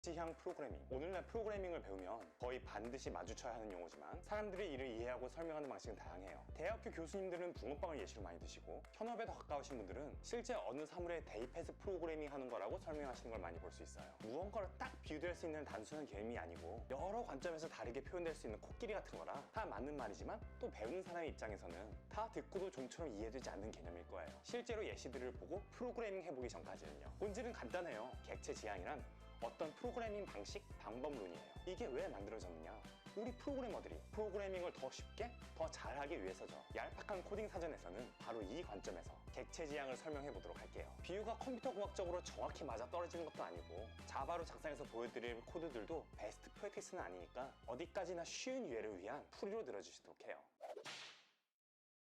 객지향 프로그래밍. 오늘날 프로그래밍을 배우면 거의 반드시 마주쳐야 하는 용어지만 사람들이 이를 이해하고 설명하는 방식은 다양해요. 대학교 교수님들은 붕어빵을 예시로 많이 드시고 현업에 더 가까우신 분들은 실제 어느 사물에 대입해서 프로그래밍 하는 거라고 설명하시는 걸 많이 볼 수 있어요. 무언가를 딱 비유될 수 있는 단순한 개념이 아니고 여러 관점에서 다르게 표현될 수 있는 코끼리 같은 거라 다 맞는 말이지만 또 배우는 사람의 입장에서는 다 듣고도 좀처럼 이해되지 않는 개념일 거예요. 실제로 예시들을 보고 프로그래밍 해보기 전까지는요. 본질은 간단해요. 객체 지향이란 어떤 프로그래밍 방식, 방법론이에요. 이게 왜 만들어졌느냐? 우리 프로그래머들이 프로그래밍을 더 쉽게, 더 잘하기 위해서죠. 얄팍한 코딩 사전에서는 바로 이 관점에서 객체 지향을 설명해 보도록 할게요. 비유가 컴퓨터 공학적으로 정확히 맞아 떨어지는 것도 아니고 자바로 작성해서 보여드릴 코드들도 베스트 프랙티스는 아니니까 어디까지나 쉬운 이해를 위한 풀이로 들어주시도록 해요.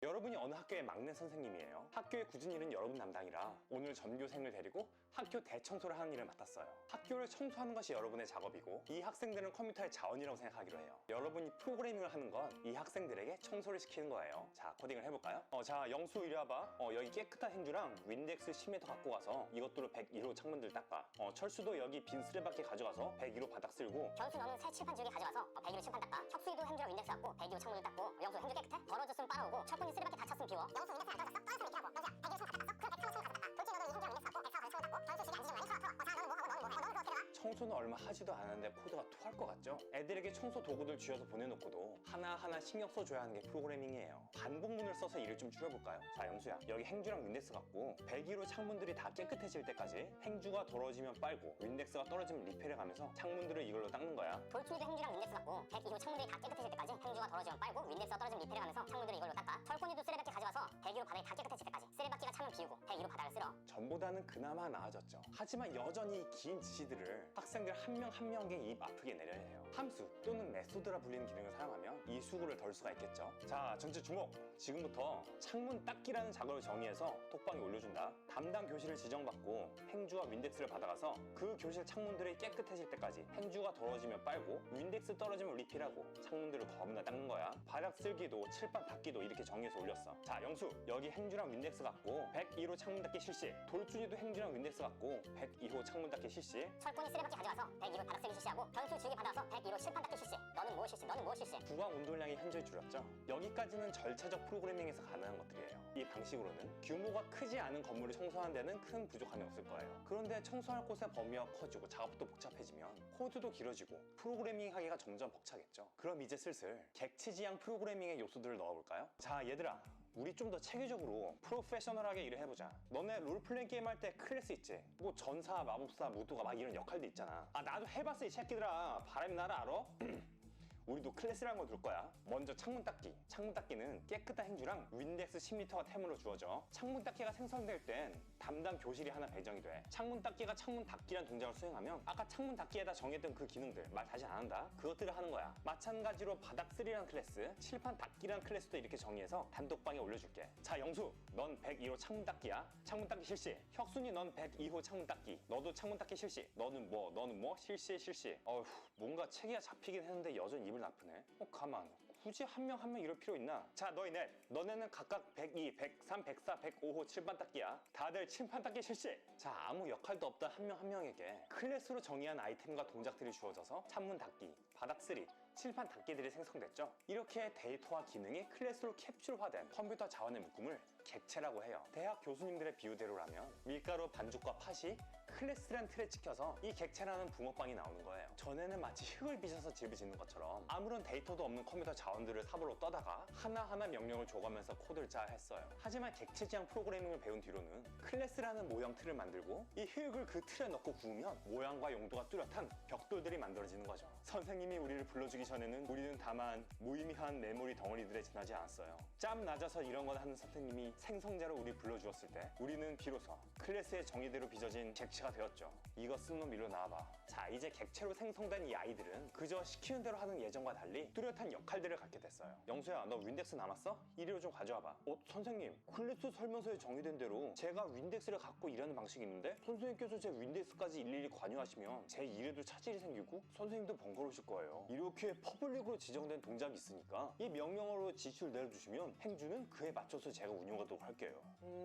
여러분이 어느 학교의 막내 선생님이에요. 학교의 굳은 일은 여러분 담당이라 오늘 전교생을 데리고 학교 대청소를 하는 일을 맡았어요. 학교를 청소하는 것이 여러분의 작업이고 이 학생들은 컴퓨터의 자원이라고 생각하기로 해요. 여러분이 프로그래밍을 하는 건 이 학생들에게 청소를 시키는 거예요. 자, 코딩을 해볼까요? 자, 영수 이리 와봐. 여기 깨끗한 행주랑 윈덱스 10m 갖고 가서 이것들로 101호 창문들 닦아. 철수도 여기 빈 쓰레받기 가져가서 101호 바닥 쓸고. 견수 너는 새 칠판 지우개 가져가서 101호 칠판 닦아. 혁수이도 행주랑 윈덱스 갖고 102호 창문을 닦고. 영수 행주 깨끗해? 벌어졌으면 빨아오고. 철분이 쓰레받기 다 찼으면 비워. 영수 윈덱스 안 떨어졌어? 떨어졌으면 이렇게 하고. 영수야 101호 창문 다 닦았어? 그럼 101호 창문 가서 닦아. 돌진 너는 이 행주랑 윈덱스 갖고 104호 창문 닦고. 견수 시계 안 지정하니 털어. 자, 너는 뭐 하고 너는 그렇게 해라. 청소는 얼마 하지도 않았는데 코드가 토할 것 같죠? 애들에게 청소 도구들 쥐어서 보내놓고도 하나하나 신경 써줘야 하는 게 프로그래밍이에요. 반복문을 써서 일을 좀 줄여볼까요? 자, 영수야, 여기 행주랑 윈덱스 갖고 101호 창문들이 다 깨끗해질 때까지 행주가 더러워지면 빨고 윈덱스가 떨어지면 리필해가면서 창문들을 이걸로 닦는 거야. 돌출이도 행주랑 윈덱스 갖고 102호 창문들이 다 깨끗해질 때까지 행주가 더러워지면 빨고 윈덱스가 떨어지면 리필해가면서 창문들을 이걸로 닦아. 철분이도 쓰레받기 가져가서 102호 바닥이 다 깨끗해질 때까지 쓰레받기가 차면 비우고 102호 바닥을 쓸어. 전보다는 그나마 나아졌죠. 하지만 여전히 긴 지시들을 학생들 한 명 한 명에게 입 아프게 내려야 해요. 함수 또는 메소드라 불리는 기능을 사용하면 이 수고를 덜 수가 있겠죠. 자, 전체 주목! 지금부터 창문 닦기라는 작업을 정의해서 톡방에 올려준다. 담당 교실을 지정받고 행주와 윈덱스를 받아가서 그 교실 창문들이 깨끗해질 때까지 행주가 더러워지면 빨고 윈덱스 떨어지면 리필하고 창문들을 거듭나 닦는 거야. 바닥 쓸기도 칠판 닦기도 이렇게 정의해서 올렸어. 자, 영수, 여기 행주랑 윈덱스 갖고 102호 창문 닦기 실시. 돌준이도 행주랑 윈덱스 갖고 102호 창문 닦기 실시. 철분이 쓰레받기 가져가서 102호 바닥 쓸기 실시하고 변수 지우개 받아서 102호 칠판 닦기 실시. 너는 뭐 실시? 너는 뭐 실시? 구강 운동량이 현저히 줄었죠. 여기까지는 절차적 프로그래밍에서 가능한 것들이에요. 이 방식으로는 규모가 크지 않은 건물을 청소하는 데는 큰 부족함이 없을 거예요. 그런데 청소할 곳의 범위가 커지고 작업도 복잡해지면 코드도 길어지고 프로그래밍 하기가 점점 벅차겠죠. 그럼 이제 슬슬 객체지향 프로그래밍의 요소들을 넣어볼까요? 자, 얘들아, 우리 좀 더 체계적으로 프로페셔널하게 일을 해보자. 너네 롤플레잉 게임 할 때 클래스 있지? 뭐 전사, 마법사, 무도가 막 이런 역할도 있잖아. 나도 해봤어 이 새끼들아. 바람이 나라 알아? 우리도 클래스라는 걸 둘 거야. 먼저 창문 닦기. 창문 닦기는 깨끗한 행주랑 윈덱스 10m가 템으로 주어져. 창문 닦기가 생성될 땐 담당 교실이 하나 배정이 돼. 창문 닦기가 창문 닫기라는 동작을 수행하면 아까 창문 닫기에다 정했던 그 기능들 말 다시 안 한다. 그것들을 하는 거야. 마찬가지로 바닥 쓸이라는 클래스, 칠판 닫기라는 클래스도 이렇게 정의해서 단톡방에 올려줄게. 자, 영수, 넌 102호 창문 닦기야. 창문 닦기 실시. 혁순이 넌 102호 창문 닦기. 너도 창문 닦기 실시. 너는 뭐 실시. 어휴, 뭔가 체계가 잡히긴 했는데 여전히 입을 나쁘네. 가만, 굳이 한 명 이럴 필요 있나? 자, 너네는 각각 102, 103, 104, 105호 칠판 닦기야. 다들 칠판 닦기 실시. 자, 아무 역할도 없던 한 명에게 클래스로 정의한 아이템과 동작들이 주어져서 창문 닫기, 바닥 쓸이, 칠판 닫기들이 생성됐죠. 이렇게 데이터와 기능이 클래스로 캡슐화된 컴퓨터 자원의 묶음을 객체라고 해요. 대학 교수님들의 비유대로라면 밀가루 반죽과 팥이 클래스라는 틀에 찍혀서 이 객체라는 붕어빵이 나오는 거예요. 전에는 마치 흙을 빚어서 집을 짓는 것처럼 아무런 데이터도 없는 컴퓨터 자원들을 삽으로 떠다가 하나하나 명령을 줘가면서 코드를 짜야 했어요. 하지만 객체지향 프로그래밍을 배운 뒤로는 클래스라는 모형 틀을 만들고 이 흙을 그 틀에 넣고 구우면 모양과 용도가 뚜렷한 벽돌들이 만들어지는 거죠. 선생님이 우리를 불러주기 전에는 우리는 다만 무의미한 메모리 덩어리들에 지나지 않았어요. 짬 낮아서 이런 걸 하는 선생님이 생성자로 우리 불러주었을 때 우리는 비로소 클래스의 정의대로 빚어진 객체가 되었죠. 이거 쓴 놈 일로 나와봐. 자, 이제 객체로 생성된 이 아이들은 그저 시키는 대로 하는 예전과 달리 뚜렷한 역할들을 갖게 됐어요. 영수야, 너 윈덱스 남았어? 이리로 좀 가져와봐. 선생님, 클래스 설명서에 정의된 대로 제가 윈덱스를 갖고 일하는 방식이 있는데 선생님께서 제 윈덱스까지 일일이 관여하시면 제 일에도 차질이 생기고 선생님도 번거로우실 거예요. 이렇게 퍼블릭으로 지정된 동작이 있으니까 이 명령어로 지시를 내려주시면 행주는 그에 맞춰서 제가 운영하도록 할게요.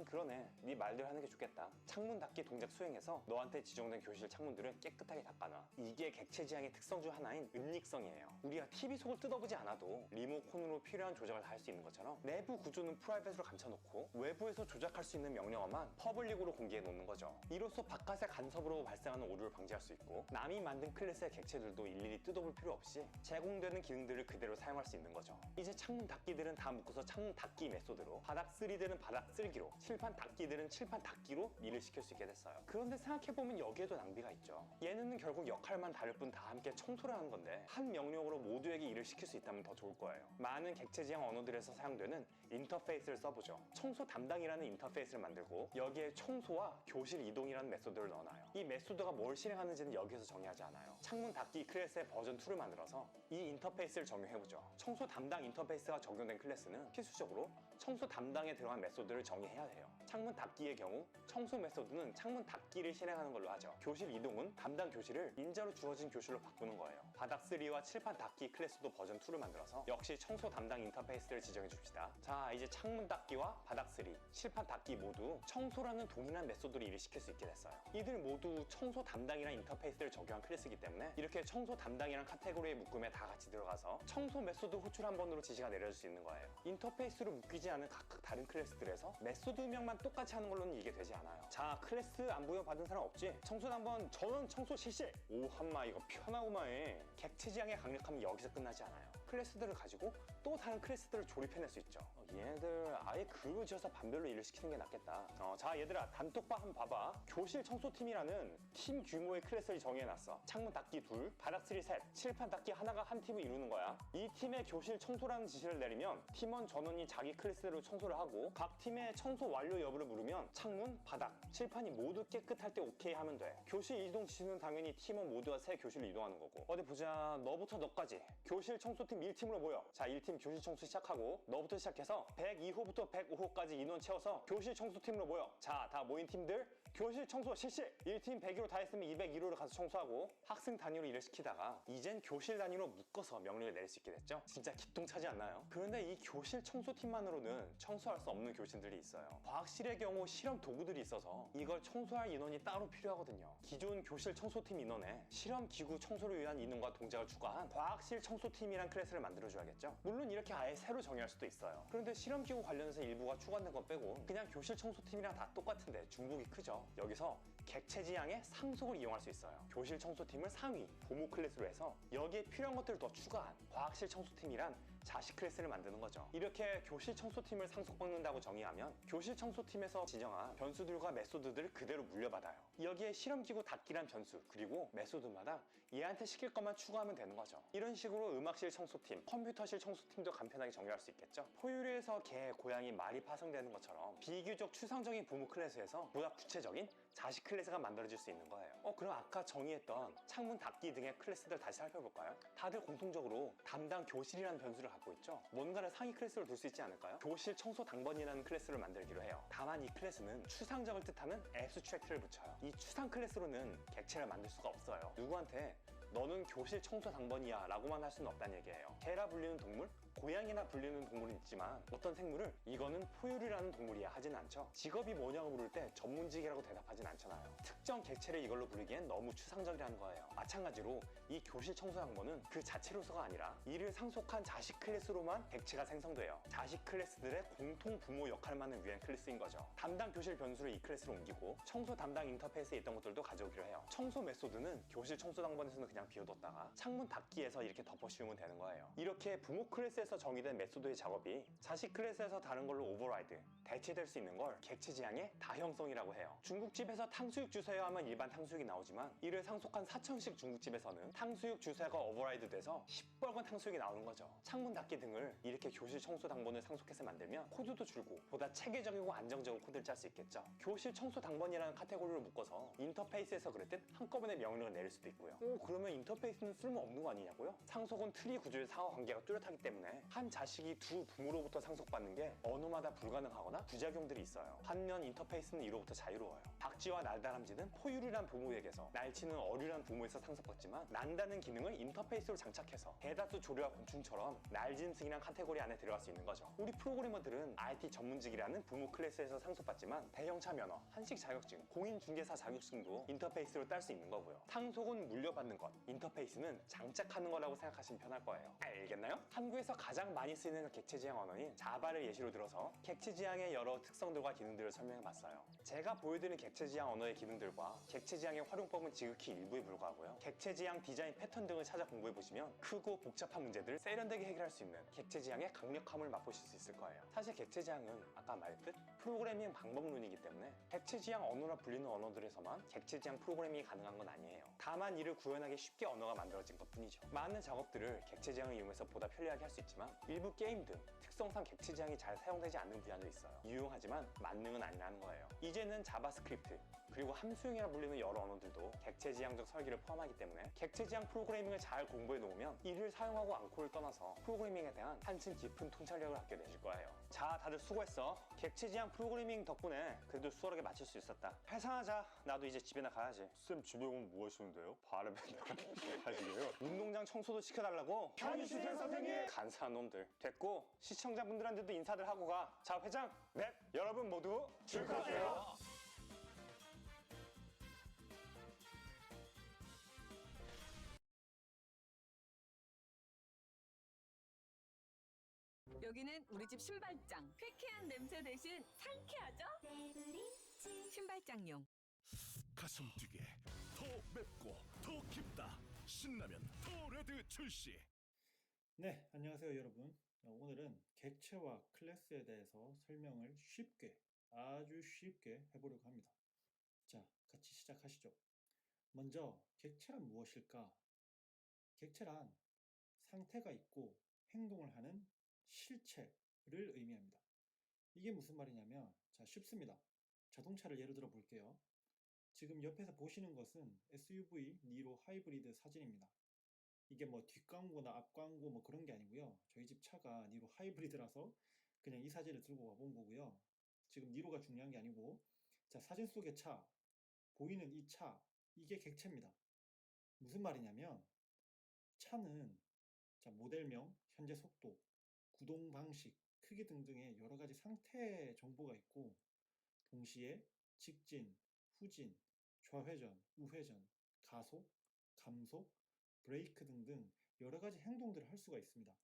그러네. 네 말대로 하는 게 좋겠다. 창문 닫기 동작 수행해서 너한테 지정된 교실 창문들은 깨끗하게 닦아놔. 이게 객체 지향의 특성 중 하나인 은닉성이에요. 우리가 TV 속을 뜯어보지 않아도 리모컨으로 필요한 조작을 다 할 수 있는 것처럼 내부 구조는 프라이빗으로 감춰놓고 외부에서 조작할 수 있는 명령어만 퍼블릭으로 공개해 놓는 거죠. 이로써 바깥의 간섭으로 발생하는 오류를 방지할 수 있고 남이 만든 클래스의 객체들도 일일이 뜯어볼 필요 없이 제공되는 기능들을 그대로 사용할 수 있는 거죠. 이제 창문 닫기들은 다 묶어서 창문 닫기 메소드로, 바닥 쓸이들은 바닥 쓸기로, 칠판 닫기들은 칠판 닫기로 일을 시킬 수 있게 됐어요. 그런데 생각해보면 여기에도 낭비가 있죠. 얘네는 결국 역할만 다를 뿐 다 함께 청소를 하는 건데 한 명령으로 모두에게 일을 시킬 수 있다면 더 좋을 거예요. 많은 객체 지향 언어들에서 사용되는 인터페이스를 써보죠. 청소 담당이라는 인터페이스를 만들고 여기에 청소와 교실 이동이라는 메소드를 넣어놔요. 이 메소드가 뭘 실행하는지는 여기서 정의하지 않아요. 창문 닫기 클래스의 버전 2를 만들어서 이 인터페이스를 적용해보죠. 청소 담당 인터페이스가 적용된 클래스는 필수적으로 청소 담당에 들어간 메소드를 정의해야 해요. 창문 닫기의 경우 청소 메소드는 창문 닫기를 실행하는 걸로 하죠. 교실 이동은 담당 교실을 인자로 주어진 교실로 바꾸는 거예요. 바닥 3와 칠판 닫기 클래스도 버전 2를 만들어서 역시 청소 담당 인터페이스를 지정해 줍시다. 자, 이제 창문 닫기와 바닥 3, 칠판 닫기 모두 청소라는 동일한 메소드로 일을 시킬 수 있게 됐어요. 이들 모두 청소 담당이라는 인터페이스를 적용한 클래스이기 때문에 이렇게 청소 담당이란 카테고리의 묶음에 다 같이 들어가서 청소 메소드 호출 한 번으로 지시가 내려질 수 있는 거예요. 인터페이스로 묶이지 않은 각각 다른 클래스들에서 메소드명만 똑같이 하는 걸로는 이게 되지 않아요. 자, 클래스 안 부여받은 사람 없지? 청소 한번 전원 청소 실시! 오, 한마 이거 편하구만 해. 객체 지향에 강력하면 여기서 끝나지 않아요. 클래스들을 가지고 또 다른 클래스들을 조립해낼 수 있죠. 얘네들 아예 그룹을 지어서 반별로 일을 시키는 게 낫겠다. 자, 얘들아 단톡방 한번 봐봐. 교실 청소팀이라는 팀 규모의 클래스를 정해놨어. 창문 닫기 2, 바닥 3 셋, 칠판 닫기 하나가 한 팀을 이루는 거야. 이 팀의 교실 청소라는 지시를 내리면 팀원 전원이 자기 클래스대로 청소를 하고 각 팀의 청소 완료 여부를 물으면 창문, 바닥, 칠판이 모두 깨끗할 때 오케이 하면 돼. 교실 이동 지시는 당연히 팀원 모두가 새 교실로 이동하는 거고. 어디 보자. 너부터 너까지 교실 청소팀 1팀으로 모여. 자, 1팀 교실 청소 시작하고 너부터 시작해서 102호부터 105호까지 인원 채워서 교실 청소팀으로 모여. 자, 다 모인 팀들 교실 청소 실시! 1팀 101호 다 했으면 201호로 가서 청소하고 학생 단위로 일을 시키다가 이젠 교실 단위로 묶어서 명령을 내릴 수 있게 됐죠. 진짜 기똥차지 않나요? 그런데 이 교실 청소팀만으로는 청소할 수 없는 교실들이 있어요. 과학실의 경우 실험 도구들이 있어서 이걸 청소할 인원이 따로 필요하거든요. 기존 교실 청소팀 인원에 실험 기구 청소를 위한 인원과 동작을 추가한 과학실 청소팀이란 클래스를 만들어줘야겠죠. 물론 이렇게 아예 새로 정의할 수도 있어요. 그런데 실험 기구 관련해서 일부가 추가된 건 빼고 그냥 교실 청소팀이랑 다 똑같은데 중복이 크죠. 여기서 객체 지향의 상속을 이용할 수 있어요. 교실 청소팀을 상위, 보모 클래스로 해서 여기에 필요한 것들을 더 추가한 과학실 청소팀이란 자식 클래스를 만드는 거죠. 이렇게 교실 청소팀을 상속받는다고 정의하면 교실 청소팀에서 지정한 변수들과 메소드들을 그대로 물려받아요. 여기에 실험기구 닫기란 변수 그리고 메소드마다 얘한테 시킬 것만 추가하면 되는 거죠. 이런 식으로 음악실 청소팀, 컴퓨터실 청소팀도 간편하게 정리할 수 있겠죠. 포유류에서 개, 고양이, 말이 파생되는 것처럼 비교적 추상적인 부모 클래스에서 보다 구체적인 자식 클래스가 만들어질 수 있는 거예요. 그럼 아까 정의했던 창문 닫기 등의 클래스들 다시 살펴볼까요? 다들 공통적으로 담당 교실이라는 변수를 갖고 있죠. 뭔가를 상위 클래스로 둘 수 있지 않을까요? 교실 청소 당번이라는 클래스를 만들기로 해요. 다만 이 클래스는 추상적을 뜻하는 abstract를 붙여요. 이 추상 클래스로는 객체를 만들 수가 없어요. 누구한테 너는 교실 청소 당번이야 라고만 할 수는 없다는 얘기예요. 개라 불리는 동물, 고양이나 불리는 동물은 있지만 어떤 생물을 이거는 포유류라는 동물이야 하진 않죠. 직업이 뭐냐고 물을 때 전문직이라고 대답하진 않잖아요. 특정 객체를 이걸로 부르기엔 너무 추상적이라는 거예요. 마찬가지로 이 교실 청소 당번은 그 자체로서가 아니라 이를 상속한 자식 클래스로만 객체가 생성돼요. 자식 클래스들의 공통 부모 역할만 위한 클래스인 거죠. 담당 교실 변수를 이 클래스로 옮기고 청소 담당 인터페이스에 있던 것들도 가져오기로 해요. 청소 메소드는 교실 청소 당번에서는 그냥 비워뒀다가 창문 닫기에서 이렇게 덮어 씌우면 되는 거예요. 이렇게 부모 클래스에서 정의된 메소드의 작업이 자식 클래스에서 다른 걸로 오버라이드, 대체될 수 있는 걸 객체 지향의 다형성이라고 해요. 중국집에서 탕수육 주세요 하면 일반 탕수육이 나오지만 이를 상속한 사천식 중국집에서는 탕수육 주세가 오버라이드 돼서 시뻘건 탕수육이 나오는 거죠. 창문 닫기 등을 이렇게 교실 청소 당번을 상속해서 만들면 코드도 줄고 보다 체계적이고 안정적인 코드를 짤 수 있겠죠. 교실 청소 당번이라는 카테고리를 묶어서 인터페이스에서 그랬듯 한꺼번에 명령을 내릴 수도 있고요. 그러면 인터페이스는 쓸모없는 거 아니냐고요? 상속은 트리 구조의 상하 관계가 뚜렷하기 때문에 때문에 한 자식이 두 부모로부터 상속받는 게 언어마다 불가능하거나 부작용들이 있어요. 반면 인터페이스는 이로부터 자유로워요. 박쥐와 날다람쥐는 포유류란 부모에게서, 날치는 어류란 부모에서 상속받지만 난다는 기능을 인터페이스로 장착해서 대다수 조류와 곤충처럼 날짐승이란 카테고리 안에 들어갈 수 있는 거죠. 우리 프로그래머들은 IT 전문직이라는 부모 클래스에서 상속받지만 대형차 면허, 한식 자격증, 공인중개사 자격증도 인터페이스로 딸 수 있는 거고요. 상속은 물려받는 것, 인터페이스는 장착하는 거라고 생각하시면 편할 거예요. 알겠나요? 한국에서 가장 많이 쓰이는 객체 지향 언어인 자바를 예시로 들어서 객체 지향의 여러 특성들과 기능들을 설명해 봤어요. 제가 보여드린 객체 지향 언어의 기능들과 객체 지향의 활용법은 지극히 일부에 불과하고요. 객체 지향 디자인 패턴 등을 찾아 공부해 보시면 크고 복잡한 문제들을 세련되게 해결할 수 있는 객체 지향의 강력함을 맛보실 수 있을 거예요. 사실 객체 지향은 아까 말했듯 프로그래밍 방법론이기 때문에 객체 지향 언어라 불리는 언어들에서만 객체 지향 프로그래밍이 가능한 건 아니에요. 다만 이를 구현하기 쉽게 언어가 만들어진 것 뿐이죠. 많은 작업들을 객체 지향을 이용해서 보다 편리하게 할 수 있지만 일부 게임 등 특성상 객체 지향이 잘 사용되지 않는 분야도 있어요. 유용하지만 만능은 아니라는 거예요. 이제는 자바스크립트 그리고 함수형이라 불리는 여러 언어들도 객체 지향적 설계를 포함하기 때문에 객체 지향 프로그래밍을 잘 공부해 놓으면 이를 사용하고 않고를 떠나서 프로그래밍에 대한 한층 깊은 통찰력을 갖게 되실 거예요. 자, 다들 수고했어. 객체 지향 프로그래밍 덕분에 그래도 수월하게 마칠 수 있었다. 해상하자. 나도 이제 집에나 가야지. 쌤 집에 오면 뭐 하시는데요? 바로 하시게요? 운동장 청소도 시켜달라고? 편히 쉬세요 선생님. 간사한 놈들. 됐고 시청자분들한테도 인사들 하고 가. 자, 회장, 넵, 여러분 모두 축하하세요. 여기는 우리 집 신발장. 쾌쾌한 냄새 대신 상쾌하죠? 신발장용. 가슴 뛰게 더 맵고 더 깊다. 신라면 더 레드 출시. 네, 안녕하세요 여러분. 오늘은 객체와 클래스에 대해서 설명을 쉽게, 아주 쉽게 해보려고 합니다. 자, 같이 시작하시죠. 먼저 객체란 무엇일까? 객체란 상태가 있고 행동을 하는 실체를 의미합니다. 이게 무슨 말이냐면, 자, 쉽습니다. 자동차를 예를 들어 볼게요. 지금 옆에서 보시는 것은 SUV 니로 하이브리드 사진입니다. 이게 뭐 뒷광고나 앞광고 뭐 그런 게 아니고요. 저희 집 차가 니로 하이브리드라서 그냥 이 사진을 들고 와본 거고요. 지금 니로가 중요한 게 아니고, 자, 사진 속의 차, 보이는 이 차, 이게 객체입니다. 무슨 말이냐면, 차는 자, 모델명, 현재 속도, 구동 방식, 크기 등등의 여러 가지 상태 정보가 있고, 동시에 직진, 후진, 좌회전, 우회전, 가속, 감속, 브레이크 등등 여러 가지 행동들을 할 수가 있습니다.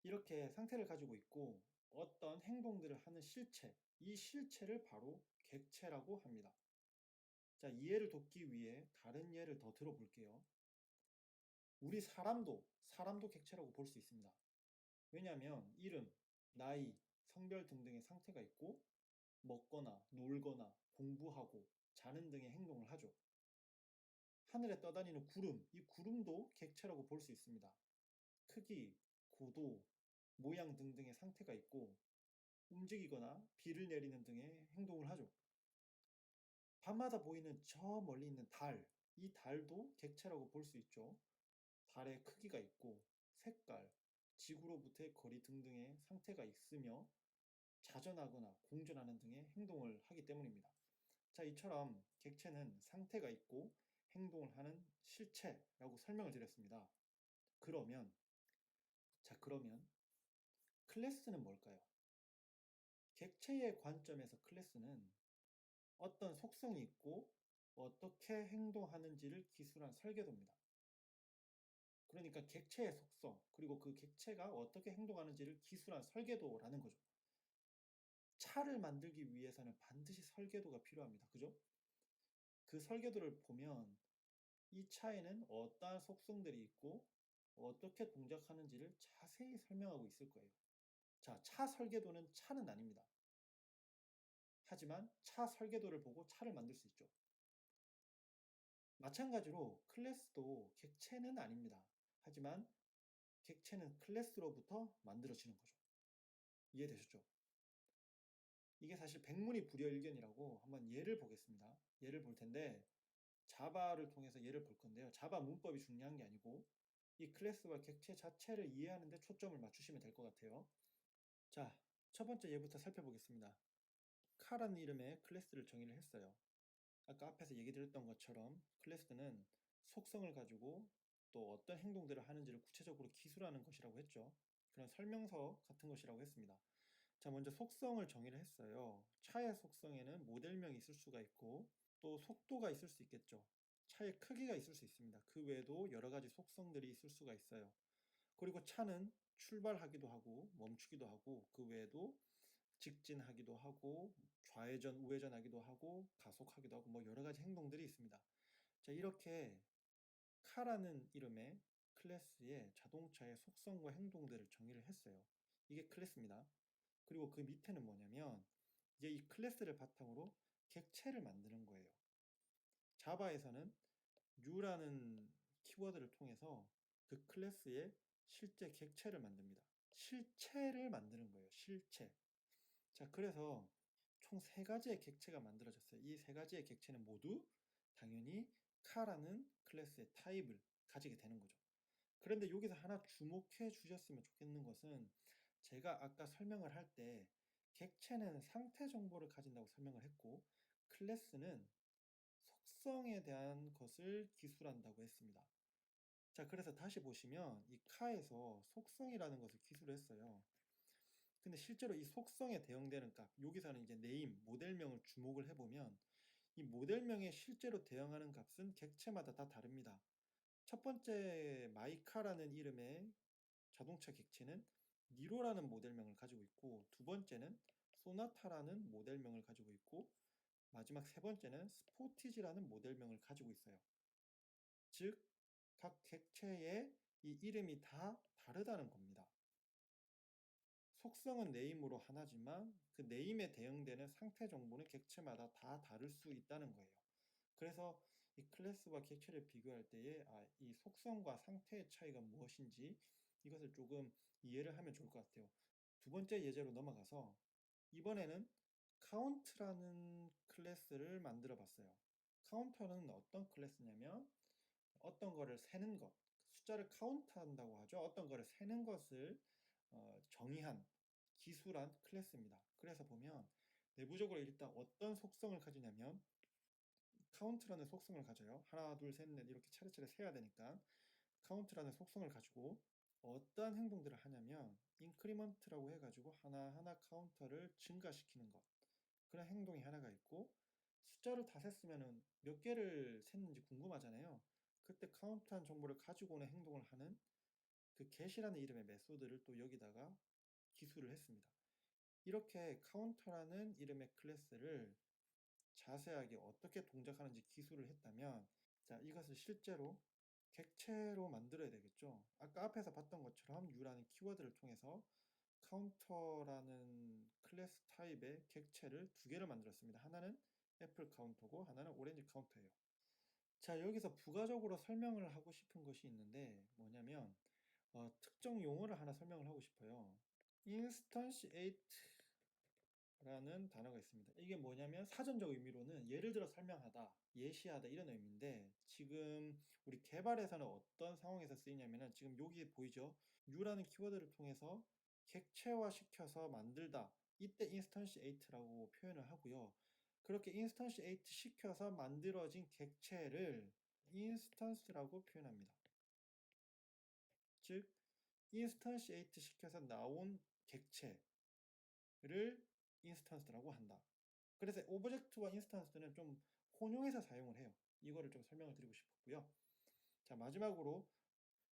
이렇게 상태를 가지고 있고 어떤 행동들을 하는 실체, 이 실체를 바로 객체라고 합니다. 자, 이해를 돕기 위해 다른 예를 더 들어볼게요. 우리 사람도 객체라고 볼 수 있습니다. 왜냐하면 이름, 나이, 성별 등등의 상태가 있고 먹거나 놀거나 공부하고 자는 등의 행동을 하죠. 하늘에 떠다니는 구름, 이 구름도 객체라고 볼 수 있습니다. 크기, 고도, 모양 등등의 상태가 있고 움직이거나 비를 내리는 등의 행동을 하죠. 밤마다 보이는 저 멀리 있는 달, 이 달도 객체라고 볼 수 있죠. 달의 크기가 있고 색깔, 지구로부터의 거리 등등의 상태가 있으며 자전하거나 공전하는 등의 행동을 하기 때문입니다. 자, 이처럼 객체는 상태가 있고 행동을 하는 실체라고 설명을 드렸습니다. 그러면 클래스는 뭘까요? 객체의 관점에서 클래스는 어떤 속성이 있고 어떻게 행동하는지를 기술한 설계도입니다. 그러니까 객체의 속성, 그리고 그 객체가 어떻게 행동하는지를 기술한 설계도라는 거죠. 차를 만들기 위해서는 반드시 설계도가 필요합니다. 그죠? 그 설계도를 보면 이 차에는 어떠한 속성들이 있고 어떻게 동작하는지를 자세히 설명하고 있을 거예요. 자, 차 설계도는 차는 아닙니다. 하지만 차 설계도를 보고 차를 만들 수 있죠. 마찬가지로 클래스도 객체는 아닙니다. 하지만 객체는 클래스로부터 만들어지는 거죠. 이해되셨죠? 이게 사실 백문이 불여일견이라고 한번 예를 보겠습니다. 예를 볼 텐데 자바를 통해서 예를 볼 건데요. 자바 문법이 중요한 게 아니고 이 클래스와 객체 자체를 이해하는 데 초점을 맞추시면 될 것 같아요. 자, 첫 번째 예부터 살펴보겠습니다. 카라는 이름의 클래스를 정의를 했어요. 아까 앞에서 얘기 드렸던 것처럼 클래스는 속성을 가지고 또 어떤 행동들을 하는지를 구체적으로 기술하는 것이라고 했죠. 그런 설명서 같은 것이라고 했습니다. 자, 먼저 속성을 정의를 했어요. 차의 속성에는 모델명이 있을 수가 있고 또 속도가 있을 수 있겠죠. 차의 크기가 있을 수 있습니다. 그 외에도 여러 가지 속성들이 있을 수가 있어요. 그리고 차는 출발하기도 하고 멈추기도 하고 그 외에도 직진하기도 하고 좌회전, 우회전하기도 하고 가속하기도 하고 뭐 여러 가지 행동들이 있습니다. 자, 이렇게 카라는 이름의 클래스의 자동차의 속성과 행동들을 정의를 했어요. 이게 클래스입니다. 그리고 그 밑에는 뭐냐면 이제 이 클래스를 바탕으로 객체를 만드는 거예요. 자바에서는 U라는 키워드를 통해서 그 클래스의 실제 객체를 만듭니다. 실체를 만드는 거예요. 실체. 자, 그래서 총 3가지의 객체가 만들어졌어요. 이 3가지의 객체는 모두 당연히 카라는 클래스의 타입을 가지게 되는 거죠. 그런데 여기서 하나 주목해 주셨으면 좋겠는 것은 제가 아까 설명을 할 때 객체는 상태 정보를 가진다고 설명을 했고 클래스는 속성에 대한 것을 기술한다고 했습니다. 자, 그래서 다시 보시면 이 카에서 속성이라는 것을 기술했어요. 근데 실제로 이 속성에 대응되는 값, 여기서는 이제 네임, 모델명을 주목을 해보면 이 모델명에 실제로 대응하는 값은 객체마다 다 다릅니다. 첫 번째 마이카라는 이름의 자동차 객체는 니로라는 모델명을 가지고 있고 두 번째는 소나타라는 모델명을 가지고 있고 마지막 세 번째는 스포티지라는 모델명을 가지고 있어요. 즉, 각 객체의 이 이름이 다 다르다는 겁니다. 속성은 네임으로 하나지만 그 네임에 대응되는 상태 정보는 객체마다 다 다를 수 있다는 거예요. 그래서 이 클래스와 객체를 비교할 때에 이 속성과 상태의 차이가 무엇인지 이것을 조금 이해를 하면 좋을 것 같아요. 두 번째 예제로 넘어가서 이번에는 카운트라는 클래스를 만들어 봤어요. 카운터는 어떤 클래스냐면 어떤 거를 세는 것, 숫자를 카운트한다고 하죠. 어떤 거를 세는 것을 정의한, 기술한 클래스입니다. 그래서 보면 내부적으로 일단 어떤 속성을 가지냐면 카운트라는 속성을 가져요. 하나, 둘, 셋, 넷 이렇게 차례차례 세야 되니까 카운트라는 속성을 가지고 어떠한 행동들을 하냐면 인크리먼트라고 해가지고 하나하나 카운터를 증가시키는 것, 그런 행동이 하나가 있고 숫자를 다 셌으면 몇 개를 셌는지 궁금하잖아요. 그때 카운트한 정보를 가지고 오는 행동을 하는 그 get이라는 이름의 메소드를 또 여기다가 기술을 했습니다. 이렇게 카운터라는 이름의 클래스를 자세하게 어떻게 동작하는지 기술을 했다면 자, 이것을 실제로 객체로 만들어야 되겠죠. 아까 앞에서 봤던 것처럼 U라는 키워드를 통해서 카운터라는 클래스 타입의 객체를 2개를 만들었습니다. 하나는 애플 카운터고 하나는 오렌지 카운터예요. 자, 여기서 부가적으로 설명을 하고 싶은 것이 있는데 뭐냐면 특정 용어를 하나 설명을 하고 싶어요. instantiate라는 단어가 있습니다. 이게 뭐냐면 사전적 의미로는 예를 들어 설명하다, 예시하다 이런 의미인데 지금 우리 개발에서는 어떤 상황에서 쓰이냐면은 지금 여기 보이죠? U라는 키워드를 통해서 객체화 시켜서 만들다. 이때 instantiate라고 표현을 하고요. 그렇게 instantiate 시켜서 만들어진 객체를 instance라고 표현합니다. 즉, instantiate 시켜서 나온 객체를 instance라고 한다. 그래서 오브젝트와 인스턴스는 좀 혼용해서 사용을 해요. 이거를 좀 설명을 드리고 싶었고요. 자, 마지막으로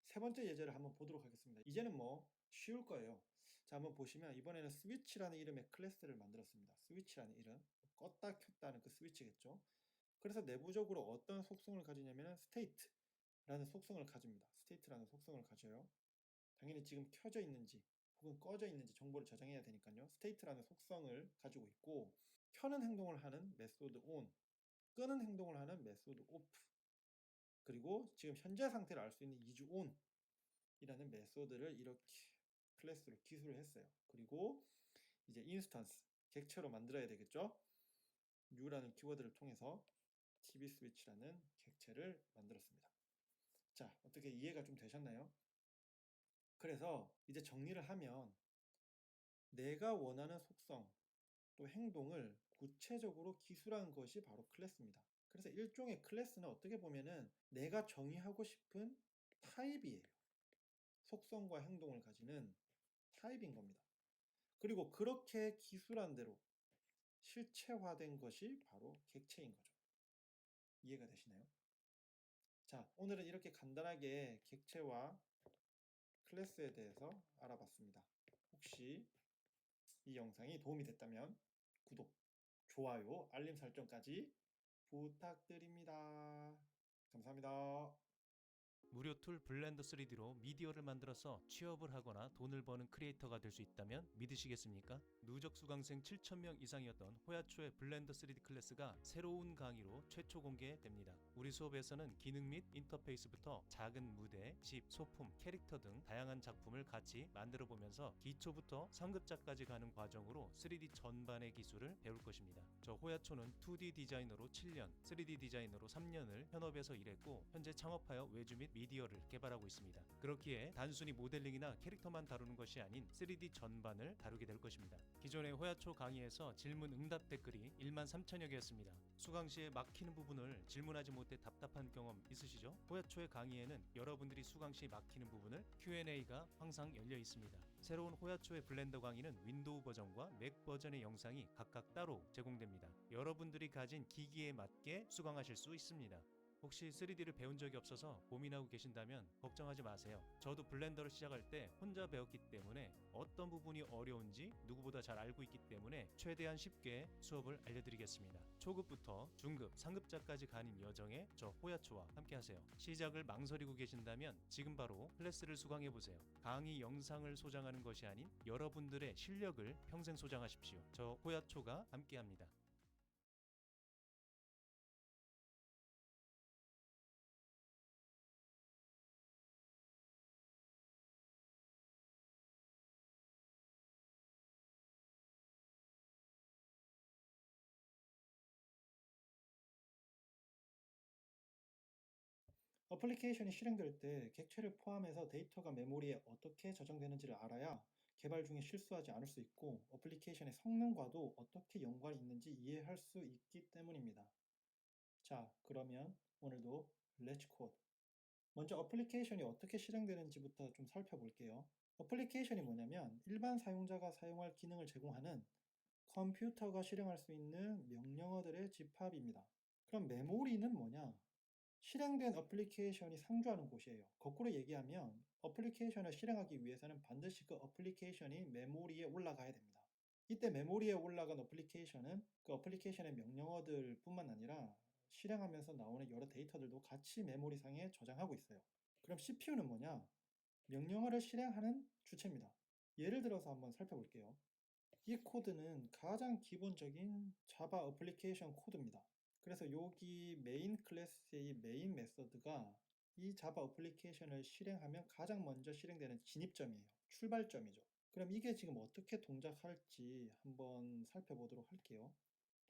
세 번째 예제를 한번 보도록 하겠습니다. 이제는 뭐 쉬울 거예요. 자, 한번 보시면 이번에는 스위치라는 이름의 클래스를 만들었습니다. 스위치라는 이름, 껐다 켰다는 그 스위치겠죠. 그래서 내부적으로 어떤 속성을 가지냐면 state라는 속성을 가집니다. state라는 속성을 가져요. 당연히 지금 켜져 있는지 혹은 꺼져 있는지 정보를 저장해야 되니까요. state라는 속성을 가지고 있고 켜는 행동을 하는 메소드 on, 끄는 행동을 하는 메소드 off, 그리고 지금 현재 상태를 알 수 있는 이주 on 이라는 메소드를 이렇게 클래스로 기술을 했어요. 그리고 이제 인스턴스, 객체로 만들어야 되겠죠. U라는 키워드를 통해서 TV 스위치라는 객체를 만들었습니다. 자, 어떻게 이해가 좀 되셨나요? 그래서 이제 정리를 하면 내가 원하는 속성 또 행동을 구체적으로 기술한 것이 바로 클래스입니다. 그래서 일종의 클래스는 어떻게 보면은 내가 정의하고 싶은 타입이에요. 속성과 행동을 가지는 타입인 겁니다. 그리고 그렇게 기술한 대로 실체화된 것이 바로 객체인 거죠. 이해가 되시나요? 자, 오늘은 이렇게 간단하게 객체와 클래스에 대해서 알아봤습니다. 혹시 이 영상이 도움이 됐다면 구독, 좋아요, 알림 설정까지 부탁드립니다. 감사합니다. 무료 툴 블렌더 3D로 미디어를 만들어서 취업을 하거나 돈을 버는 크리에이터가 될 수 있다면 믿으시겠습니까? 누적 수강생 7,000명 이상이었던 호야초의 블렌더 3D 클래스가 새로운 강의로 최초 공개됩니다. 우리 수업에서는 기능 및 인터페이스부터 작은 무대, 집, 소품, 캐릭터 등 다양한 작품을 같이 만들어 보면서 기초부터 상급자까지 가는 과정으로 3D 전반의 기술을 배울 것입니다. 저 호야초는 2D 디자이너로 7년, 3D 디자이너로 3년을 현업에서 일했고 현재 창업하여 외주 및 미디어를 개발하고 있습니다. 그렇기에 단순히 모델링이나 캐릭터만 다루는 것이 아닌 3D 전반을 다루게 될 것입니다. 기존의 호야초 강의에서 질문 응답 댓글이 13,000여 개였습니다. 수강 시에 막히는 부분을 질문하지 못해 답답한 경험 있으시죠? 호야초의 강의에는 여러분들이 수강 시 막히는 부분을 Q&A가 항상 열려 있습니다. 새로운 호야초의 블렌더 강의는 윈도우 버전과 맥 버전의 영상이 각각 따로 제공됩니다. 여러분들이 가진 기기에 맞게 수강하실 수 있습니다. 혹시 3D를 배운 적이 없어서 고민하고 계신다면 걱정하지 마세요. 저도 블렌더를 시작할 때 혼자 배웠기 때문에 어떤 부분이 어려운지 누구보다 잘 알고 있기 때문에 최대한 쉽게 수업을 알려드리겠습니다. 초급부터 중급, 상급자까지 가는 여정에 저 호야초와 함께하세요. 시작을 망설이고 계신다면 지금 바로 클래스를 수강해보세요. 강의 영상을 소장하는 것이 아닌 여러분들의 실력을 평생 소장하십시오. 저 호야초가 함께합니다. 어플리케이션이 실행될 때 객체를 포함해서 데이터가 메모리에 어떻게 저장되는지를 알아야 개발 중에 실수하지 않을 수 있고 어플리케이션의 성능과도 어떻게 연관이 있는지 이해할 수 있기 때문입니다. 자, 그러면 오늘도 렛츠 코드. 먼저 어플리케이션이 어떻게 실행되는지부터 좀 살펴볼게요. 어플리케이션이 뭐냐면 일반 사용자가 사용할 기능을 제공하는 컴퓨터가 실행할 수 있는 명령어들의 집합입니다. 그럼 메모리는 뭐냐? 실행된 어플리케이션이 상주하는 곳이에요. 거꾸로 얘기하면 어플리케이션을 실행하기 위해서는 반드시 그 어플리케이션이 메모리에 올라가야 됩니다. 이때 메모리에 올라간 어플리케이션은 그 어플리케이션의 명령어들 뿐만 아니라 실행하면서 나오는 여러 데이터들도 같이 메모리상에 저장하고 있어요. 그럼 CPU는 뭐냐? 명령어를 실행하는 주체입니다. 예를 들어서 한번 살펴볼게요. 이 코드는 가장 기본적인 자바 어플리케이션 코드입니다. 그래서 여기 메인 클래스의 메인 메서드가 이 자바 어플리케이션을 실행하면 가장 먼저 실행되는 진입점이에요. 출발점이죠. 그럼 이게 지금 어떻게 동작할지 한번 살펴보도록 할게요.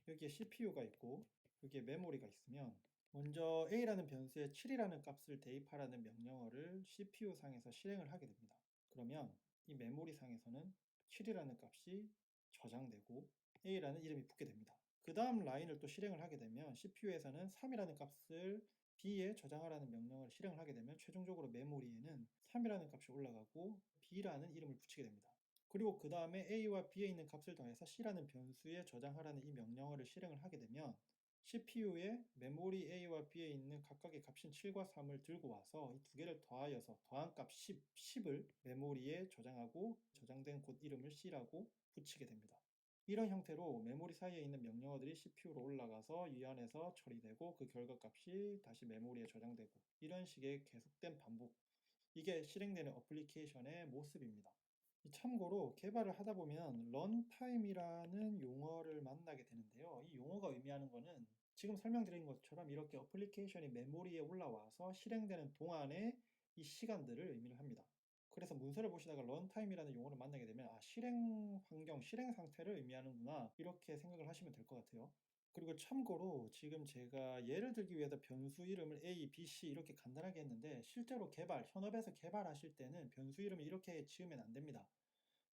여기에 CPU가 있고 여기에 메모리가 있으면 먼저 A라는 변수에 7이라는 값을 대입하라는 명령어를 CPU 상에서 실행을 하게 됩니다. 그러면 이 메모리 상에서는 7이라는 값이 저장되고 A라는 이름이 붙게 됩니다. 그 다음 라인을 또 실행을 하게 되면 CPU에서는 3이라는 값을 B에 저장하라는 명령을 실행을 하게 되면 최종적으로 메모리에는 3이라는 값이 올라가고 B라는 이름을 붙이게 됩니다. 그리고 그 다음에 A와 B에 있는 값을 더해서 C라는 변수에 저장하라는 이 명령어를 실행을 하게 되면 CPU에 메모리 A와 B에 있는 각각의 값인 7과 3을 들고 와서 이 두 개를 더하여서 더한 값 10을 메모리에 저장하고 저장된 곳 이름을 C라고 붙이게 됩니다. 이런 형태로 메모리 사이에 있는 명령어들이 CPU로 올라가서 이 안에서 처리되고 그 결과값이 다시 메모리에 저장되고 이런 식의 계속된 반복, 이게 실행되는 어플리케이션의 모습입니다. 참고로 개발을 하다 보면 런타임이라는 용어를 만나게 되는데요. 이 용어가 의미하는 것은 지금 설명드린 것처럼 이렇게 어플리케이션이 메모리에 올라와서 실행되는 동안의 이 시간들을 의미를 합니다. 그래서 문서를 보시다가 런타임이라는 용어를 만나게 되면 아, 실행 환경, 실행 상태를 의미하는구나 이렇게 생각을 하시면 될 것 같아요. 그리고 참고로 지금 제가 예를 들기 위해서 변수 이름을 A, B, C 이렇게 간단하게 했는데 실제로 현업에서 개발하실 때는 변수 이름을 이렇게 지으면 안 됩니다.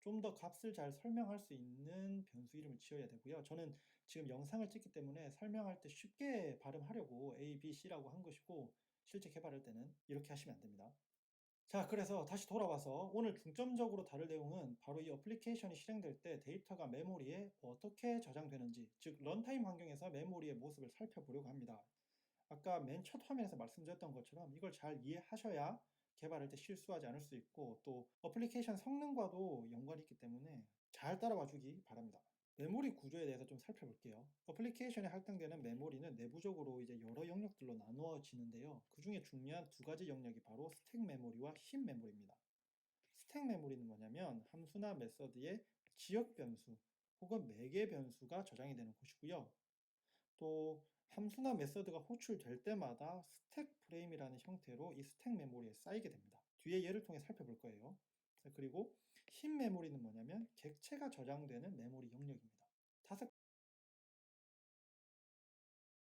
좀 더 값을 잘 설명할 수 있는 변수 이름을 지어야 되고요. 저는 지금 영상을 찍기 때문에 설명할 때 쉽게 발음하려고 A, B, C라고 한 것이고 실제 개발할 때는 이렇게 하시면 안 됩니다. 자, 그래서 다시 돌아와서 오늘 중점적으로 다룰 내용은 바로 이 어플리케이션이 실행될 때 데이터가 메모리에 어떻게 저장되는지, 즉 런타임 환경에서 메모리의 모습을 살펴보려고 합니다. 아까 맨 첫 화면에서 말씀드렸던 것처럼 이걸 잘 이해하셔야 개발할 때 실수하지 않을 수 있고 또 어플리케이션 성능과도 연관이 있기 때문에 잘 따라와 주기 바랍니다. 메모리 구조에 대해서 좀 살펴볼게요. 어플리케이션에 할당되는 메모리는 내부적으로 이제 여러 영역들로 나누어지는데요. 그 중에 중요한 두 가지 영역이 바로 스택 메모리와 힙 메모리입니다. 스택 메모리는 뭐냐면 함수나 메서드의 지역 변수 혹은 매개 변수가 저장이 되는 곳이고요. 또 함수나 메서드가 호출될 때마다 스택 프레임이라는 형태로 이 스택 메모리에 쌓이게 됩니다. 뒤에 예를 통해 살펴볼 거예요. 그리고 힙 메모리는 뭐냐면 객체가 저장되는 메모리 영역입니다.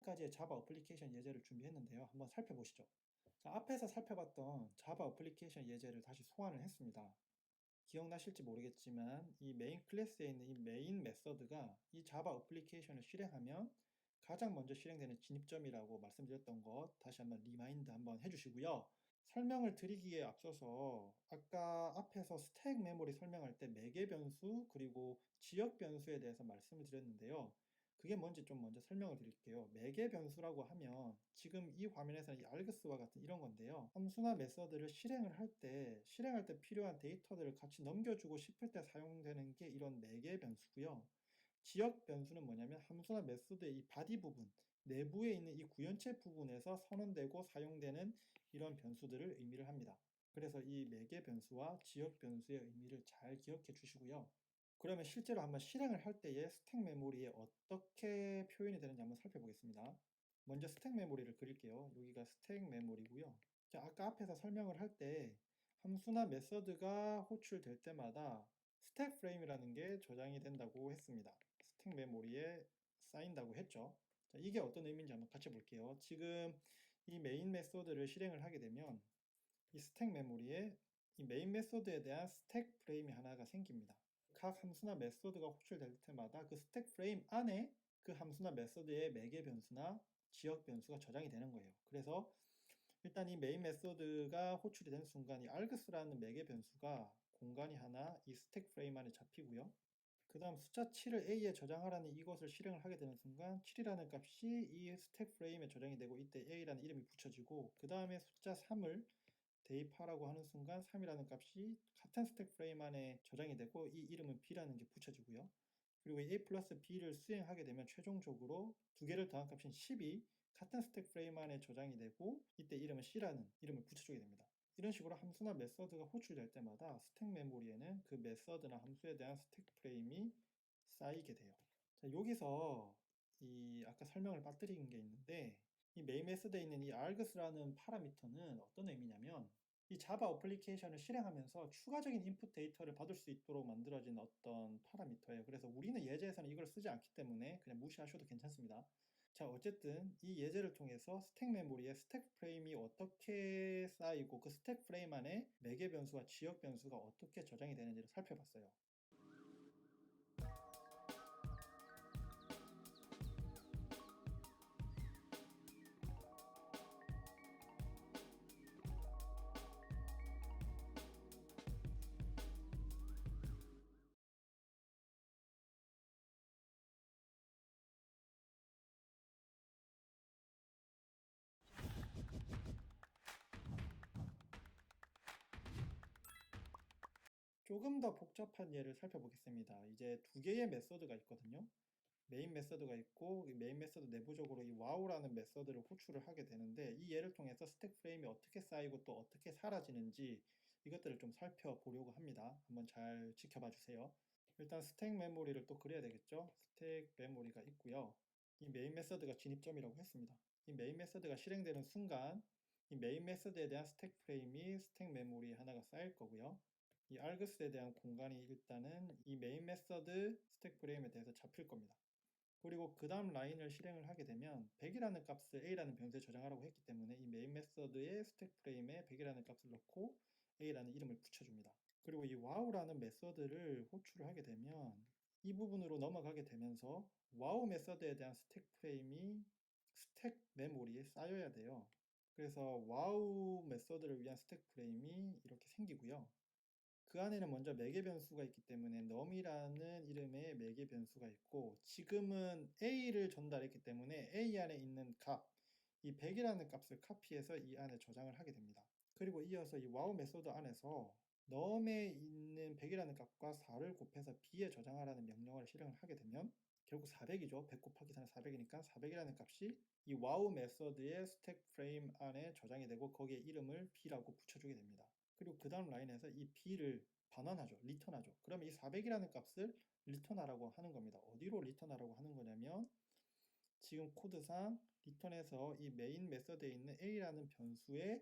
5가지의 자바 어플리케이션 예제를 준비했는데요. 한번 살펴보시죠. 자, 앞에서 살펴봤던 자바 어플리케이션 예제를 다시 소환을 했습니다. 기억나실지 모르겠지만 이 메인 클래스에 있는 이 메인 메서드가 이 자바 어플리케이션을 실행하면 가장 먼저 실행되는 진입점이라고 말씀드렸던 것 다시 한번 리마인드 한번 해주시고요. 설명을 드리기에 앞서서 아까 앞에서 스택 메모리 설명할 때 매개 변수 그리고 지역 변수에 대해서 말씀을 드렸는데요. 그게 뭔지 좀 먼저 설명을 드릴게요. 매개 변수라고 하면 지금 이 화면에서는 이 args와 같은 이런 건데요. 함수나 메서드를 실행할 때 필요한 데이터들을 같이 넘겨주고 싶을 때 사용되는 게 이런 매개 변수고요. 지역 변수는 뭐냐면 함수나 메소드의 이 바디 부분, 내부에 있는 이 구현체 부분에서 선언되고 사용되는 이런 변수들을 의미를 합니다. 그래서 이 매개 변수와 지역 변수의 의미를 잘 기억해 주시고요. 그러면 실제로 한번 실행을 할 때에 스택 메모리에 어떻게 표현이 되는지 한번 살펴보겠습니다. 먼저 스택 메모리를 그릴게요. 여기가 스택 메모리고요. 자, 아까 앞에서 설명을 할 때 함수나 메서드가 호출될 때마다 스택 프레임이라는 게 저장이 된다고 했습니다. 스택 메모리에 쌓인다고 했죠. 자, 이게 어떤 의미인지 한번 같이 볼게요. 지금 이 메인 메소드를 실행을 하게 되면 이 스택 메모리에 이 메인 메소드에 대한 스택 프레임이 하나가 생깁니다. 각 함수나 메소드가 호출될 때마다 그 스택 프레임 안에 그 함수나 메소드의 매개 변수나 지역 변수가 저장이 되는 거예요. 그래서 일단 이 메인 메소드가 호출이 된 순간 이 args라는 매개 변수가 공간이 하나 이 스택 프레임 안에 잡히고요. 그 다음 숫자 7을 A에 저장하라는 이것을 실행을 하게 되는 순간 7이라는 값이 이 스택 프레임에 저장이 되고 이때 A라는 이름이 붙여지고 그 다음에 숫자 3을 대입하라고 하는 순간 3이라는 값이 같은 스택 프레임 안에 저장이 되고 이 이름은 B라는 게 붙여지고요. 그리고 A 플러스 B를 수행하게 되면 최종적으로 두 개를 더한 값인 10이 같은 스택 프레임 안에 저장이 되고 이때 이름은 C라는 이름을 붙여주게 됩니다. 이런 식으로 함수나 메서드가 호출될 때마다 스택 메모리에는 그 메서드나 함수에 대한 스택 프레임이 쌓이게 돼요. 자, 여기서 이 아까 설명을 빠뜨린 게 있는데 이 메인 메서드에 있는 이 args라는 파라미터는 어떤 의미냐면 이 자바 어플리케이션을 실행하면서 추가적인 인풋 데이터를 받을 수 있도록 만들어진 어떤 파라미터예요. 그래서 우리는 예제에서는 이걸 쓰지 않기 때문에 그냥 무시하셔도 괜찮습니다. 자, 어쨌든 이 예제를 통해서 스택 메모리에 스택 프레임이 어떻게 쌓이고 그 스택 프레임 안에 매개 변수와 지역 변수가 어떻게 저장이 되는지를 살펴봤어요. 조금 더 복잡한 예를 살펴보겠습니다. 이제 두 개의 메서드가 있거든요. 메인 메서드가 있고 이 메인 메서드 내부적으로 이 wow라는 메서드를 호출을 하게 되는데 이 예를 통해서 스택 프레임이 어떻게 쌓이고 또 어떻게 사라지는지 이것들을 좀 살펴보려고 합니다. 한번 잘 지켜봐 주세요. 일단 스택 메모리를 또 그려야 되겠죠. 스택 메모리가 있고요. 이 메인 메서드가 진입점이라고 했습니다. 이 메인 메서드가 실행되는 순간 이 메인 메서드에 대한 스택 프레임이 스택 메모리에 하나가 쌓일 거고요. 이 args에 대한 공간이 일단은 이 메인 메서드 스택 프레임에 대해서 잡힐 겁니다. 그리고 그 다음 라인을 실행을 하게 되면 100이라는 값을 a라는 변수에 저장하라고 했기 때문에 이 메인 메서드의 스택 프레임에 100이라는 값을 넣고 a라는 이름을 붙여줍니다. 그리고 이 wow라는 메서드를 호출을 하게 되면 이 부분으로 넘어가게 되면서 wow 메서드에 대한 스택 프레임이 스택 메모리에 쌓여야 돼요. 그래서 wow 메서드를 위한 스택 프레임이 이렇게 생기고요. 그 안에는 먼저 매개 변수가 있기 때문에 num이라는 이름의 매개 변수가 있고, 지금은 a를 전달했기 때문에 a 안에 있는 값, 이 100이라는 값을 카피해서 이 안에 저장을 하게 됩니다. 그리고 이어서 이 wow 메소드 안에서 num에 있는 100이라는 값과 4를 곱해서 b에 저장하라는 명령어를 실행을 하게 되면 결국 400이죠. 100 곱하기 4는 400이니까 400이라는 값이 이 wow 메소드의 스택 프레임 안에 저장이 되고 거기에 이름을 b라고 붙여주게 됩니다. 그리고 그 다음 라인에서 이 b를 반환하죠. 리턴하죠. 그러면 이 400이라는 값을 리턴하라고 하는 겁니다. 어디로 리턴하라고 하는 거냐면 지금 코드상 리턴해서 이 메인 메서드에 있는 a라는 변수에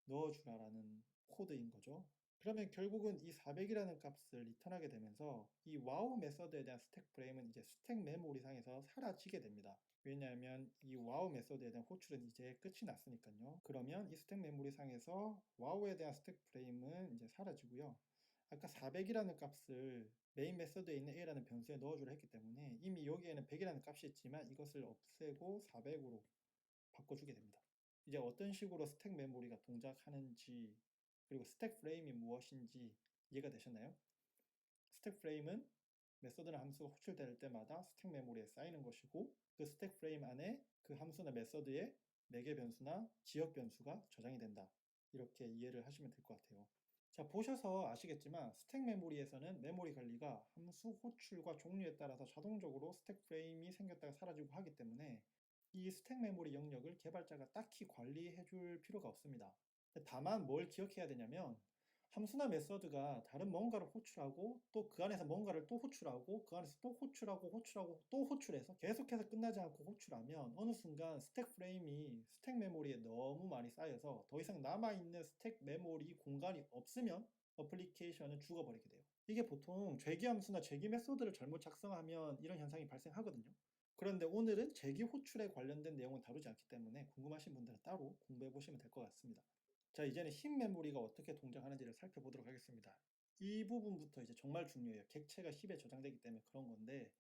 넣어주라라는 코드인 거죠. 그러면 결국은 이 400이라는 값을 리턴하게 되면서 이 wow 메서드에 대한 스택 프레임은 이제 스택 메모리상에서 사라지게 됩니다. 왜냐하면 이 wow 메서드에 대한 호출은 이제 끝이 났으니까요. 그러면 이 스택 메모리 상에서 wow에 대한 스택 프레임은 이제 사라지고요. 아까 400이라는 값을 메인 메서드에 있는 a라는 변수에 넣어주려 했기 때문에 이미 여기에는 100이라는 값이 있지만 이것을 없애고 400으로 바꿔주게 됩니다. 이제 어떤 식으로 스택 메모리가 동작하는지 그리고 스택 프레임이 무엇인지 이해가 되셨나요? 스택 프레임은 메서드나 함수가 호출될 때마다 스택 메모리에 쌓이는 것이고 그 스택 프레임 안에 그 함수나 메서드의 매개 변수나 지역 변수가 저장이 된다. 이렇게 이해를 하시면 될 것 같아요. 자, 보셔서 아시겠지만 스택 메모리에서는 메모리 관리가 함수 호출과 종류에 따라서 자동적으로 스택 프레임이 생겼다가 사라지고 하기 때문에 이 스택 메모리 영역을 개발자가 딱히 관리해 줄 필요가 없습니다. 다만 뭘 기억해야 되냐면 함수나 메서드가 다른 뭔가를 호출하고 또 그 안에서 뭔가를 또 호출하고 그 안에서 또 호출하고 호출하고 또 호출해서 계속해서 끝나지 않고 호출하면 어느 순간 스택 프레임이 스택 메모리에 너무 많이 쌓여서 더 이상 남아있는 스택 메모리 공간이 없으면 어플리케이션은 죽어버리게 돼요. 이게 보통 재기 함수나 재기 메소드를 잘못 작성하면 이런 현상이 발생하거든요. 그런데 오늘은 재기 호출에 관련된 내용은 다루지 않기 때문에 궁금하신 분들은 따로 공부해 보시면 될 것 같습니다. 자, 이제는 힙 메모리가 어떻게 동작하는지를 살펴보도록 하겠습니다. 이 부분부터 이제 정말 중요해요. 객체가 힙에 저장되기 때문에 그런 건데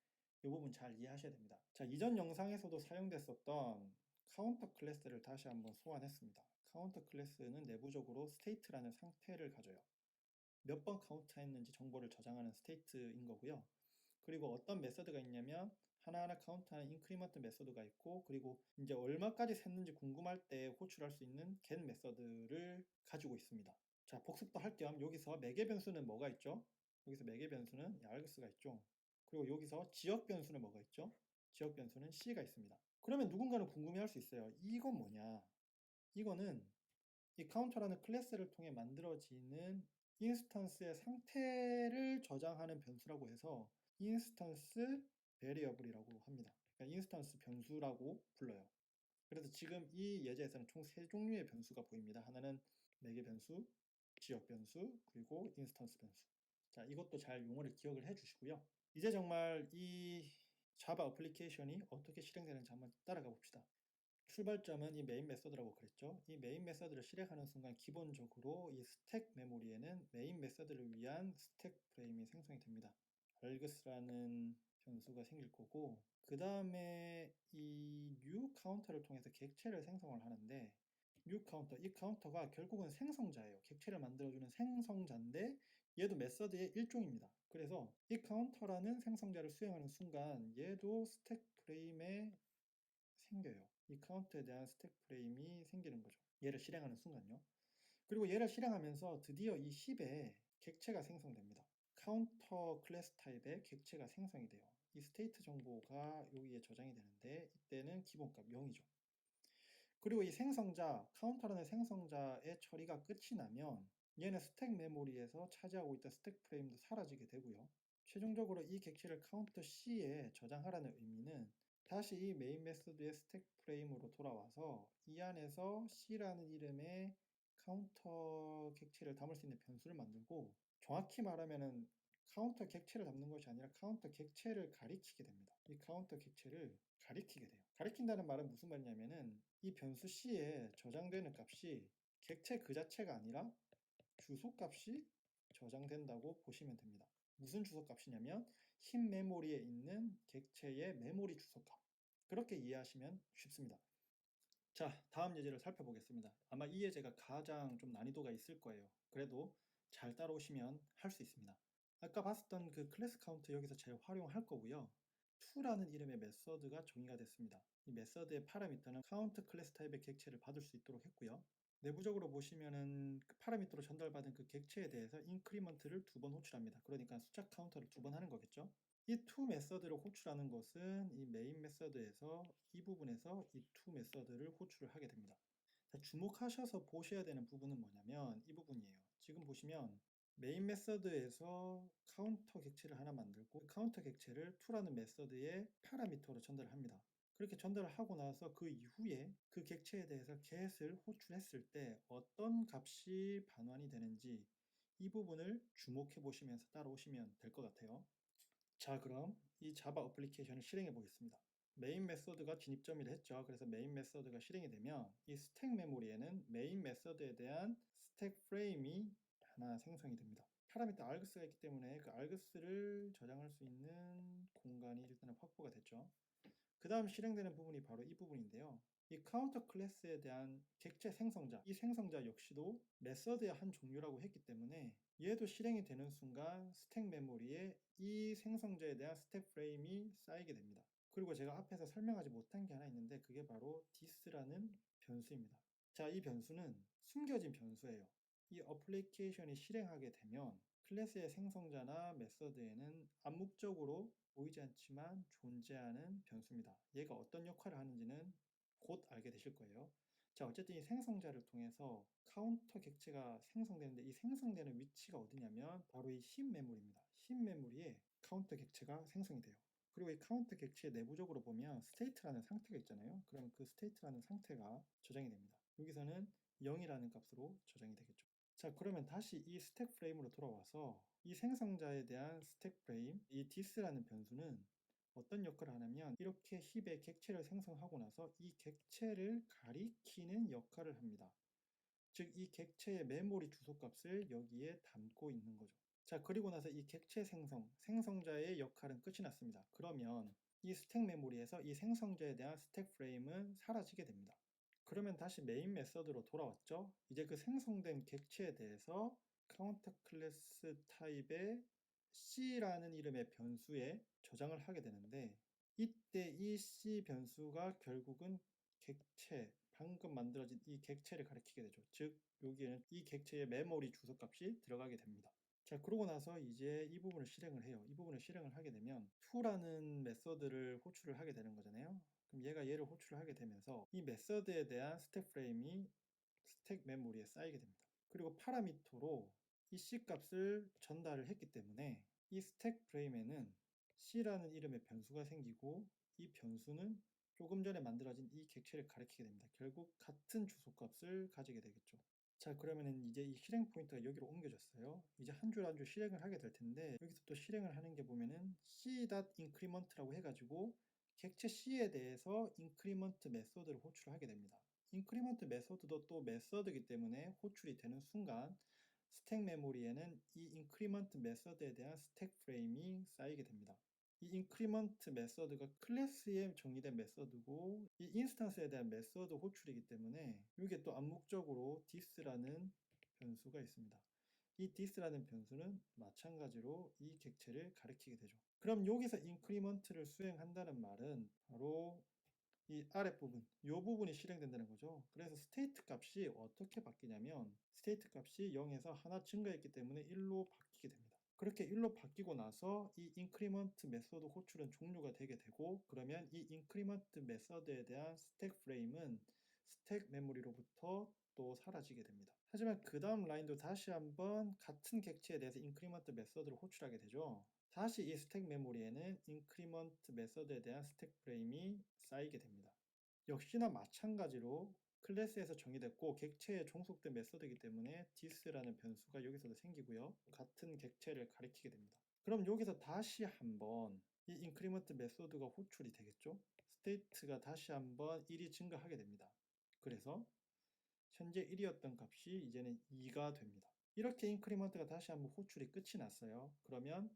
이 부분 잘 이해하셔야 됩니다. 자, 이전 영상에서도 사용됐었던 카운터 클래스를 다시 한번 소환했습니다. 카운터 클래스는 내부적으로 스테이트라는 상태를 가져요. 몇 번 카운트했는지 정보를 저장하는 스테이트인 거고요. 그리고 어떤 메서드가 있냐면 하나하나 카운트하는 인크리먼트 메서드가 있고, 그리고 이제 얼마까지 샜는지 궁금할 때 호출할 수 있는 get 메서드를 가지고 있습니다. 자, 복습도 할 겸 여기서 매개 변수는 뭐가 있죠? 여기서 매개 변수는 args가 있죠. 그리고 여기서 지역 변수는 뭐가 있죠? 지역 변수는 c가 있습니다. 그러면 누군가는 궁금해할 수 있어요. 이건 뭐냐? 이거는 이 카운터라는 클래스를 통해 만들어지는 인스턴스의 상태를 저장하는 변수라고 해서 인스턴스 베리어블이라고 합니다. 그러니까 인스턴스 변수라고 불러요. 그래서 지금 이 예제에서는 총 3종류의 변수가 보입니다. 하나는 매개 변수, 지역 변수, 그리고 인스턴스 변수. 자, 이것도 잘 용어를 기억을 해 주시고요. 이제 정말 이 자바 어플리케이션이 어떻게 실행되는지 한번 따라가 봅시다. 출발점은 이 메인 메서드라고 그랬죠. 이 메인 메서드를 실행하는 순간 기본적으로 이 스택 메모리에는 메인 메서드를 위한 스택 프레임이 생성이 됩니다. args라는 변수가 생길 거고, 그 다음에 이 new 카운터를 통해서 객체를 생성을 하는데, new 카운터, 이 카운터가 결국은 생성자예요. 객체를 만들어주는 생성자인데 얘도 메서드의 일종입니다. 그래서 이 카운터라는 생성자를 수행하는 순간 얘도 스택 프레임에 생겨요. 이 카운트에 대한 스택 프레임이 생기는 거죠. 얘를 실행하는 순간요. 그리고 얘를 실행하면서 드디어 이 힙에 객체가 생성됩니다. 카운터 클래스 타입의 객체가 생성이 돼요. 이 스테이트 정보가 여기에 저장이 되는데 이때는 기본값 0이죠. 그리고 이 생성자, 카운터라는 생성자의 처리가 끝이 나면 얘는 스택 메모리에서 차지하고 있던 스택 프레임도 사라지게 되고요. 최종적으로 이 객체를 카운터 C에 저장하라는 의미는 다시 이 메인 메소드의 스택 프레임으로 돌아와서 이 안에서 C라는 이름의 카운터 객체를 담을 수 있는 변수를 만들고, 정확히 말하면은 카운터 객체를 담는 것이 아니라 카운터 객체를 가리키게 됩니다. 이 카운터 객체를 가리키게 돼요. 가리킨다는 말은 무슨 말이냐면은 이 변수 C에 저장되는 값이 객체 그 자체가 아니라 주소값이 저장된다고 보시면 됩니다. 무슨 주소값이냐면 흰 메모리에 있는 객체의 메모리 주소값. 그렇게 이해하시면 쉽습니다. 자, 다음 예제를 살펴보겠습니다. 아마 이 예제가 가장 좀 난이도가 있을 거예요. 그래도 잘 따라오시면 할 수 있습니다. 아까 봤었던 그 클래스 카운트 여기서 재활용할 거고요. to라는 이름의 메서드가 정의가 됐습니다. 이 메서드의 파라미터는 카운트 클래스 타입의 객체를 받을 수 있도록 했고요. 내부적으로 보시면은 그 파라미터로 전달받은 그 객체에 대해서 인크리먼트를 2번 호출합니다. 그러니까 숫자 카운터를 2번 하는 거겠죠. 이 to 메서드를 호출하는 것은 이 메인 메서드에서 이 부분에서 이 to 메서드를 호출을 하게 됩니다. 자, 주목하셔서 보셔야 되는 부분은 뭐냐면 이 부분이에요. 지금 보시면 메인 메서드에서 카운터 객체를 하나 만들고 그 카운터 객체를 to라는 메서드의 파라미터로 전달을 합니다. 그렇게 전달을 하고 나서 그 이후에 그 객체에 대해서 get을 호출했을 때 어떤 값이 반환이 되는지 이 부분을 주목해 보시면서 따라오시면 될 것 같아요. 자, 그럼 이 자바 어플리케이션을 실행해 보겠습니다. 메인 메서드가 진입점이라 했죠. 그래서 메인 메서드가 실행이 되면 이 스택 메모리에는 메인 메서드에 대한 스택 프레임이 하나 생성이 됩니다. 파라미터 args가 있기 때문에 그 args를 저장할 수 있는 공간이 일단은 확보가 됐죠. 그 다음 실행되는 부분이 바로 이 부분인데요. 이 카운터 클래스에 대한 객체 생성자, 이 생성자 역시도 메서드의 한 종류라고 했기 때문에 얘도 실행이 되는 순간 스택 메모리에 이 생성자에 대한 스택 프레임이 쌓이게 됩니다. 그리고 제가 앞에서 설명하지 못한 게 하나 있는데 그게 바로 this라는 변수입니다. 자, 이 변수는 숨겨진 변수예요. 이 어플리케이션이 실행하게 되면 클래스의 생성자나 메서드에는 암묵적으로 보이지 않지만 존재하는 변수입니다. 얘가 어떤 역할을 하는지는 곧 알게 되실 거예요. 자, 어쨌든 이 생성자를 통해서 카운터 객체가 생성되는데 이 생성되는 위치가 어디냐면 바로 이 흰 메모리입니다. 흰 메모리에 카운터 객체가 생성이 돼요. 그리고 이 카운터 객체의 내부적으로 보면 스테이트라는 상태가 있잖아요. 그러면 그 스테이트라는 상태가 저장이 됩니다. 여기서는 0이라는 값으로 저장이 되겠죠. 자, 그러면 다시 이 스택 프레임으로 돌아와서 이 생성자에 대한 스택 프레임, 이 this라는 변수는 어떤 역할을 하냐면 이렇게 힙의 객체를 생성하고 나서 이 객체를 가리키는 역할을 합니다. 즉, 이 객체의 메모리 주소값을 여기에 담고 있는 거죠. 자, 그리고 나서 이 객체 생성자의 역할은 끝이 났습니다. 그러면 이 스택 메모리에서 이 생성자에 대한 스택 프레임은 사라지게 됩니다. 그러면 다시 메인 메서드로 돌아왔죠. 이제 그 생성된 객체에 대해서 카운터 클래스 타입의 C라는 이름의 변수에 저장을 하게 되는데 이때 이 C 변수가 결국은 객체, 방금 만들어진 이 객체를 가리키게 되죠. 즉, 여기에는 이 객체의 메모리 주소값이 들어가게 됩니다. 자, 그러고 나서 이제 이 부분을 실행을 해요. 이 부분을 실행을 하게 되면 to라는 메서드를 호출을 하게 되는 거잖아요. 그럼 얘를 호출을 하게 되면서 이 메서드에 대한 스택 프레임이 스택 메모리에 쌓이게 됩니다. 그리고 파라미터로 이 C 값을 전달을 했기 때문에 이 스택 프레임에는 C라는 이름의 변수가 생기고 이 변수는 조금 전에 만들어진 이 객체를 가리키게 됩니다. 결국 같은 주소값을 가지게 되겠죠. 자, 그러면은 이제 이 실행 포인트가 여기로 옮겨졌어요. 이제 한 줄 한 줄 실행을 하게 될 텐데 여기서 또 실행을 하는 게 보면은 c.increment라고 해가지고 객체 C에 대해서 increment 메소드를 호출을 하게 됩니다. increment 메소드도 또 메서드이기 때문에 호출이 되는 순간 스택 메모리에는 이 increment 메서드에 대한 스택 프레임이 쌓이게 됩니다. 이 increment 메서드가 클래스에 정의된 메서드고 이 인스턴스에 대한 메서드 호출이기 때문에 이게 또 암묵적으로 this라는 변수가 있습니다. 이 this라는 변수는 마찬가지로 이 객체를 가리키게 되죠. 그럼 여기서 increment를 수행한다는 말은 바로 이 아랫부분, 이 부분이 실행된다는 거죠. 그래서 스테이트 값이 어떻게 바뀌냐면 스테이트 값이 0에서 하나 증가했기 때문에 1로 바뀌게 됩니다. 그렇게 1로 바뀌고 나서 이 increment 메서드 호출은 종료가 되게 되고 그러면 이 increment 메서드에 대한 스택 프레임은 스택 메모리로부터 또 사라지게 됩니다. 하지만 그 다음 라인도 다시 한번 같은 객체에 대해서 increment 메서드를 호출하게 되죠. 다시 이 스택 메모리에는 increment 메서드에 대한 스택 프레임이 쌓이게 됩니다. 역시나 마찬가지로 클래스에서 정의됐고 객체에 종속된 메서드이기 때문에 this라는 변수가 여기서도 생기고요. 같은 객체를 가리키게 됩니다. 그럼 여기서 다시 한번 이 인크리먼트 메소드가 호출이 되겠죠? 스테이트가 다시 한번 1이 증가하게 됩니다. 그래서 현재 1이었던 값이 이제는 2가 됩니다. 이렇게 인크리먼트가 다시 한번 호출이 끝이 났어요. 그러면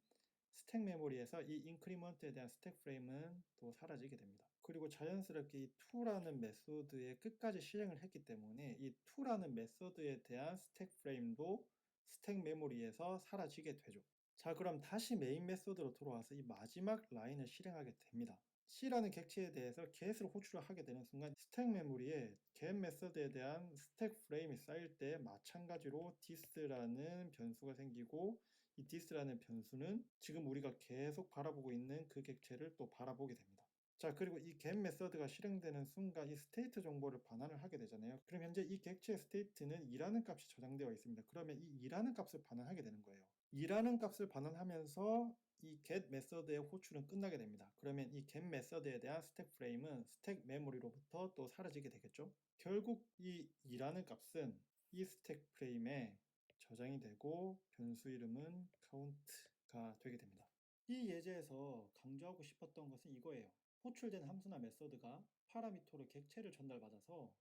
스택 메모리에서 이 인크리먼트에 대한 스택 프레임은 또 사라지게 됩니다. 그리고 자연스럽게 이 to라는 메소드의 끝까지 실행을 했기 때문에 이 to라는 메소드에 대한 스택 프레임도 스택 메모리에서 사라지게 되죠. 자, 그럼 다시 메인 메소드로 돌아와서 이 마지막 라인을 실행하게 됩니다. C라는 객체에 대해서 get을 호출을 하게 되는 순간 스택 메모리에 get 메소드에 대한 스택 프레임이 쌓일 때 마찬가지로 this라는 변수가 생기고 이 this라는 변수는 지금 우리가 계속 바라보고 있는 그 객체를 또 바라보게 됩니다. 자, 그리고 이 get 메소드가 실행되는 순간 이 스테이트 정보를 반환을 하게 되잖아요. 그럼 현재 이 객체의 스테이트는 2라는 값이 저장되어 있습니다. 그러면 이 2라는 값을 반환하게 되는 거예요. 2라는 값을 반환하면서 이 get 메서드의 호출은 끝나게 됩니다. 그러면 이 get 메서드에 대한 스택 프레임은 스택 메모리로부터 또 사라지게 되겠죠. 결국 이 2라는 값은 이 스택 프레임에 저장이 되고 변수 이름은 count가 되게 됩니다. 이 예제에서 강조하고 싶었던 것은 이거예요. 호출된 함수나 메서드가 파라미터로 객체를 전달받아서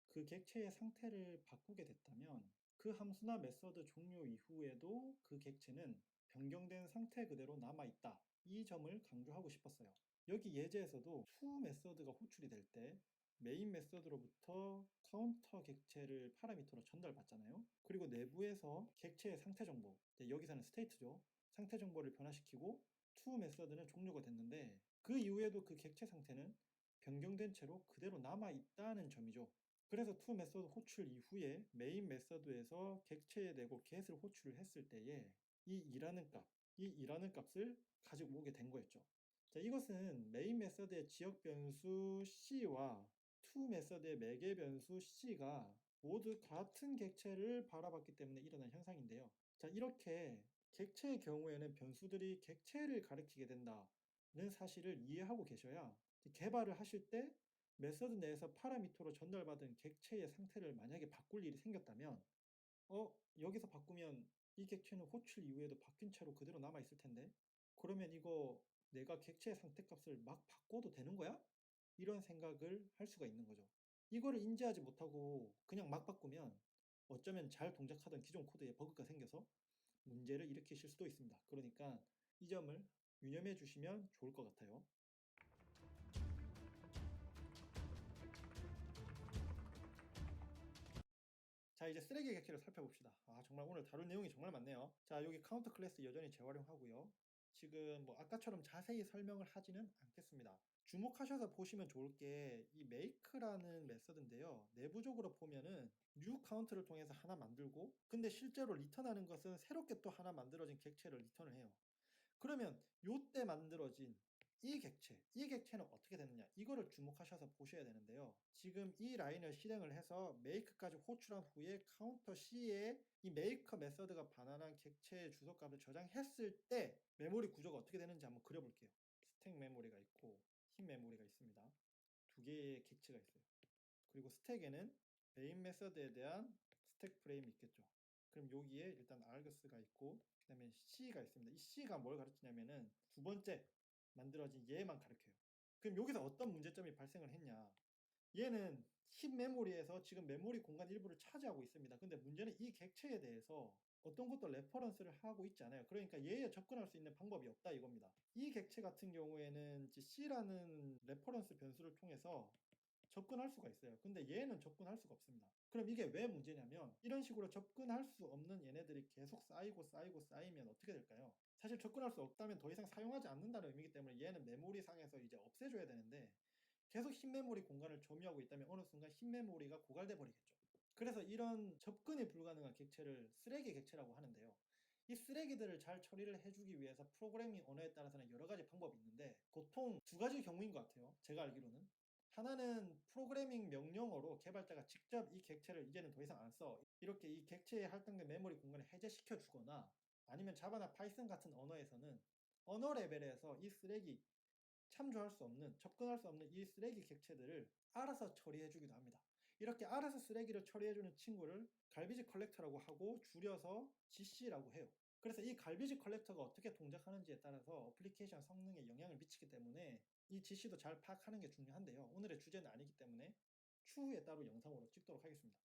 그 객체의 상태를 바꾸게 됐다면 그 함수나 메서드 종료 이후에도 그 객체는 변경된 상태 그대로 남아있다. 이 점을 강조하고 싶었어요. 여기 예제에서도 to 메서드가 호출이 될 때 메인 메서드로부터 카운터 객체를 파라미터로 전달받잖아요. 그리고 내부에서 객체의 상태 정보, 여기서는 스테이트죠. 상태 정보를 변화시키고 to 메서드는 종료가 됐는데 그 이후에도 그 객체 상태는 변경된 채로 그대로 남아있다는 점이죠. 그래서 to 메소드 호출 이후에 메인 메소드에서 객체에 대고 get을 호출을 했을 때에 이 2라는 값, 이 2라는 값을 가지고 오게 된 거였죠. 자, 이것은 메인 메소드의 지역 변수 c와 to 메소드의 매개 변수 c가 모두 같은 객체를 바라봤기 때문에 일어난 현상인데요. 자, 이렇게 객체의 경우에는 변수들이 객체를 가리키게 된다는 사실을 이해하고 계셔야 개발을 하실 때 메서드 내에서 파라미터로 전달받은 객체의 상태를 만약에 바꿀 일이 생겼다면 여기서 바꾸면 이 객체는 호출 이후에도 바뀐 채로 그대로 남아있을 텐데 그러면 이거 내가 객체의 상태값을 막 바꿔도 되는 거야? 이런 생각을 할 수가 있는 거죠. 이거를 인지하지 못하고 그냥 막 바꾸면 어쩌면 잘 동작하던 기존 코드에 버그가 생겨서 문제를 일으키실 수도 있습니다. 그러니까 이 점을 유념해 주시면 좋을 것 같아요. 자, 이제 쓰레기 객체를 살펴봅시다. 정말 오늘 다룰 내용이 정말 많네요. 자, 여기 카운터 클래스 여전히 재활용하고요. 지금 뭐 아까처럼 자세히 설명을 하지는 않겠습니다. 주목하셔서 보시면 좋을 게 이 make라는 메서드인데요. 내부적으로 보면은 new count를 통해서 하나 만들고 근데 실제로 리턴하는 것은 새롭게 또 하나 만들어진 객체를 리턴을 해요. 그러면 요때 만들어진 이 객체는 어떻게 되느냐 이거를 주목하셔서 보셔야 되는데요. 지금 이 라인을 실행을 해서 make까지 호출한 후에 카운터 C에 이 make 메서드가 반환한 객체의 주소값을 저장했을 때 메모리 구조가 어떻게 되는지 한번 그려볼게요. 스택 메모리가 있고 힙 메모리가 있습니다. 두 개의 객체가 있어요. 그리고 스택에는 메인 메서드에 대한 스택 프레임이 있겠죠. 그럼 여기에 일단 args가 있고 그 다음에 C가 있습니다. 이 C가 뭘 가르치냐면은 두 번째 만들어진 얘만 가르쳐요. 그럼 여기서 어떤 문제점이 발생을 했냐. 얘는 힙 메모리에서 지금 메모리 공간 일부를 차지하고 있습니다. 근데 문제는 이 객체에 대해서 어떤 것도 레퍼런스를 하고 있지 않아요. 그러니까 얘에 접근할 수 있는 방법이 없다 이겁니다. 이 객체 같은 경우에는 C라는 레퍼런스 변수를 통해서 접근할 수가 있어요. 근데 얘는 접근할 수가 없습니다. 그럼 이게 왜 문제냐면 이런 식으로 접근할 수 없는 얘네들이 계속 쌓이면 어떻게 될까요? 사실 접근할 수 없다면 더 이상 사용하지 않는다는 의미이기 때문에 얘는 메모리 상에서 이제 없애줘야 되는데 계속 힙 메모리 공간을 점유하고 있다면 어느 순간 힙 메모리가 고갈돼 버리겠죠. 그래서 이런 접근이 불가능한 객체를 쓰레기 객체라고 하는데요. 이 쓰레기들을 잘 처리를 해주기 위해서 프로그래밍 언어에 따라서는 여러 가지 방법이 있는데 보통 두 가지 경우인 것 같아요. 제가 알기로는. 하나는 프로그래밍 명령어로 개발자가 직접 이 객체를 이제는 더 이상 안 써. 이렇게 이 객체에 할당된 메모리 공간을 해제시켜 주거나 아니면 자바나 파이썬 같은 언어에서는 언어 레벨에서 이 쓰레기 참조할 수 없는 접근할 수 없는 이 쓰레기 객체들을 알아서 처리해 주기도 합니다. 이렇게 알아서 쓰레기를 처리해 주는 친구를 갈비지 컬렉터라고 하고 줄여서 GC라고 해요. 그래서 이 갈비지 컬렉터가 어떻게 동작하는지에 따라서 어플리케이션 성능에 영향을 미치기 때문에 이 지시도 잘 파악하는 게 중요한데요. 오늘의 주제는 아니기 때문에 추후에 따로 영상으로 찍도록 하겠습니다.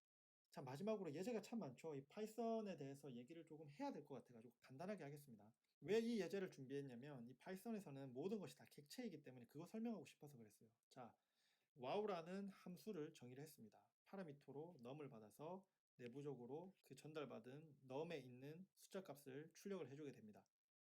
자, 마지막으로 예제가 참 많죠. 이 파이썬에 대해서 얘기를 조금 해야 될 것 같아가지고 간단하게 하겠습니다. 왜 이 예제를 준비했냐면 이 파이썬에서는 모든 것이 다 객체이기 때문에 그거 설명하고 싶어서 그랬어요. 자, wow라는 함수를 정의를 했습니다. 파라미터로 num을 받아서 내부적으로 그 전달받은 num에 있는 숫자 값을 출력을 해주게 됩니다.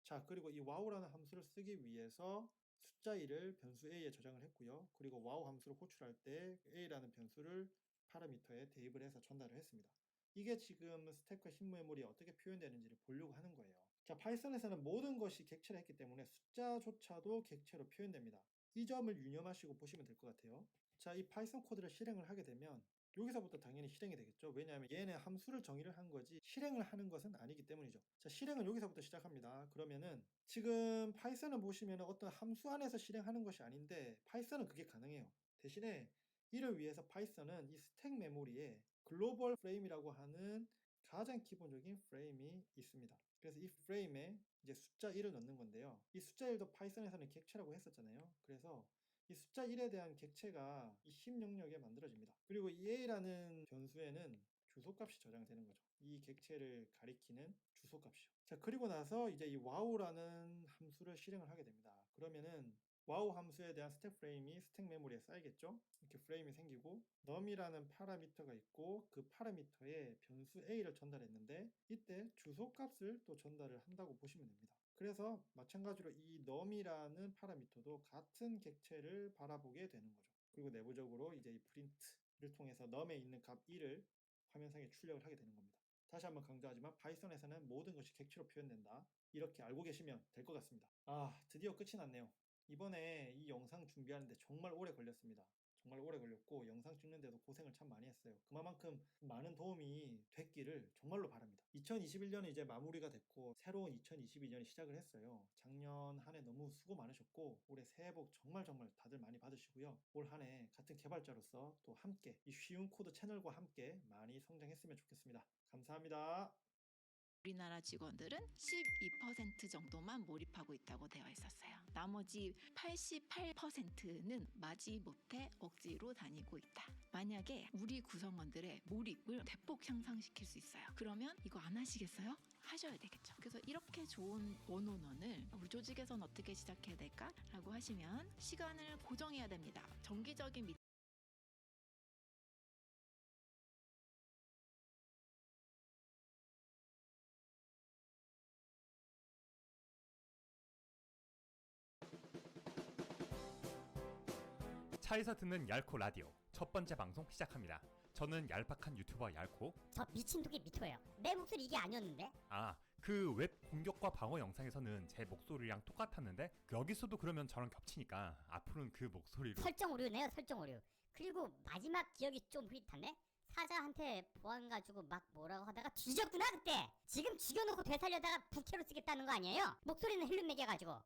자, 그리고 이 wow라는 함수를 쓰기 위해서 숫자 1을 변수 a에 저장을 했고요. 그리고 wow 함수를 호출할 때 a라는 변수를 파라미터에 대입을 해서 전달을 했습니다. 이게 지금 스택과 흰 메모리에 어떻게 표현되는지를 보려고 하는 거예요. 자, 파이썬에서는 모든 것이 객체를 했기 때문에 숫자조차도 객체로 표현됩니다. 이 점을 유념하시고 보시면 될 것 같아요. 자, 이 파이썬 코드를 실행을 하게 되면 여기서부터 당연히 실행이 되겠죠. 왜냐하면 얘는 함수를 정의를 한 거지 실행을 하는 것은 아니기 때문이죠. 자, 실행은 여기서부터 시작합니다. 그러면은 지금 파이썬을 보시면 어떤 함수 안에서 실행하는 것이 아닌데 파이썬은 그게 가능해요. 대신에 이를 위해서 파이썬은 이 스택 메모리에 글로벌 프레임이라고 하는 가장 기본적인 프레임이 있습니다. 그래서 이 프레임에 이제 숫자 1을 넣는 건데요. 이 숫자 1도 파이썬에서는 객체라고 했었잖아요. 그래서 이 숫자 1에 대한 객체가 이 힙 영역에 만들어집니다. 그리고 이 a라는 변수에는 주소값이 저장되는 거죠. 이 객체를 가리키는 주소값이요. 자, 그리고 나서 이제 이 wow라는 함수를 실행을 하게 됩니다. 그러면은 wow 함수에 대한 스택 프레임이 스택 메모리에 쌓이겠죠? 이렇게 프레임이 생기고 num이라는 파라미터가 있고 그 파라미터에 변수 a를 전달했는데 이때 주소값을 또 전달을 한다고 보시면 됩니다. 그래서 마찬가지로 이 num이라는 파라미터도 같은 객체를 바라보게 되는 거죠. 그리고 내부적으로 이제 이 print를 통해서 num에 있는 값 1을 화면상에 출력을 하게 되는 겁니다. 다시 한번 강조하지만 파이썬에서는 모든 것이 객체로 표현된다. 이렇게 알고 계시면 될 것 같습니다. 아, 드디어 끝이 났네요. 이번에 이 영상 준비하는데 정말 오래 걸렸습니다. 정말 오래 걸렸고 영상 찍는데도 고생을 참 많이 했어요. 그만큼 많은 도움이 됐기를 정말로 바랍니다. 2021년이 이제 마무리가 됐고 새로운 2022년이 시작을 했어요. 작년 한 해 너무 수고 많으셨고 올해 새해 복 정말 다들 많이 받으시고요. 올 한 해 같은 개발자로서 또 함께 이 쉬운 코드 채널과 함께 많이 성장했으면 좋겠습니다. 감사합니다. 우리나라 직원들은 12% 정도만 몰입하고 있다고 되어 있었어요. 나머지 88%는 마지못해 억지로 다니고 있다. 만약에 우리 구성원들의 몰입을 대폭 향상시킬 수 있어요. 그러면 이거 안 하시겠어요? 하셔야 되겠죠. 그래서 이렇게 좋은 원온원을 우리 조직에선 어떻게 시작해야 될까? 라고 하시면 시간을 고정해야 됩니다. 정기적인 차에서 듣는 얄코 라디오 첫 번째 방송 시작합니다. 저는 얄팍한 유튜버 얄코. 저 미친 독이 미토예요. 내 목소리 이게 아니었는데? 그 웹 공격과 방어 영상에서는 제 목소리랑 똑같았는데 여기서도 그러면 저랑 겹치니까 앞으로는 그 목소리로 설정 오류네요, 설정 오류. 그리고 마지막 기억이 좀 흐릿한데? 사자한테 보안 가지고 막 뭐라고 하다가 뒤졌구나 그때. 지금 죽여놓고 되살려다가 부캐로 쓰겠다는 거 아니에요? 목소리는 헬륨 매겨가지고.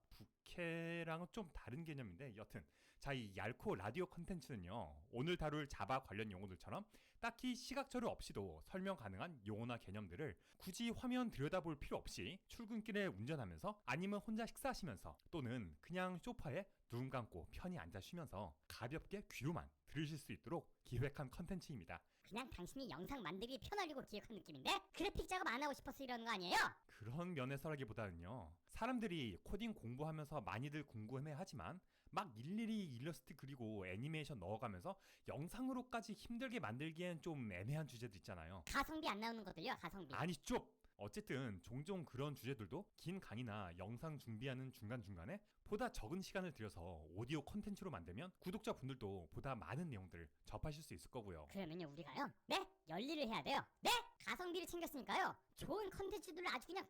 부캐랑은 좀 다른 개념인데 여튼 자, 이 얄코 라디오 컨텐츠는요 오늘 다룰 자바 관련 용어들처럼 딱히 시각처리 없이도 설명 가능한 용어나 개념들을 굳이 화면 들여다볼 필요 없이 출근길에 운전하면서 아니면 혼자 식사하시면서 또는 그냥 소파에 눈 감고 편히 앉아 쉬면서 가볍게 귀로만 들으실 수 있도록 기획한 컨텐츠입니다. 그냥 당신이 영상 만들기 편하려고 기획한 느낌인데? 그래픽 작업 안 하고 싶어서 이러는 거 아니에요? 그런 면에서라기보다는요 사람들이 코딩 공부하면서 많이들 궁금해하지만 막 일일이 일러스트 그리고 애니메이션 넣어가면서 영상으로까지 힘들게 만들기엔 좀 애매한 주제도 있잖아요. 가성비 안 나오는 것들요, 가성비. 아니 좀! 어쨌든 종종 그런 주제들도 긴 강의나 영상 준비하는 중간중간에 보다 적은 시간을 들여서 오디오 콘텐츠로 만들면 구독자분들도 보다 많은 내용들을 접하실 수 있을 거고요. 그러면요 우리가요, 네? 열일을 해야 돼요. 네? 가성비를 챙겼으니까요 좋은 컨텐츠들을 아주 그냥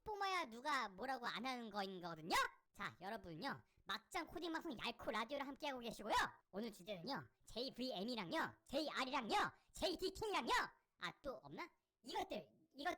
뽑아야 누가 뭐라고 안 하는 거인 거거든요. 자, 여러분요 막장 코딩 방송 얄코 라디오를 함께하고 계시고요. 오늘 주제는요 JVM이랑요 JR이랑요 JDK랑요 또 없나? 이것들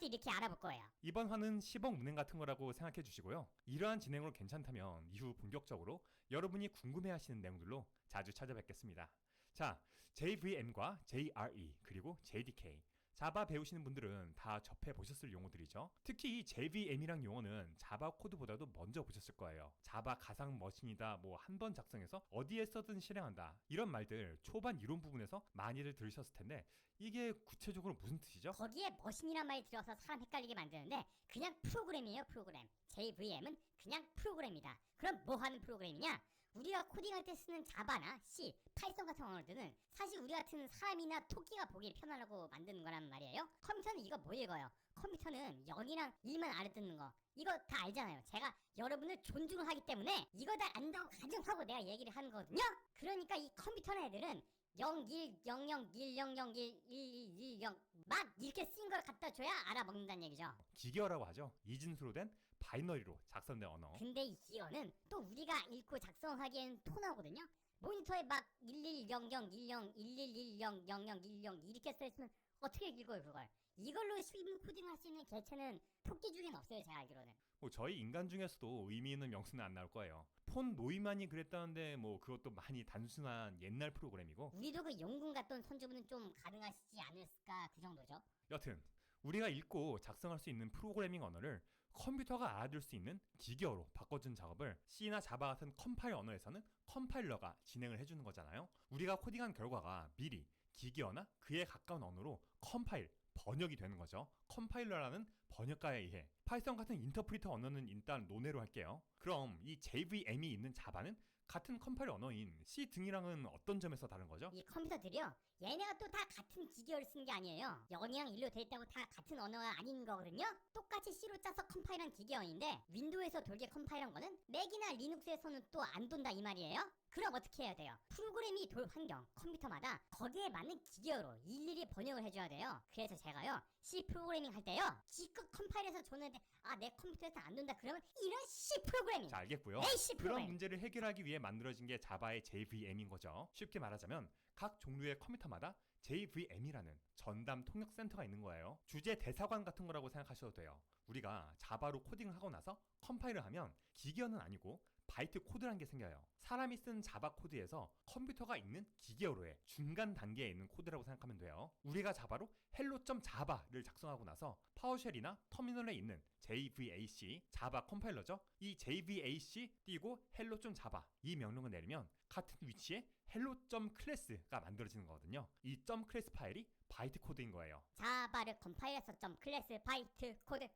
이렇게 알아볼 거예요. 이번 화는 시범 운행 같은 거라고 생각해 주시고요. 이러한 진행으로 괜찮다면 이후 본격적으로 여러분이 궁금해하시는 내용들로 자주 찾아뵙겠습니다. 자, JVM과 JRE 그리고 JDK 자바 배우시는 분들은 다 접해 보셨을 용어들이죠. 특히 이 JVM이란 용어는 자바 코드보다도 먼저 보셨을 거예요. 자바 가상 머신이다, 뭐 한 번 작성해서 어디에 써든 실행한다, 이런 말들 초반 이론 부분에서 많이들 들으셨을 텐데 이게 구체적으로 무슨 뜻이죠? 거기에 머신이란 말이 들어서 사람 헷갈리게 만드는데 그냥 프로그램이에요. 프로그램. JVM은 그냥 프로그램이다. 그럼 뭐 하는 프로그램이냐? 우리가 코딩할 때 쓰는 자바나 C, 파이썬 같은 언어들은 사실 우리 같은 사람이나 토끼가 보기 편하려고 만드는 거란 말이에요. 컴퓨터는 이거 못 읽어요. 컴퓨터는 0이랑 1만 알아듣는 거, 이거 다 알잖아요. 제가 여러분을 존중을 하기 때문에 이거 다 안다고 가정하고 내가 얘기를 하는 거거든요. 그러니까 이 컴퓨터 애들은 0, 1, 0, 0, 1, 0, 0, 1, 1, 1, 0 막 이렇게 쓴 걸 갖다 줘야 알아먹는다는 얘기죠. 기계어라고 하죠. 이진수로 된 바이너리로 작성된 언어. 근데 이 기어는 또 우리가 읽고 작성하기엔 토나거든요. 모니터에 막 110010, 1110, 0010 이렇게 써있으면 어떻게 읽어요 그걸? 이걸로 실무 코딩할 수 있는 개체는 토끼 중엔 없어요, 제가 알기로는. 뭐 저희 인간 중에서도 의미 있는 명수는 안 나올 거예요. 폰 노이만이 그랬다는데 뭐 그것도 많이 단순한 옛날 프로그램이고, 우리도 그 용군 같던 선주분은 좀 가능하시지 않을까, 그 정도죠. 여튼 우리가 읽고 작성할 수 있는 프로그래밍 언어를 컴퓨터가 알아들 수 있는 기계어로 바꿔준 작업을 C나 자바 같은 컴파일 언어에서는 컴파일러가 진행을 해주는 거잖아요. 우리가 코딩한 결과가 미리 기계어나 그에 가까운 언어로 컴파일, 번역이 되는 거죠. 컴파일러라는 번역가에 의해. 파이썬 같은 인터프리터 언어는 일단 논외로 할게요. 그럼 이 JVM이 있는 자바는 같은 컴파일 언어인 C 등이랑은 어떤 점에서 다른 거죠? 이 컴퓨터들이요, 얘네가 또 다 같은 기계어를 쓰는 게 아니에요. 0이랑 1로 돼 있다고 다 같은 언어가 아닌 거거든요. 똑같이 C로 짜서 컴파일한 기계어인데 윈도우에서 돌게 컴파일한 거는 맥이나 리눅스에서는 또 안 돈다 이 말이에요. 그럼 어떻게 해야 돼요? 프로그램이 돌 환경, 컴퓨터마다 거기에 맞는 기계어로 일일이 번역을 해줘야 돼요. 그래서 제가요, C 프로그래밍 할 때요, 지껏 컴파일해서 줬는데 내 컴퓨터에서 안 돈다 그러면 이런 C 프로그래밍, 자, 알겠고요. 에이 C 그런 프로그래밍. 문제를 해결하기 위해 만들어진 게 자바의 JVM인 거죠. 쉽게 말하자면 각 종류의 컴퓨터마다 JVM이라는 전담 통역 센터가 있는 거예요. 주제 대사관 같은 거라고 생각하셔도 돼요. 우리가 자바로 코딩을 하고 나서 컴파일을 하면 기계어는 아니고 바이트 코드라는 게 생겨요. 사람이 쓴 자바 코드에서 컴퓨터가 읽는 기계어로의 중간 단계에 있는 코드라고 생각하면 돼요. 우리가 자바로 hello.java를 작성하고 나서 파워쉘이나 터미널에 있는 JVAC, 자바 컴파일러죠. 이 JVAC 띄고 hello.java 이 명령을 내리면 같은 위치에 hello.class가 만들어지는 거거든요. 이 .class 파일이 바이트 코드인 거예요. 자바를 컴파일해서 점 클래스 바이트 코드.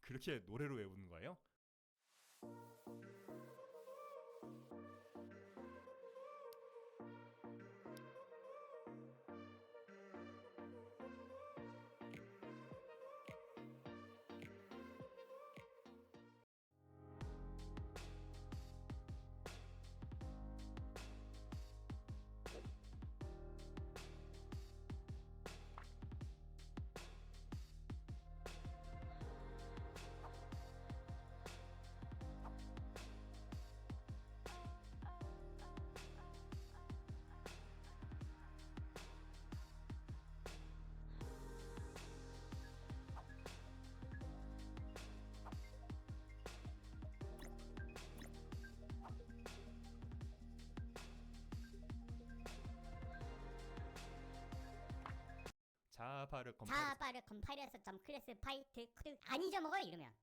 그렇게 노래로 외우는 거예요? 자바를 컴파일해서 점 클래스 바이트 코드 안 잊어먹어요 이러면.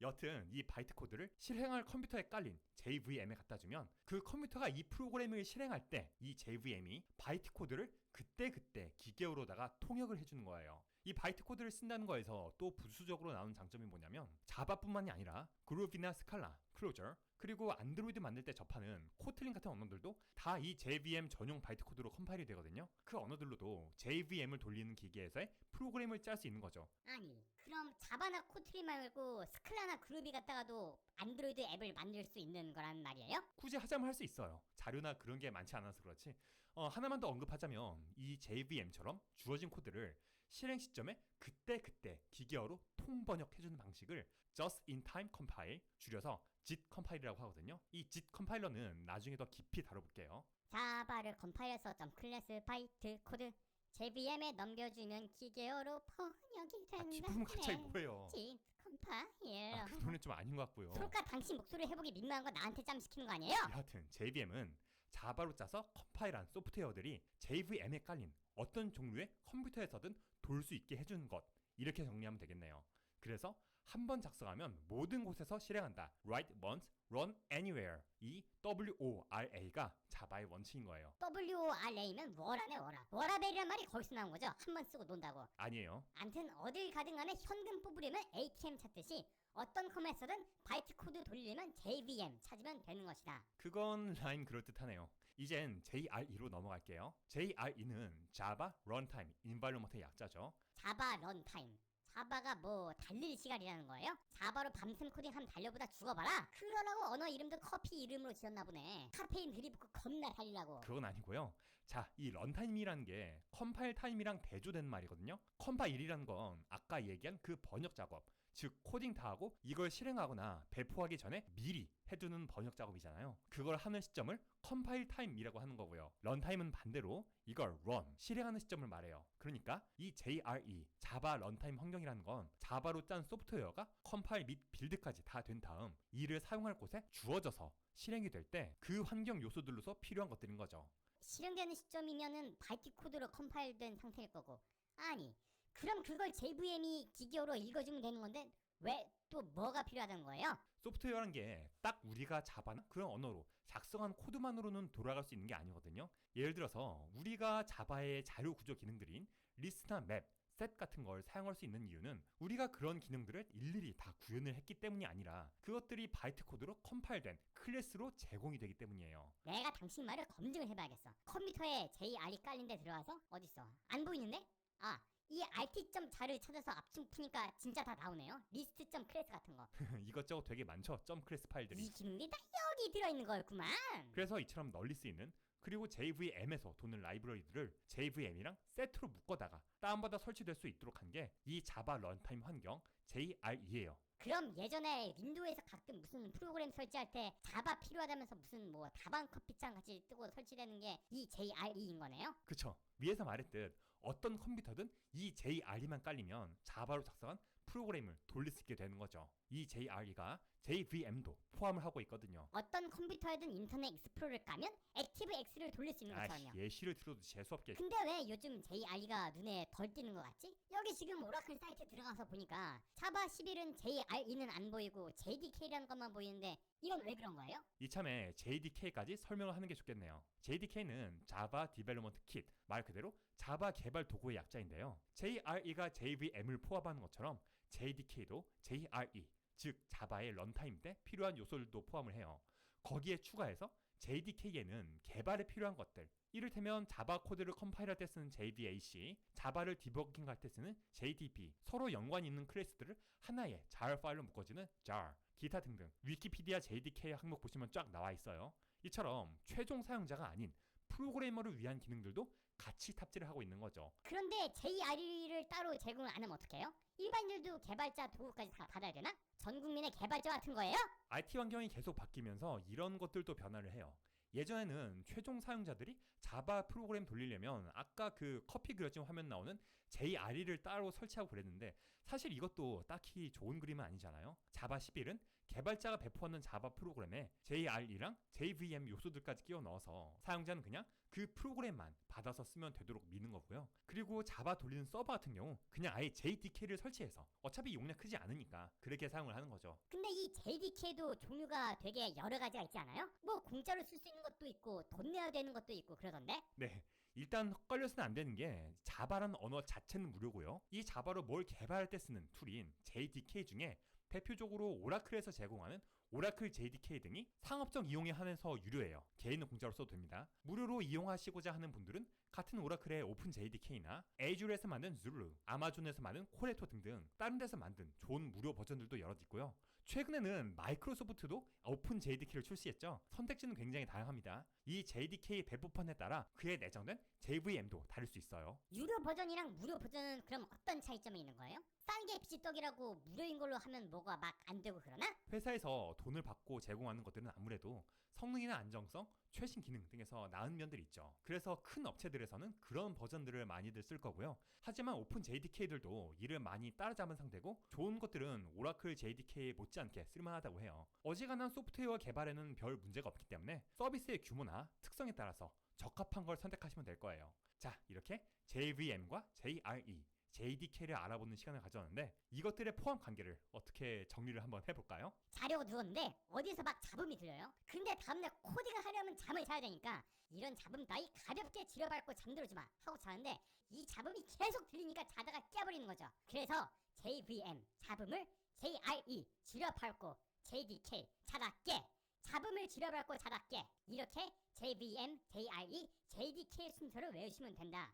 여튼 이 바이트 코드를 실행할 컴퓨터에 깔린 JVM에 갖다 주면 그 컴퓨터가 이 프로그램을 실행할 때 이 JVM이 바이트 코드를 그때그때 기계어로다가 통역을 해주는 거예요. 이 바이트 코드를 쓴다는 거에서 또 부수적으로 나오는 장점이 뭐냐면 자바뿐만이 아니라 그루비나 스칼라, 클로저, 그리고 안드로이드 만들 때 접하는 코틀린 같은 언어들도 다 이 JVM 전용 바이트 코드로 컴파일이 되거든요. 그 언어들로도 JVM을 돌리는 기계에서의 프로그램을 짤 수 있는 거죠. 아니 그럼 자바나 코트린 말고 스클라나 그루비 갖다가도 안드로이드 앱을 만들 수 있는 거란 말이에요? 굳이 하자면 할 수 있어요. 자료나 그런 게 많지 않아서 그렇지. 하나만 더 언급하자면 이 JVM처럼 주어진 코드를 실행 시점에 그때그때 기계어로 통번역해주는 방식을 Just in Time Compile, 줄여서 JIT 컴파일이라고 하거든요. 이 JIT 컴파일러는 나중에 더 깊이 다뤄볼게요. 자바를 컴파일해서 점 클래스 바이트 코드 JVM에 넘겨주면 기계어로 번역이 된다. 뒷부분 갑자기 뭐예요? JIT 컴파일. 그 노래는 좀 아닌 것 같고요. 그러니까 당신 목소리 해보기 민망한 거 나한테 짬 시키는 거 아니에요? 여하튼 JVM은 자바로 짜서 컴파일한 소프트웨어들이 JVM에 깔린 어떤 종류의 컴퓨터에서든 돌 수 있게 해주는 것, 이렇게 정리하면 되겠네요. 그래서 한 번 작성하면 모든 곳에서 실행한다. Write once, run anywhere. 이 WORA가 자바의 원칙인 거예요. WORA면 워라네 워라. 워라벨이란 말이 거기서 나온 거죠. 한 번 쓰고 논다고. 아니에요. 암튼 어딜 가든 간에 현금 뽑으려면 ATM 찾듯이 어떤 컴에서든 바이트 코드 돌리려면 JVM 찾으면 되는 것이다. 그건 라임 그럴듯하네요. 이젠 JRE로 넘어갈게요. JRE는 Java Runtime Environment의 약자죠. 자바 런타임. 자바가 뭐 달릴 시간이라는 거예요? 자바로 밤샘 코딩하면 달려보다 죽어봐라. 그러라고 언어 이름도 커피 이름으로 지었나 보네. 카페인 들이붓고 겁나 달리라고. 그건 아니고요. 자, 이 런타임이라는 게 컴파일 타임이랑 대조되는 말이거든요. 컴파일이라는 건 아까 얘기한 그 번역 작업, 즉 코딩 다 하고 이걸 실행하거나 배포하기 전에 미리 해두는 번역 작업이잖아요. 그걸 하는 시점을 컴파일 타임이라고 하는 거고요. 런타임은 반대로 이걸 run, 실행하는 시점을 말해요. 그러니까 이 JRE, 자바 런타임 환경이라는 건 자바로 짠 소프트웨어가 컴파일 및 빌드까지 다 된 다음 이를 사용할 곳에 주어져서 실행이 될 때 그 환경 요소들로서 필요한 것들인 거죠. 실행되는 시점이면은 바이트 코드로 컴파일된 상태일 거고. 아니, 그럼 그걸 JVM이 기계어로 읽어주면 되는 건데 왜 또 뭐가 필요하다는 거예요? 소프트웨어란 게 딱 우리가 자바나 그런 언어로 작성한 코드만으로는 돌아갈 수 있는 게 아니거든요. 예를 들어서 우리가 자바의 자료 구조 기능들인 리스트나 맵, 셋 같은 걸 사용할 수 있는 이유는 우리가 그런 기능들을 일일이 다 구현을 했기 때문이 아니라 그것들이 바이트 코드로 컴파일된 클래스로 제공이 되기 때문이에요. 내가 당신 말을 검증을 해봐야겠어. 컴퓨터에 JRE 깔린 데 들어가서 어딨어? 안 보이는데? 아, 이 RT.점 자를 찾아서 압축 푸니까 진짜 다 나오네요. 리스트.클래스 같은 거. 이것저것 되게 많죠. 점 클래스 파일들이. 이 기능이 다 여기 들어있는 거였구만. 그래서 이처럼 널리 쓰이는 그리고 JVM에서 도는 라이브러리들을 JVM이랑 세트로 묶어다가 다운받아 설치될 수 있도록 한 게 이 자바 런타임 환경 JRE예요. 그럼 예전에 윈도우에서 가끔 무슨 프로그램 설치할 때 자바 필요하다면서 무슨 뭐 다방 커피잔 같이 뜨고 설치되는 게 이 JRE인 거네요? 그쵸. 위에서 말했듯 어떤 컴퓨터든 이 JRE만 깔리면 자바로 작성한 프로그램을 돌릴 수 있게 되는 거죠. 이 JRE가 JVM도 포함을 하고 있거든요. 어떤 컴퓨터에든 인터넷 익스플로러를 까면 액티브엑스를 돌릴 수 있는 것처럼요. 예시를 들어도 재수없게. 근데 왜 요즘 JRE가 눈에 덜 띄는 것 같지? 여기 지금 오라클 사이트 들어가서 보니까 자바 11은 JRE는 안 보이고 JDK라는 것만 보이는데 이건 왜 그런 거예요? 이참에 JDK까지 설명을 하는 게 좋겠네요. JDK는 Java Development Kit, 말 그대로 자바 개발 도구의 약자인데요. JRE가 JVM을 포함하는 것처럼 JDK도 JRE, 즉 자바의 런타임 때 필요한 요소들도 포함을 해요. 거기에 추가해서 JDK에는 개발에 필요한 것들, 이를테면 자바 코드를 컴파일할 때 쓰는 JDAC, 자바를 디버깅할 때 쓰는 JDB, 서로 연관이 있는 클래스들을 하나의 jar 파일로 묶어주는 jar, 기타 등등 위키피디아 JDK 항목 보시면 쫙 나와 있어요. 이처럼 최종 사용자가 아닌 프로그래머를 위한 기능들도 같이 탑재를 하고 있는 거죠. 그런데 JRE를 따로 제공을 안 하면 어떡해요? 일반인들도 개발자 도구까지 다 받아야 되나? 전 국민의 개발자 같은 거예요? IT 환경이 계속 바뀌면서 이런 것들도 변화를 해요. 예전에는 최종 사용자들이 자바 프로그램 돌리려면 아까 그 커피 그려진 화면 나오는 JRE를 따로 설치하고 그랬는데 사실 이것도 딱히 좋은 그림은 아니잖아요. 자바 11은 개발자가 배포하는 자바 프로그램에 JRE랑 JVM 요소들까지 끼워 넣어서 사용자는 그냥 그 프로그램만 받아서 쓰면 되도록 미는 거고요. 그리고 자바 돌리는 서버 같은 경우 그냥 아예 JDK를 설치해서 어차피 용량 크지 않으니까 그렇게 사용을 하는 거죠. 근데 이 JDK도 종류가 되게 여러 가지가 있지 않아요? 뭐 공짜로 쓸 수 있는 것도 있고 돈 내야 되는 것도 있고 그러던데? 네, 일단 헛걸려서는 안 되는 게 자바라는 언어 자체는 무료고요. 이 자바로 뭘 개발할 때 쓰는 툴인 JDK 중에 대표적으로 오라클에서 제공하는 오라클 JDK 등이 상업적 이용에 한해서 유료예요. 개인은 공짜로 써도 됩니다. 무료로 이용하시고자 하는 분들은 같은 오라클의 오픈 JDK나 애주에서 만든 줄루, 아마존에서 만든 코레토 등등 다른 데서 만든 좋은 무료 버전들도 여럿 있고요. 최근에는 마이크로소프트도 오픈 JDK를 출시했죠. 선택지는 굉장히 다양합니다. 이 JDK 배포판에 따라 그에 내장된 JVM도 다를 수 있어요. 유료 버전이랑 무료 버전은 그럼 어떤 차이점이 있는 거예요? 싼 게 비지떡이라고 무료인 걸로 하면 뭐가 막 안 되고 그러나? 회사에서 돈을 받고 제공하는 것들은 아무래도 성능이나 안정성, 최신 기능 등에서 나은 면들이 있죠. 그래서 큰 업체들에서는 그런 버전들을 많이들 쓸 거고요. 하지만 오픈 JDK들도 이를 많이 따라잡은 상태고 좋은 것들은 오라클 JDK 못지않게 쓸만하다고 해요. 어지간한 소프트웨어 개발에는 별 문제가 없기 때문에 서비스의 규모나 특성에 따라서 적합한 걸 선택하시면 될 거예요. 자, 이렇게 JVM과 JRE, JDK를 알아보는 시간을 가졌는데 이것들의 포함 관계를 어떻게 정리를 한번 해볼까요? 자려고 누웠는데 어디서 막 잡음이 들려요. 근데 다음날 코딩을 하려면 잠을 자야 되니까 이런 잡음 따위 가볍게 지려밟고 잠들어지 마 하고 자는데 이 잡음이 계속 들리니까 자다가 깨버리는 거죠. 그래서 JVM 잡음을 JRE 지려밟고 JDK 자다 깨, 잡음을 지려밟고 자다 깨, 이렇게 JVM, JRE, JDK 순서를 외우시면 된다.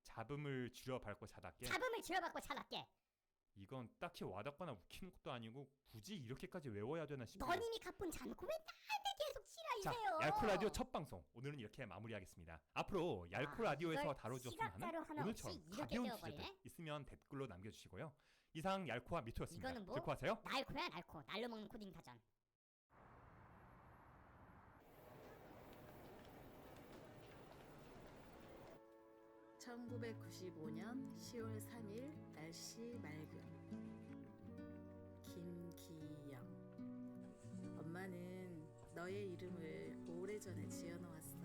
잡음을 줄여밟고 자다 깨. 잡음을 지려밟고 자다 깨. 이건 딱히 와닿거나 웃기는 것도 아니고 굳이 이렇게까지 외워야 되나 싶어요. 너님이 가쁜 잔고 왜 나한테 계속 자, 지랄이세요? 얄코 라디오 첫 방송 오늘은 이렇게 마무리하겠습니다. 앞으로 얄코 라디오에서 이걸 다뤄주었으면 시각자료 하는 하나 오늘처럼 없이 이렇게 가벼운 되어버리네? 주제들 있으면 댓글로 남겨주시고요. 이상 얄코와 미투였습니다. 이거는 뭐? 듣고 하세요. 날코야 날코. 날로 먹는 코딩 사전. (1995년 10월 3일) 날씨 맑음. 김기영. 엄마는 너의 이름을 오래전에 지어놓았어.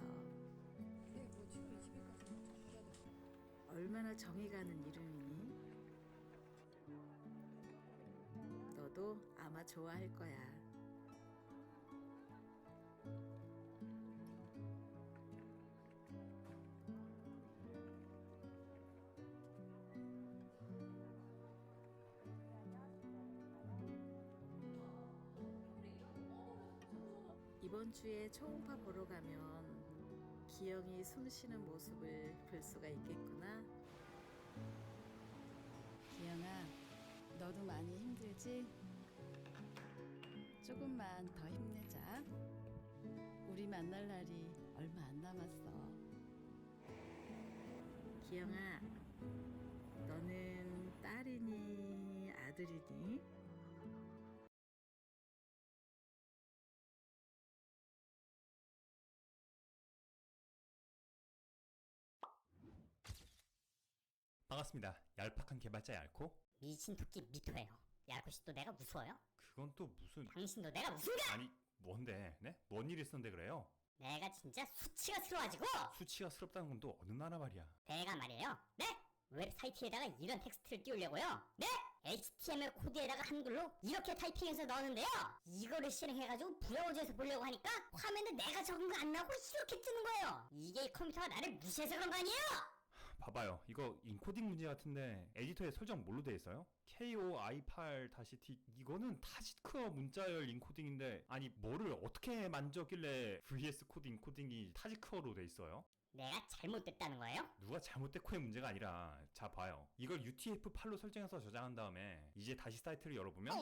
얼마나 정이 가는 이름이니? 너도 아마 좋아할 거야. 이번 주에 초음파 보러 가면 기영이 숨 쉬는 모습을 볼 수가 있겠구나. 기영아, 너도 많이 힘들지? 조금만 더 힘내자. 우리 만날 날이 얼마 안 남았어. 기영아, 너는 딸이니 아들이니? 반갑습니다. 얄팍한 개발자 얄코. 미친 토끼 미토예요. 얄코씨 또 내가 무서워요? 그건 또 무슨... 당신도 내가 무슨가? 아니 뭔데? 네? 뭔 일 있었는데 그래요? 내가 진짜 수치가 스러워가지고 수치가 스럽다는 건 또 어느 나라 말이야? 내가 말이에요. 네? 웹사이트에다가 이런 텍스트를 띄우려고요. 네? HTML 코드에다가 한글로 이렇게 타이핑해서 넣었는데요. 이거를 실행해가지고 브라우저에서 보려고 하니까 화면에 내가 적은 거 안 나오고 이렇게 뜨는 거예요. 이게 컴퓨터가 나를 무시해서 그런 거 아니에요? 봐봐요. 이거 인코딩 문제 같은데 에디터에 설정 뭘로 돼 있어요? KOI8-T 이거는 타지크어 문자열 인코딩인데 아니 뭐를 어떻게 만졌길래 VS 코드 인코딩이 타지크어로 돼 있어요? 내가 잘못됐다는 거예요? 누가 잘못됐고의 문제가 아니라 자 봐요. 이걸 UTF-8로 설정해서 저장한 다음에 이제 다시 사이트를 열어보면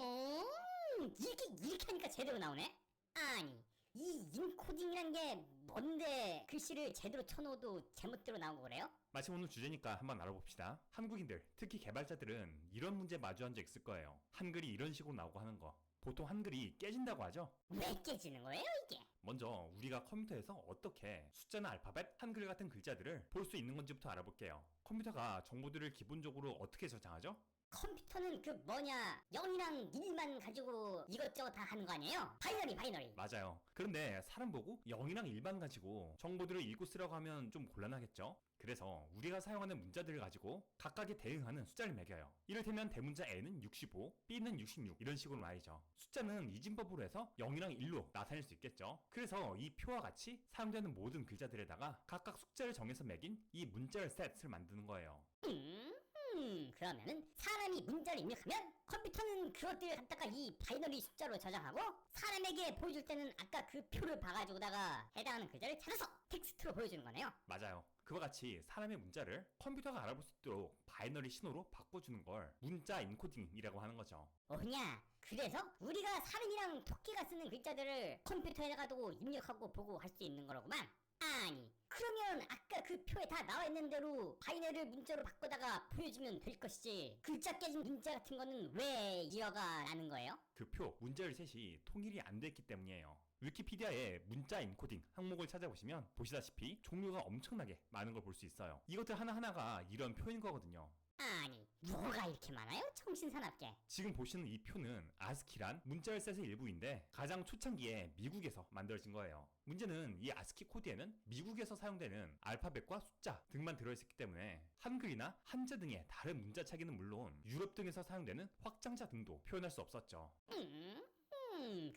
이렇게 하니까 제대로 나오네? 아니 이 인코딩이란 게 뭔데 글씨를 제대로 쳐놓아도 제멋대로 나오고 그래요? 마침 오늘 주제니까 한번 알아봅시다. 한국인들, 특히 개발자들은 이런 문제 마주한 적 있을 거예요. 한글이 이런 식으로 나오고 하는 거. 보통 한글이 깨진다고 하죠? 왜 깨지는 거예요 이게? 먼저 우리가 컴퓨터에서 어떻게 숫자나 알파벳, 한글 같은 글자들을 볼 수 있는 건지부터 알아볼게요. 컴퓨터가 정보들을 기본적으로 어떻게 저장하죠? 컴퓨터는 그 뭐냐 0이랑 1만 가지고 이것저것 다 하는 거 아니에요? 바이너리. 맞아요. 그런데 사람 보고 0이랑 1만 가지고 정보들을 읽고 쓰라고 하면 좀 곤란하겠죠? 그래서 우리가 사용하는 문자들을 가지고 각각에 대응하는 숫자를 매겨요. 이를테면 대문자 A는 65, B는 66 이런 식으로 말이죠. 숫자는 이진법으로 해서 0이랑 1로 나타낼 수 있겠죠. 그래서 이 표와 같이 사용되는 모든 글자들에다가 각각 숫자를 정해서 매긴 이 문자열 셋을 만드는 거예요. 그러면은 사람이 문자를 입력하면 컴퓨터는 그것들을 갖다가 이 바이너리 숫자로 저장하고 사람에게 보여줄 때는 아까 그 표를 봐가지고다가 해당하는 글자를 찾아서 텍스트로 보여주는 거네요. 맞아요. 그와 같이 사람의 문자를 컴퓨터가 알아볼 수 있도록 바이너리 신호로 바꿔주는 걸 문자 인코딩이라고 하는 거죠. 뭐냐? 그래서 우리가 사람이랑 토끼가 쓰는 글자들을 컴퓨터에다가도 입력하고 보고 할 수 있는 거로구만. 아니 그러면 아까 그 표에 다 나와 있는 대로 바이너리를 문자로 바꾸다가 보여주면 될 것이지. 글자 깨진 문자 같은 거는 왜 이어가 나는 거예요? 그 표 문자열 셋이 통일이 안 됐기 때문이에요. 위키피디아에 문자 인코딩 항목을 찾아보시면 보시다시피 종류가 엄청나게 많은 걸 볼 수 있어요. 이것들 하나하나가 이런 표인 거거든요. 아니, 뭐가 이렇게 많아요? 정신사납게. 지금 보시는 이 표는 아스키란 문자열 셋의 일부인데 가장 초창기에 미국에서 만들어진 거예요. 문제는 이 아스키 코드에는 미국에서 사용되는 알파벳과 숫자 등만 들어있었기 때문에 한글이나 한자 등의 다른 문자차기는 물론 유럽 등에서 사용되는 확장자 등도 표현할 수 없었죠.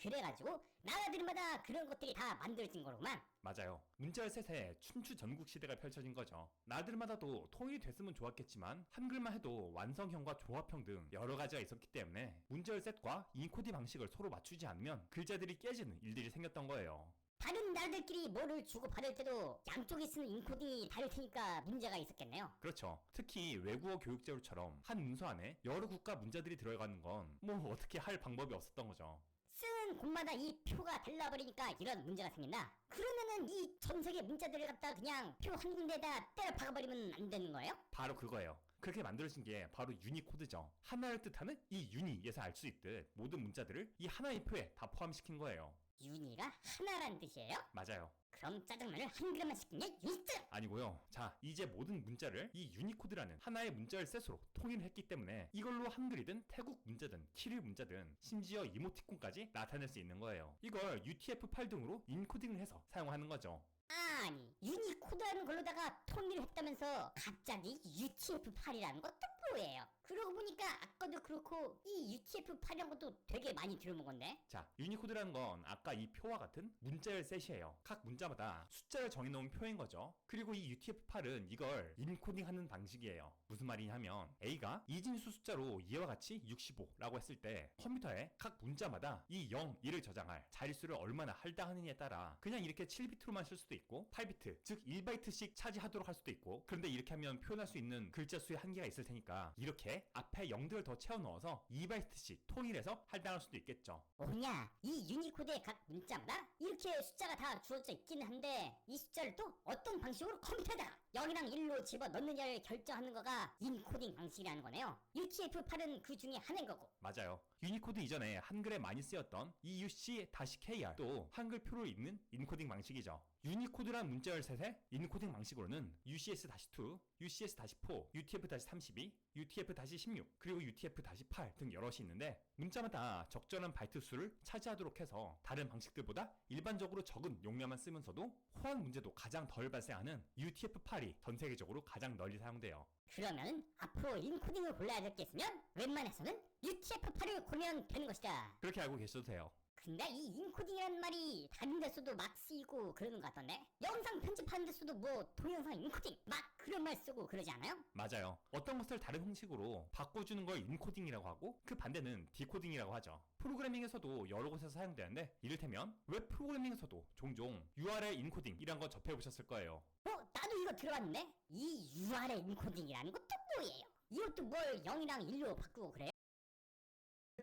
그래가지고 나라들마다 그런 것들이 다 만들어진 거로만. 맞아요. 문자열 셋의 춘추 전국 시대가 펼쳐진 거죠. 나라들마다도 통일이 됐으면 좋았겠지만 한글만 해도 완성형과 조합형 등 여러 가지가 있었기 때문에 문자열 셋과 인코딩 방식을 서로 맞추지 않으면 글자들이 깨지는 일들이 생겼던 거예요. 다른 나라들끼리 뭐를 주고받을 때도 양쪽이 쓰는 인코딩이 다를 테니까 문제가 있었겠네요. 그렇죠. 특히 외국어 교육 자료처럼 한 문서 안에 여러 국가 문자들이 들어가는 건 뭐 어떻게 할 방법이 없었던 거죠. 쓰는 곳마다 이 표가 달라버리니까 이런 문제가 생긴다. 그러면은 이 전 세계 문자들을 갖다 그냥 표 한 군데에다 때려 박아버리면 안 되는 거예요? 바로 그거예요. 그렇게 만들어진 게 바로 유니코드죠. 하나를 뜻하는 이 유니에서 알 수 있듯 모든 문자들을 이 하나의 표에 다 포함시킨 거예요. 유니가 하나란 뜻이에요? 맞아요. 그럼 짜장면을 한 그릇만 시킨 게 유니트! 아니고요. 자, 이제 모든 문자를 이 유니코드라는 하나의 문자열 셋으로 통일했기 때문에 이걸로 한글이든 태국 문자든 키릴 문자든 심지어 이모티콘까지 나타낼 수 있는 거예요. 이걸 UTF-8 등으로 인코딩을 해서 사용하는 거죠. 아니, 유니코드라는 걸로다가 통일을 했다면서 갑자기 UTF-8이라는 것도 뭐예요? 그러고 보니까 아까도 그렇고 이 UTF-8이라는 것도 되게 많이 들어본 건데? 자, 유니코드라는 건 아까 이 표와 같은 문자열 셋이에요. 각 문자마다 숫자를 정해놓은 표인 거죠. 그리고 이 UTF-8은 이걸 인코딩하는 방식이에요. 무슨 말이냐면 A가 이진수 숫자로 이와 같이 65라고 했을 때 컴퓨터에 각 문자마다 이 0, 1을 저장할 자릿수를 얼마나 할당하느냐에 따라 그냥 이렇게 7비트로만 쓸 수도 있고 8비트, 즉 1바이트씩 차지하도록 할 수도 있고, 그런데 이렇게 하면 표현할 수 있는 글자 수의 한계가 있을 테니까 이렇게 앞에 0들을 더 채워 넣어서 2바이트씩 통일해서 할당할 수도 있겠죠. 뭐냐, 이 유니코드의 각 문자마다 이렇게 숫자가 다 주어져 있긴 한데 이 숫자를 또 어떤 방식으로 컴퓨터에다가 0이랑 1로 집어넣느냐를 결정하는 거가 인코딩 방식이라는 거네요. UTF-8은 그 중에 하나인 거고. 맞아요. 유니코드 이전에 한글에 많이 쓰였던 EUC-KR 또 한글 표를 읽는 인코딩 방식이죠. 유니코드란 문자열 셋의 인코딩 방식으로는 UCS-2, UCS-4, UTF-32, UTF-16, 그리고 UTF-8 등 여럿이 있는데 문자마다 적절한 바이트 수를 차지하도록 해서 다른 방식들보다 일반적으로 적은 용량만 쓰면서도 호환 문제도 가장 덜 발생하는 UTF-8이 전 세계적으로 가장 널리 사용돼요. 그러면 앞으로 인코딩을 골라야 될 게 있으면 웬만해서는 UTF-8을 고르면 되는 것이다. 그렇게 알고 계셔도 돼요. 근데 이 인코딩이란 말이 다른 데서도 막 쓰이고 그러는 것 같던데? 영상 편집하는 데서도 뭐 동영상 인코딩 막 그런 말 쓰고 그러지 않아요? 맞아요. 어떤 것을 다른 형식으로 바꿔주는 걸 인코딩이라고 하고 그 반대는 디코딩이라고 하죠. 프로그래밍에서도 여러 곳에서 사용되는데 이를테면 웹 프로그래밍에서도 종종 URL 인코딩이란 거 접해보셨을 거예요. 나도 이거 들어봤는데? 이 URL 인코딩이라는 것도 뭐예요? 이것도 뭘 0이랑 1로 바꾸고 그래요?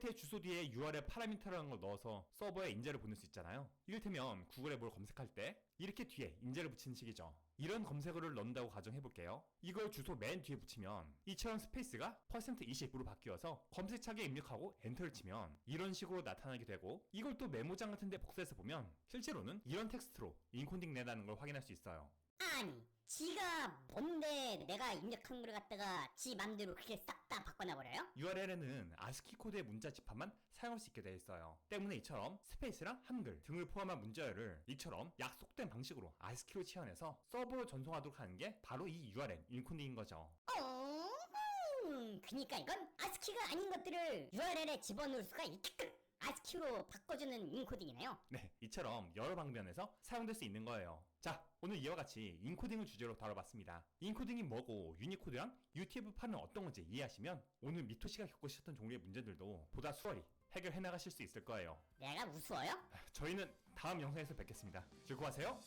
사이트의 주소 뒤에 URL 파라미터라는 걸 넣어서 서버에 인재를 보낼 수 있잖아요. 이를테면 구글에 뭘 검색할 때 이렇게 뒤에 인재를 붙이는 식이죠. 이런 검색어를 넣는다고 가정해볼게요. 이걸 주소 맨 뒤에 붙이면 이처럼 스페이스가 %20으로 바뀌어서 검색창에 입력하고 엔터를 치면 이런 식으로 나타나게 되고, 이걸 또 메모장 같은 데 복사해서 보면 실제로는 이런 텍스트로 인코딩 된다는 걸 확인할 수 있어요. 아니, 지가 뭔데 내가 입력한 걸 갖다가 지 맘대로 그렇게 싹 다 바꿔놔버려요? URL에는 아스키 코드의 문자 집합만 사용할 수 있게 되어 있어요. 때문에 이처럼 스페이스랑 한글 등을 포함한 문자열을 이처럼 약속된 방식으로 아스키로 치환해서 서버로 전송하도록 하는 게 바로 이 URL 인코딩인 거죠. 그니까 이건 아스키가 아닌 것들을 URL에 집어넣을 수가 있게끔 아스키로 바꿔주는 인코딩이네요. 네, 이처럼 여러 방면에서 사용될 수 있는 거예요. 자, 오늘 이와 같이 인코딩을 주제로 다뤄봤습니다. 인코딩이 뭐고 유니코드랑 UTF-8은 어떤 건지 이해하시면 오늘 미토씨가 겪으셨던 종류의 문제들도 보다 수월히 해결해 나가실 수 있을 거예요. 내가 무서워요? 저희는 다음 영상에서 뵙겠습니다. 즐거워하세요.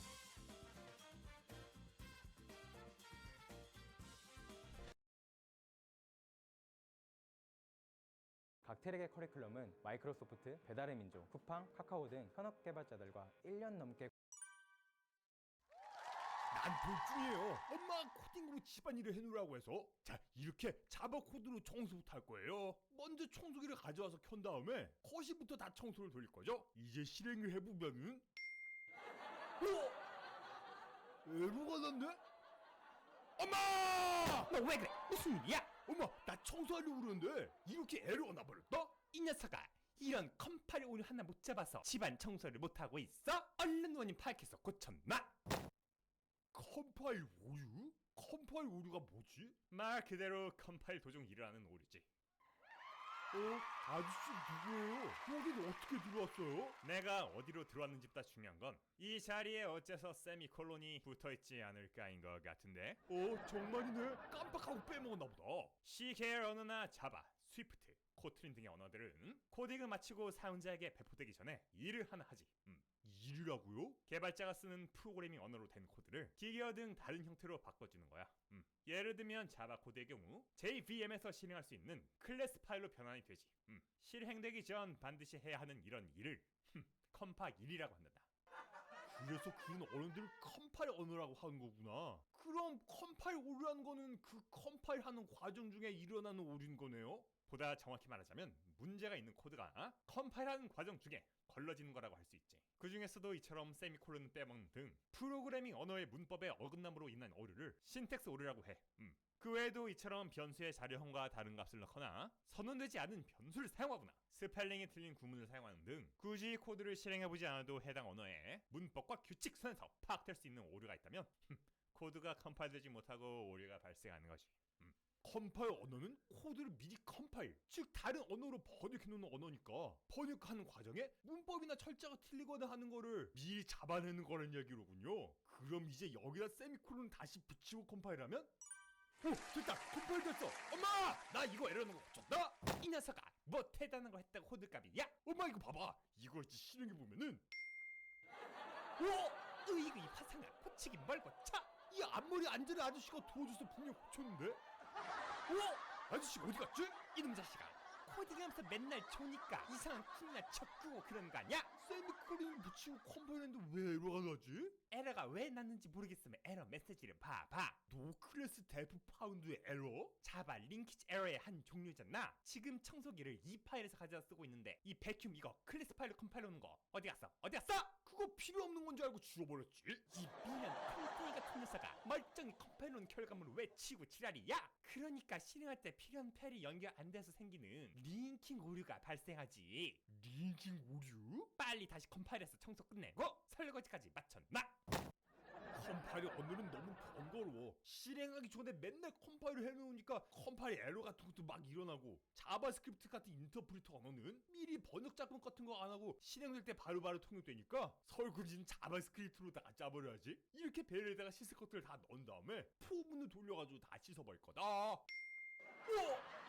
각 트랙의 커리큘럼은 마이크로소프트, 배달의 민족, 쿠팡, 카카오 등 현업 개발자들과 1년 넘게 난 돌중이에요. 엄마가 코딩으로 집안일을 해놓으라고 해서 자 이렇게 자바 코드로 청소부터 할 거예요. 먼저 청소기를 가져와서 켠 다음에 거실부터 다 청소를 돌릴 거죠. 이제 실행을 해보면은 에러가 났네? 엄마! 너 왜 그래? 무슨 일이야? 엄마 나 청소하려고 그러는데 이렇게 에러가 나버렸다? 이 녀석아, 이런 컴파일 오류 하나 못 잡아서 집안 청소를 못하고 있어? 얼른 원인 파악해서 고쳐놔. 컴파일 오류? 컴파일 오류가 뭐지? 말 그대로 컴파일 도중 일어나는 오류지. 아저씨 누구예요? 여긴 어떻게 들어왔어요? 내가 어디로 들어왔는지보다 중요한 건 이 자리에 어째서 세미콜론이 붙어있지 않을까인 것 같은데. 정말이네. 깜빡하고 빼먹었나 보다. C 계열 언어나 자바, 스위프트, 코트린 등의 언어들은 코딩을 마치고 사용자에게 배포되기 전에 일을 하나 하지. 일이라고요? 개발자가 쓰는 프로그래밍 언어로 된 코드를 기계어 등 다른 형태로 바꿔주는 거야. 예를 들면 자바 코드의 경우 JVM에서 실행할 수 있는 클래스 파일로 변환이 되지. 실행되기 전 반드시 해야 하는 이런 일을 컴파 일이라고 한다. 그래서 그런 언어들을 컴파일 언어라고 하는 거구나. 그럼 컴파일 오류라는 거는 그 컴파일 하는 과정 중에 일어나는 오류인 거네요? 보다 정확히 말하자면 문제가 있는 코드가 컴파일하는 과정 중에 걸러지는 거라고 할 수 있지. 그 중에서도 이처럼 세미콜론을 빼먹는 등 프로그래밍 언어의 문법의 어긋남으로 인한 오류를 신텍스 오류라고 해. 그 외에도 이처럼 변수의 자료형과 다른 값을 넣거나 선언되지 않은 변수를 사용하거나 스펠링이 틀린 구문을 사용하는 등 굳이 코드를 실행해보지 않아도 해당 언어의 문법과 규칙 선에서 파악될 수 있는 오류가 있다면 코드가 컴파일되지 못하고 오류가 발생하는 거지. 컴파일 언어는 코드를 미리 컴파일, 즉 다른 언어로 번역해놓는 언어니까 번역하는 과정에 문법이나 철자가 틀리거나 하는 거를 미리 잡아내는 거라는 얘기로군요. 그럼 이제 여기다 세미콜론 다시 붙이고 컴파일하면? 됐다! 컴파일 됐어! 엄마! 나 이거 에러는 거 고쳤다? 이 녀석아, 뭐 대단한 거 했다고 호들갑이야? 엄마 이거 봐봐! 이거 이제 실행해보면은 으이구 이 화상아, 고치긴 뭘 고쳐? 이 앞머리 안 되는 아저씨가 도와줘서 분명 고쳤는데? 아저씨 어디 갔지? 이놈 자식아, 코딩하면서 맨날 좋으니까 이상한 쿵나 척구고 그런 거 아니야? 세미콜론 붙이고 컴파일했는데 왜 에러가 나지? 에러가 왜 났는지 모르겠으면 에러 메시지를 봐봐. 노클래스 데프 파운드의 에러? 자바 링키지 에러의 한 종류잖아. 지금 청소기를 이 파일에서 가져다 쓰고 있는데 이 백큐 이거 클래스 파일로 컴파일 오는 거 어디 갔어? 어디 갔어? 그거 필요 없는 건 줄 알고 줄여버렸지. 이 미련 콩콩이 같은 녀석아, 멀쩡히 컴파일 온 결과물을 왜 치고 지랄이야? 그러니까 실행할 때 필요한 파일이 연결 안 돼서 생기는 링킹 오류가 발생하지. 링킹 오류? 빨리 다시 컴파일해서 청소 끝내고 설거지까지 마쳤나? 컴파일 언어는 너무 번거로워. 실행하기 전에 맨날 컴파일을 해놓으니까 컴파일 에러 같은 것도 막 일어나고, 자바스크립트 같은 인터프리터 언어는 미리 번역 작업 같은 거 안 하고 실행될 때 바로바로 통역되니까 설거지는 자바스크립트로 다 짜버려야지. 이렇게 벨에다가 씻을 것들을 다 넣은 다음에 포문을 돌려가지고 다 씻어버릴 거다.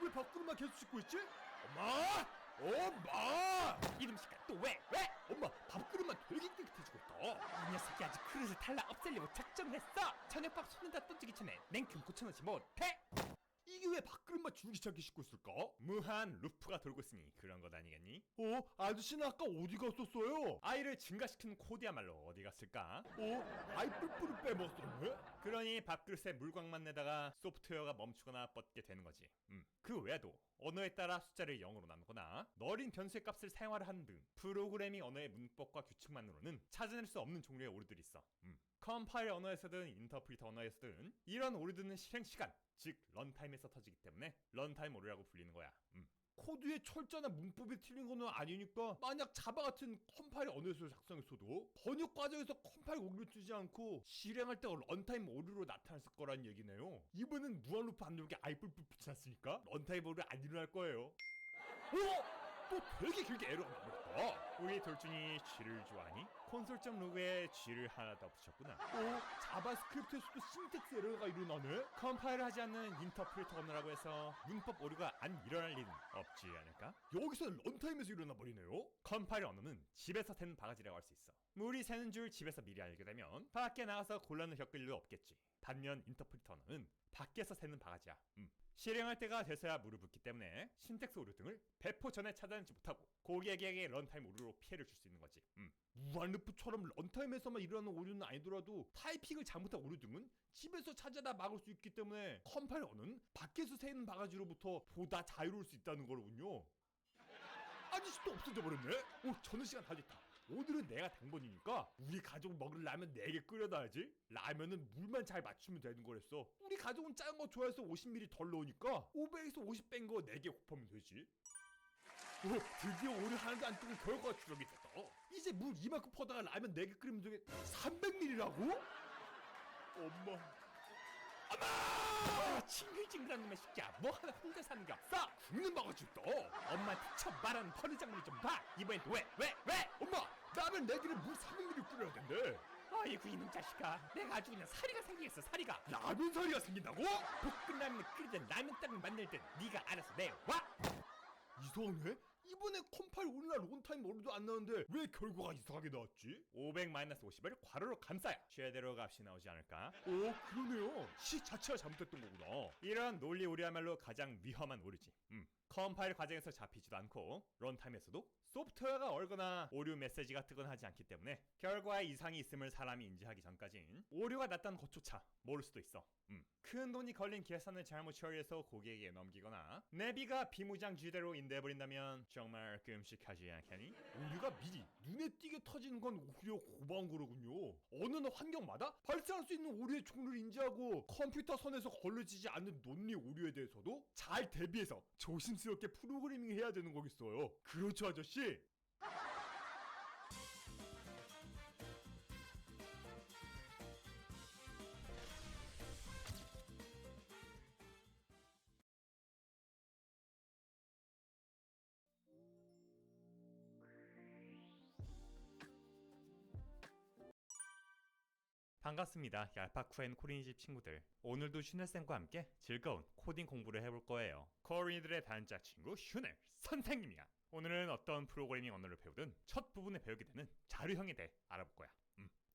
왜 밥그릇만 계속 씻고 있지? 엄마! 엄마! 이놈 시간 또 왜? 엄마 밥그릇만 되게 깨끗해지고 있다. 이 녀석이 아직 그릇을 달라 없애려고 작정했어. 저녁밥 손에 다 던지기 전에 냉큼 고쳐놓지 못해? 이게 왜 밥그릇만 줄기차게 씻고 있을까? 무한 루프가 돌고 있으니 그런 것 아니겠니? 아저씨는 아까 어디 갔었어요? 아이를 증가시키는 코드야말로 어디 갔을까? 아이 뿔뿔을 빼먹었었네? 그러니 밥그릇에 물광만 내다가 소프트웨어가 멈추거나 뻗게 되는 거지. 그 외에도 언어에 따라 숫자를 0으로 나누거나 너린 변수의 값을 사용하려 하는 등 프로그래밍 언어의 문법과 규칙만으로는 찾아낼 수 없는 종류의 오류들이 있어. 컴파일 언어에서든 인터프리터 언어에서든 이런 오류들은 실행 시간, 즉 런타임에서 터지기 때문에 런타임 오류라고 불리는 거야. 코드의 철자나 문법이 틀린 거는 아니니까 만약 자바 같은 컴파일 언어에서 작성했어도 번역 과정에서 컴파일 오류를 뜨지 않고 실행할 때 런타임 오류로 나타났을 거란 얘기네요. 이번엔 무한루프 안 누르게 아이 뿔뿔 붙여놨으니까 런타임 오류 안 일어날 거예요. 또 되게 길게 에러가 나버렸다. 우리 돌준이 G를 좋아하니? 콘솔.로그에 G를 하나 더 붙였구나. 자바스크립트에서도 신텍스 에러가 일어나네? 컴파일을 하지 않는 인터프리터 언어라고 해서 문법 오류가 안 일어날 리는 없지 않을까? 여기서는 런타임에서 일어나 버리네요? 컴파일 언어는 집에서 새는 바가지라고 할 수 있어. 물이 새는 줄 집에서 미리 알게 되면 밖에 나가서 곤란을 겪을 일도 없겠지. 반면 인터프리터 언어는 밖에서 새는 바가지야. 실행할 때가 돼서야 물을 붓기 때문에 신텍스 오류 등을 배포 전에 찾아내지 못하고 고객에게 런타임 오류로 피해를 줄 수 있는 거지. 무한루프처럼 런타임에서만 일어나는 오류는 아니더라도 타이핑을 잘못한 오류 등은 집에서 찾아다 막을 수 있기 때문에 컴파일러는 밖에서 새는 바가지로부터 보다 자유로울 수 있다는 거로군요. 아저씨도 없어져 버렸네? 저는 시간 다 됐다. 오늘은 내가 당번이니까 우리 가족 먹을 라면 4개 끓여놔야지. 라면은 물만 잘 맞추면 되는 거랬어. 우리 가족은 짠 거 좋아해서 50ml 덜 넣으니까 500에서 50 뺀 거 4개 곱하면 되지. 드디어 오류 하나도 안 뜨고 결과가 추적이 됐다. 이제 물 이만큼 퍼다가 라면 4개 끓이면 되게 300ml라고? 엄마 징글징글한 놈의 새끼야. 뭐 하나 혼자 사는 게 없어? 죽는 바가지 또 엄마한테 첫 말하는 버르장머리 좀 봐. 이번엔 또 왜? 엄마 라면 4개를 물 300ml 끓여야 된대. 아이고 이놈 자식아, 내가 아주 그냥 사리가 생기겠어. 사리가 라면 사리가 생긴다고? 볶음라면을 끓이든 라면 땅을 만들든 네가 알아서 내와. 이상하네? 이번에 컴파일 오늘날 론타임 오류도 안 나오는데 왜 결과가 이상하게 나왔지? 500-50을 괄호로 감싸야 최대로 값이 나오지 않을까? 그러네요. 시 자체가 잘못됐던 거구나. 이런 논리 오류야말로 가장 위험한 오류지. 컴파일 과정에서 잡히지도 않고 런타임에서도 소프트웨어가 얼거나 오류 메시지가 뜨거나 하지 않기 때문에 결과에 이상이 있음을 사람이 인지하기 전까진 오류가 났다는 것조차 모를 수도 있어. 큰 돈이 걸린 계산을 잘못 처리해서 고객에게 넘기거나 내비가 비무장지대로 인대해버린다면 정말 끔찍하지 않겠니? 오류가 미리 눈에 띄게 터지는 건 오히려 고마운 거로군요. 어느 환경마다 발생할 수 있는 오류의 종류를 인지하고 컴퓨터 선에서 걸러지지 않는 논리 오류에 대해서도 잘 대비해서 조심스럽게 프로그래밍 해야 되는 거겠어요. 그렇죠 아저씨? 반갑습니다. 얄파쿠엔 코린이집 친구들. 오늘도 슈넬쌤과 함께 즐거운 코딩 공부를 해볼 거예요. 코린이들의 단짝 친구 슈넬 선생님이야. 오늘은 어떤 프로그래밍 언어를 배우든 첫 부분에 배우게 되는 자료형에 대해 알아볼 거야.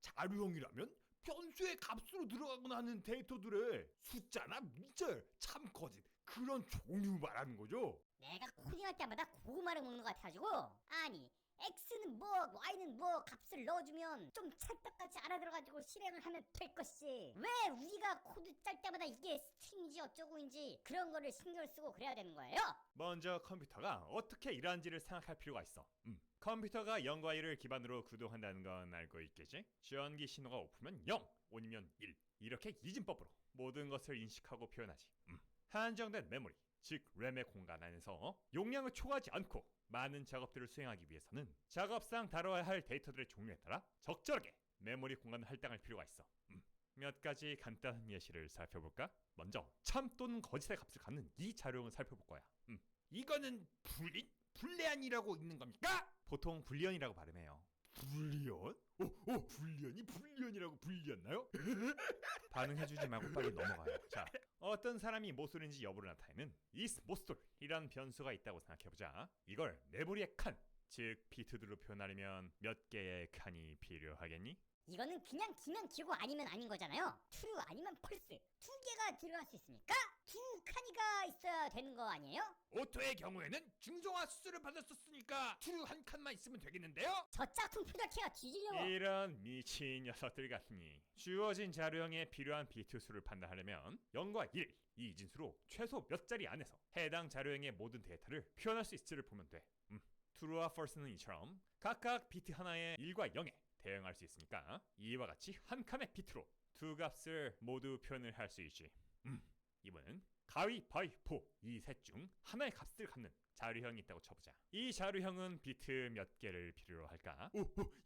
자료형이라면 변수의 값으로 들어가거나 하는 데이터들의 숫자나 문자열, 참 커진 그런 종류 말하는 거죠. 내가 코딩할 때마다 고구마를 먹는 것 같아가지고 아니 X는 뭐 Y는 뭐 값을 넣어주면 좀 찰떡같이 알아들어가지고 실행을 하면 될 것이지 왜 우리가 코드 짤 때마다 이게 스트링인지 어쩌고인지 그런 거를 신경을 쓰고 그래야 되는 거예요? 먼저 컴퓨터가 어떻게 일하는지를 생각할 필요가 있어. 컴퓨터가 0과 1을 기반으로 구동한다는 건 알고 있겠지? 전기 신호가 오프면 0, 온이면 1 이렇게 이진법으로 모든 것을 인식하고 표현하지. 한정된 메모리, 즉 램의 공간 안에서 용량을 초과하지 않고 많은 작업들을 수행하기 위해서는 작업상 다뤄야 할 데이터들의 종류에 따라 적절하게 메모리 공간을 할당할 필요가 있어. 몇 가지 간단한 예시를 살펴볼까? 먼저 참 또는 거짓의 값을 갖는 이 자료형을 살펴볼 거야. 이거는 불리안이라고 읽는 겁니까? 보통 불리언이라고 발음해요. 불리언? 불리언이라고 불리었나요? 반응해주지 말고 빨리 넘어가요. 자, 어떤 사람이 모쏠인지 여부를 나타내는 is 모쏠이라는 변수가 있다고 생각해보자. 이걸 메모리의 칸, 즉 비트들로 표현하려면 몇 개의 칸이 필요하겠니? 이거는 그냥 기면 기고 아니면 아닌 거잖아요. true 아니면 false 2개가 들어갈 수 있으니까 2칸이가 있어야 되는 거 아니에요? 오토의 경우에는 중성화 수술을 받았었으니까 true 한 칸만 있으면 되겠는데요? 저 짝퉁 표적해요 뒤지려고. 이런 미친 녀석들 같으니 주어진 자료형에 필요한 비트 수를 판단하려면 0과 1, 이 이진수로 최소 몇 자리 안에서 해당 자료형의 모든 데이터를 표현할 수 있을지를 보면 돼. true와 false는 이처럼 각각 비트 하나에 1과 0에 대응할 수 있으니까 이와 같이 한 칸의 비트로 두 값을 모두 표현을 할 수 있지. 이번엔 가위바위보 이 셋 중 하나의 값을 갖는 자료형이 있다고 쳐보자. 이 자료형은 비트 몇 개를 필요로 할까?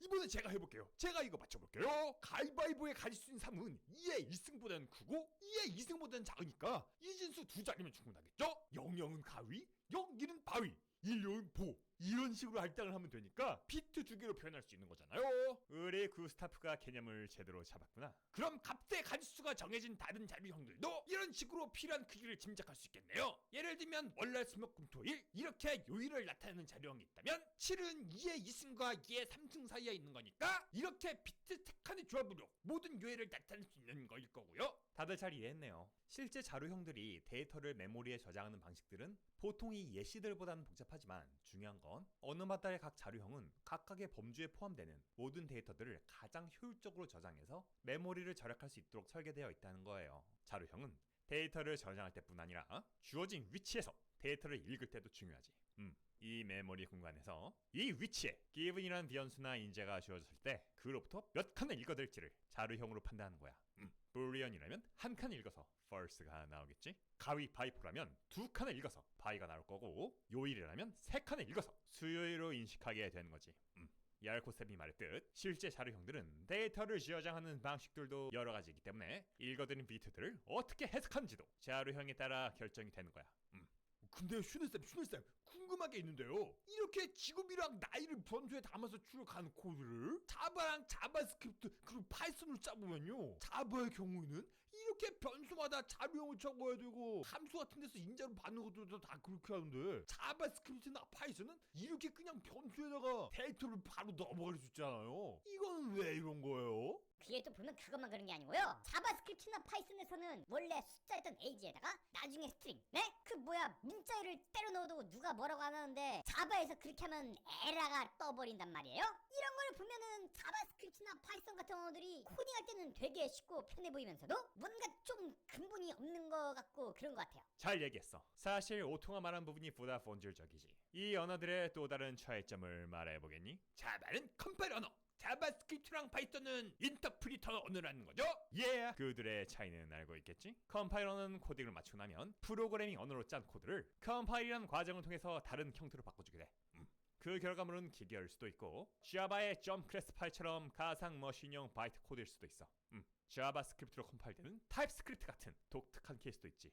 이번엔 제가 해볼게요. 제가 이거 맞춰볼게요. 가위바위보에 가질 수 있는 3은 2의 1승보다는 크고 2의 2승보다는 작으니까 이진수 2자리면 충분하겠죠? 0은 가위, 0은 바위, 1은 보 이런 식으로 할당을 하면 되니까 비트 2개로 표현할 수 있는 거잖아요. 우리 구스타프가 개념을 제대로 잡았구나. 그럼 값의 가지수가 정해진 다른 자료형들도 이런 식으로 필요한 크기를 짐작할 수 있겠네요. 예를 들면 월화수목금토일 이렇게 요일을 나타내는 자료형이 있다면 7은 2의 2승과 2의 3승 사이에 있는 거니까 이렇게 비트 3칸의 조합으로 모든 요일을 나타낼 수 있는 거일 거고요. 다들 잘 이해했네요. 실제 자료형들이 데이터를 메모리에 저장하는 방식들은 보통 이 예시들보다는 복잡하지만 중요한 건 언어마다의 각 자료형은 각각의 범주에 포함되는 모든 데이터들을 가장 효율적으로 저장해서 메모리를 절약할 수 있도록 설계되어 있다는 거예요. 자료형은 데이터를 저장할 때뿐 아니라 주어진 위치에서 데이터를 읽을 때도 중요하지. 이 메모리 공간에서 이 위치에 given이라는 변수나 인재가 주어졌을 때 그로부터 몇 칸을 읽어댈지를 자료형으로 판단하는 거야. boolean이라면 한 칸을 읽어서 false가 나오겠지. 가위바위보라면 두 칸을 읽어서 by가 나올 거고, 요일이라면 세 칸을 읽어서 수요일로 인식하게 되는 거지. 얄코쌤이 말했듯 실제 자료형들은 데이터를 저장하는 방식들도 여러 가지이기 때문에 읽어드린 비트들을 어떻게 해석하는지도 자료형에 따라 결정이 되는 거야. 근데 슈네쌤 궁금한 게 있는데요. 이렇게 직업이랑 나이를 변수에 담아서 출력하는 코드를 자바랑 자바스크립트 그리고 파이썬으로 짜보면요, 자바의 경우에는 이렇게 변수마다 자료형을 적어야 되고 함수 같은 데서 인자로 받는 것도 다 그렇게 하는데 자바스크립트나 파이썬은 이렇게 그냥 변수에다가 데이터를 바로 넣어버릴 수 있잖아요. 이건 왜 이런 거예요? 뒤에 또 보면 그것만 그런 게 아니고요. 자바스크립트나 파이썬에서는 원래 숫자였던 age에다가 나중에 스트링, 네? 그 문자열을 때려 넣어도 누가 뭐라고 안 하는데 자바에서 그렇게 하면 에러가 떠버린단 말이에요. 이런 걸 보면은 자바스크립트나 파이썬 같은 언어들이 코딩할 때는 되게 쉽고 편해 보이면서도 뭔가 좀 근본이 없는 것 같고 그런 것 같아요. 잘 얘기했어. 사실 오통화 말한 부분이 보다 본질적이지. 이 언어들의 또 다른 차이점을 말해보겠니? 자바는 컴파일 언어, 자바스크립트랑 파이썬은 인터프리터 언어라는 거죠? 예! 그들의 차이는 알고 있겠지? 컴파일러는 코딩을 맞추고 나면 프로그래밍 언어로 짠 코드를 컴파일이라는 과정을 통해서 다른 형태로 바꿔주게 돼. 그 결과물은 기계일 수도 있고 자바의 점프 클래스 파일처럼 가상 머신형 바이트 코드일 수도 있어. 자바스크립트로 컴파일되는 타입스크립트 같은 독특한 케이스도 있지.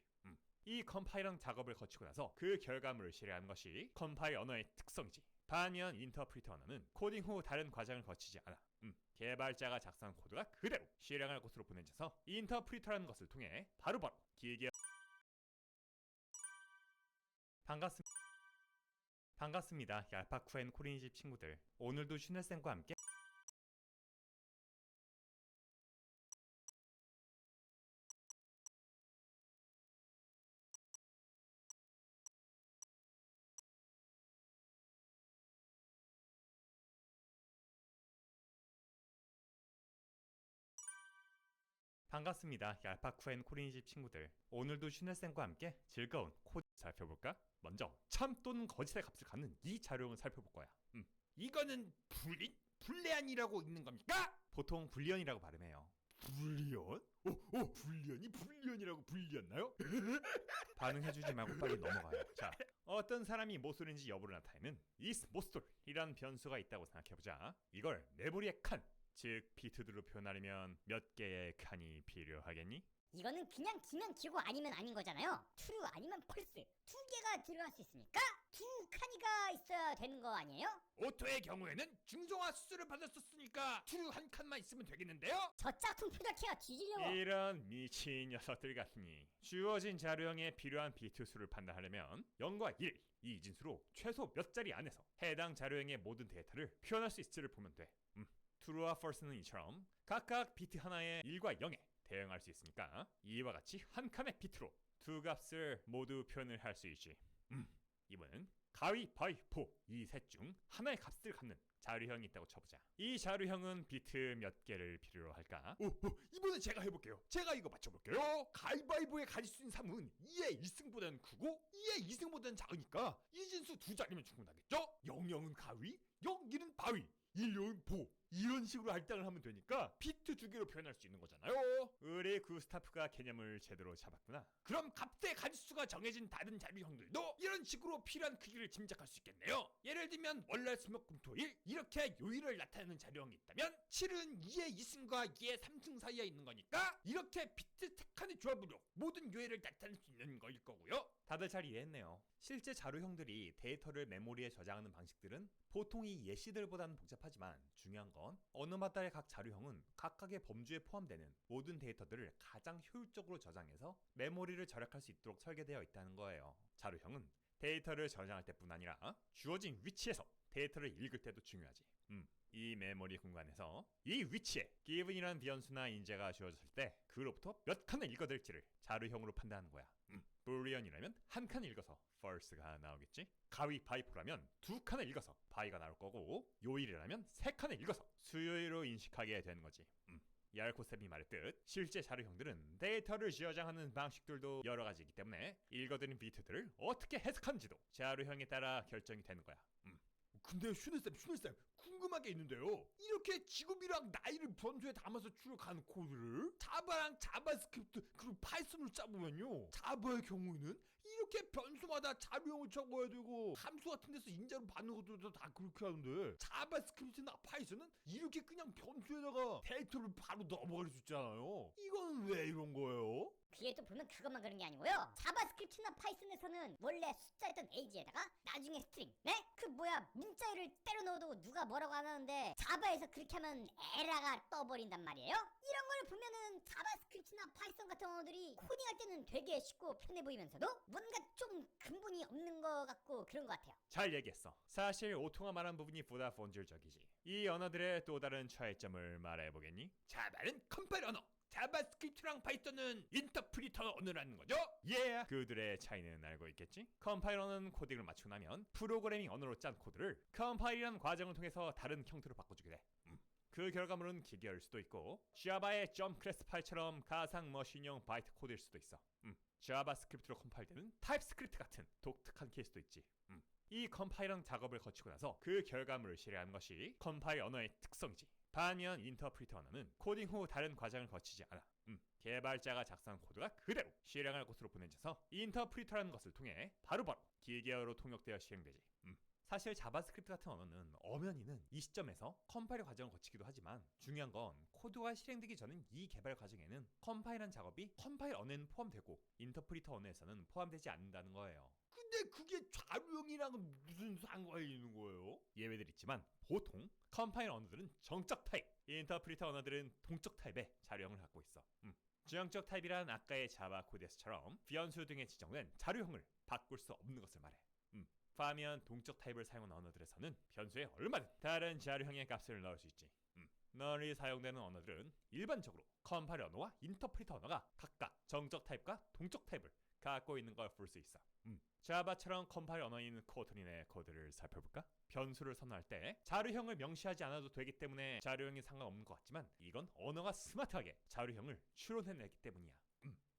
이 컴파일러 작업을 거치고 나서 그 결과물을 실행하는 것이 컴파일 언어의 특성이지. 반면 인터프리터 언어는 코딩 후 다른 과정을 거치지 않아. 개발자가 작성한 코드가 그대로 실행할 곳으로 보내져서 인터프리터라는 것을 통해 바로바로 기계. 반갑습니다. 얄파쿠 앤 코린이집 친구들. 오늘도 슈네쌤과 함께 반갑습니다. 얄파쿠 앤 코린이집 친구들. 오늘도 슈네쌤과 함께 즐거운 코딩 살펴볼까? 먼저 참 또는 거짓의 값을 갖는 이 자료형을 살펴볼 거야. 이거는 불리안이라고 읽는 겁니까? 보통 불리언이라고 발음해요. 불리언? 불리언이라고 불리었나요? 반응해주지 말고 빨리 넘어가요. 자, 어떤 사람이 모쏠인지 여부를 나타내는 is 모쏠이라는 변수가 있다고 생각해보자. 이걸 메모리의 칸, 즉 비트들로 표현하려면 몇 개의 칸이 필요하겠니? 이거는 그냥 기면 기고 아니면 아닌 거잖아요. true 아니면 false 두 개가 들어갈 수 있으니까 두 칸이가 있어야 되는 거 아니에요? 오토의 경우에는 중성화 수술을 받았었으니까 true 한 칸만 있으면 되겠는데요? 저 짝퉁 프로젝트가 뒤지려고. 이런 미친 녀석들 같으니 주어진 자료형에 필요한 비트 수를 판단하려면 0과 1, 이 진수로 최소 몇 자리 안에서 해당 자료형의 모든 데이터를 표현할 수 있을지를 보면 돼. true와 false는 이처럼 각각 비트 하나에 1과 0에 대응할 수 있으니까 이와 같이 한 칸의 비트로 두 값을 모두 표현을 할 수 있지. 이번엔 가위바위보 이 셋 중 하나의 값을 갖는 자료형이 있다고 쳐보자. 이 자료형은 비트 몇 개를 필요로 할까? 이번엔 제가 해볼게요. 제가 이거 맞춰볼게요. 가위바위보에 가질 수 있는 3은 2의 1승보다는 크고 2의 2승보다는 작으니까 이 진수 두 자리면 충분하겠죠? 00은 가위, 01은 바위, 10은 보, 이런 식으로 할당을 하면 되니까 비트 두 개로 표현할 수 있는 거잖아요. 우리 구스타프가 개념을 제대로 잡았구나. 그럼 값의 가짓수가 정해진 다른 자료형들도 이런 식으로 필요한 크기를 짐작할 수 있겠네요. 예를 들면 월화수목금토일 이렇게 요일을 나타내는 자료형이 있다면 7은 2의 2승과 2의 3승 사이에 있는 거니까 이렇게 비트 3칸의 조합으로 모든 요일을 나타낼 수 있는 거일 거고요. 다들 잘 이해했네요. 실제 자료형들이 데이터를 메모리에 저장하는 방식들은 보통 이 예시들보다는 복잡하지만 중요한 건 언어마다의 각 자료형은 각각의 범주에 포함되는 모든 데이터들을 가장 효율적으로 저장해서 메모리를 절약할 수 있도록 설계되어 있다는 거예요. 자료형은 데이터를 저장할 때뿐 아니라 주어진 위치에서 데이터를 읽을 때도 중요하지. 이 메모리 공간에서 이 위치에 given이라는 변수나 인재가 주어졌을 때 그로부터 몇 칸을 읽어댈지를 자료형으로 판단하는 거야. boolean이라면 한 칸을 읽어서 false가 나오겠지. 가위 바이포라면 두 칸을 읽어서 by가 나올 거고, 요일이라면 세 칸을 읽어서 수요일로 인식하게 되는 거지. 얄코쌤이 말했듯 실제 자료형들은 데이터를 저장하는 방식들도 여러 가지이기 때문에 읽어드린 비트들을 어떻게 해석하는지도 자료형에 따라 결정이 되는 거야. 근데 슈네쌤 궁금한 게 있는데요. 이렇게 직업이랑 나이를 변수에 담아서 출력한 코드를 자바랑 자바스크립트 그리고 파이썬으로 짜보면요, 자바의 경우에는 이렇게 변수마다 자료형을 적어야 되고 함수 같은 데서 인자로 받는 것들도 다 그렇게 하는데, 자바스크립트나 파이썬은 이렇게 그냥 변수에다가 데이터를 바로 넘어갈 수 있잖아요. 이건 왜 이런 거예요? 뒤에 또 보면 그것만 그런 게 아니고요. 자바스크립트나 파이썬에서는 원래 숫자였던 age에다가 나중에 스트링, 네? 그 뭐야 문자열을 때려 넣어도 누가 뭐라고 안 하는데 자바에서 그렇게 하면 에러가 떠버린단 말이에요. 이런 걸 보면은 자바스크립트나 파이썬 같은 언어들이 코딩할 때는 되게 쉽고 편해 보이면서도 뭔가 좀 근본이 없는 것 같고 그런 것 같아요. 잘 얘기했어. 사실 오토가 말한 부분이 보다 본질적이지. 이 언어들의 또 다른 차이점을 말해보겠니? 자바는 컴파일 언어, 자바스크립트랑 파이썬은 인터프리터 언어라는 거죠? 그들의 차이는 알고 있겠지? 컴파일러는 코딩을 맞추고 나면 프로그래밍 언어로 짠 코드를 컴파일이라는 과정을 통해서 다른 형태로 바꿔주게 돼. 그 결과물은 기계일 수도 있고 자바의 점프 클래스 파일처럼 가상 머신형 바이트 코드일 수도 있어. 자바스크립트로 컴파일되는 타입스크립트 같은 독특한 케이스도 있지. 이 컴파일러 작업을 거치고 나서 그 결과물을 실행하는 것이 컴파일 언어의 특성이지. 반면 인터프리터 언어는 코딩 후 다른 과정을 거치지 않아. 개발자가 작성한 코드가 그대로 실행할 곳으로 보내져서 인터프리터라는 것을 통해 바로바로 기계어로 통역되어 실행되지. 사실 자바스크립트 같은 언어는 엄연히는 이 시점에서 컴파일 과정을 거치기도 하지만 중요한 건 코드가 실행되기 전인 이 개발 과정에는 컴파일한 작업이 컴파일 언어에는 포함되고 인터프리터 언어에서는 포함되지 않는다는 거예요. 근데 그게 자료형이랑은 무슨 상관이 있는 거예요? 예외들 있지만 보통 컴파일 언어들은 정적 타입, 인터프리터 언어들은 동적 타입의 자료형을 갖고 있어. 정적 타입이란 아까의 자바 코드에서처럼 변수 등에 지정된 자료형을 바꿀 수 없는 것을 말해. 반면 동적 타입을 사용하는 언어들에서는 변수에 얼마든 다른 자료형의 값을 넣을 수 있지. 널리 사용되는 언어들은 일반적으로 컴파일 언어와 인터프리터 언어가 각각 정적 타입과 동적 타입을 갖고 있는 걸 볼 수 있어. 자바처럼 컴파일 언어인 코틀린의 코드를 살펴볼까? 변수를 선언할 때 자료형을 명시하지 않아도 되기 때문에 자료형이 상관없는 것 같지만 이건 언어가 스마트하게 자료형을 추론해내기 때문이야.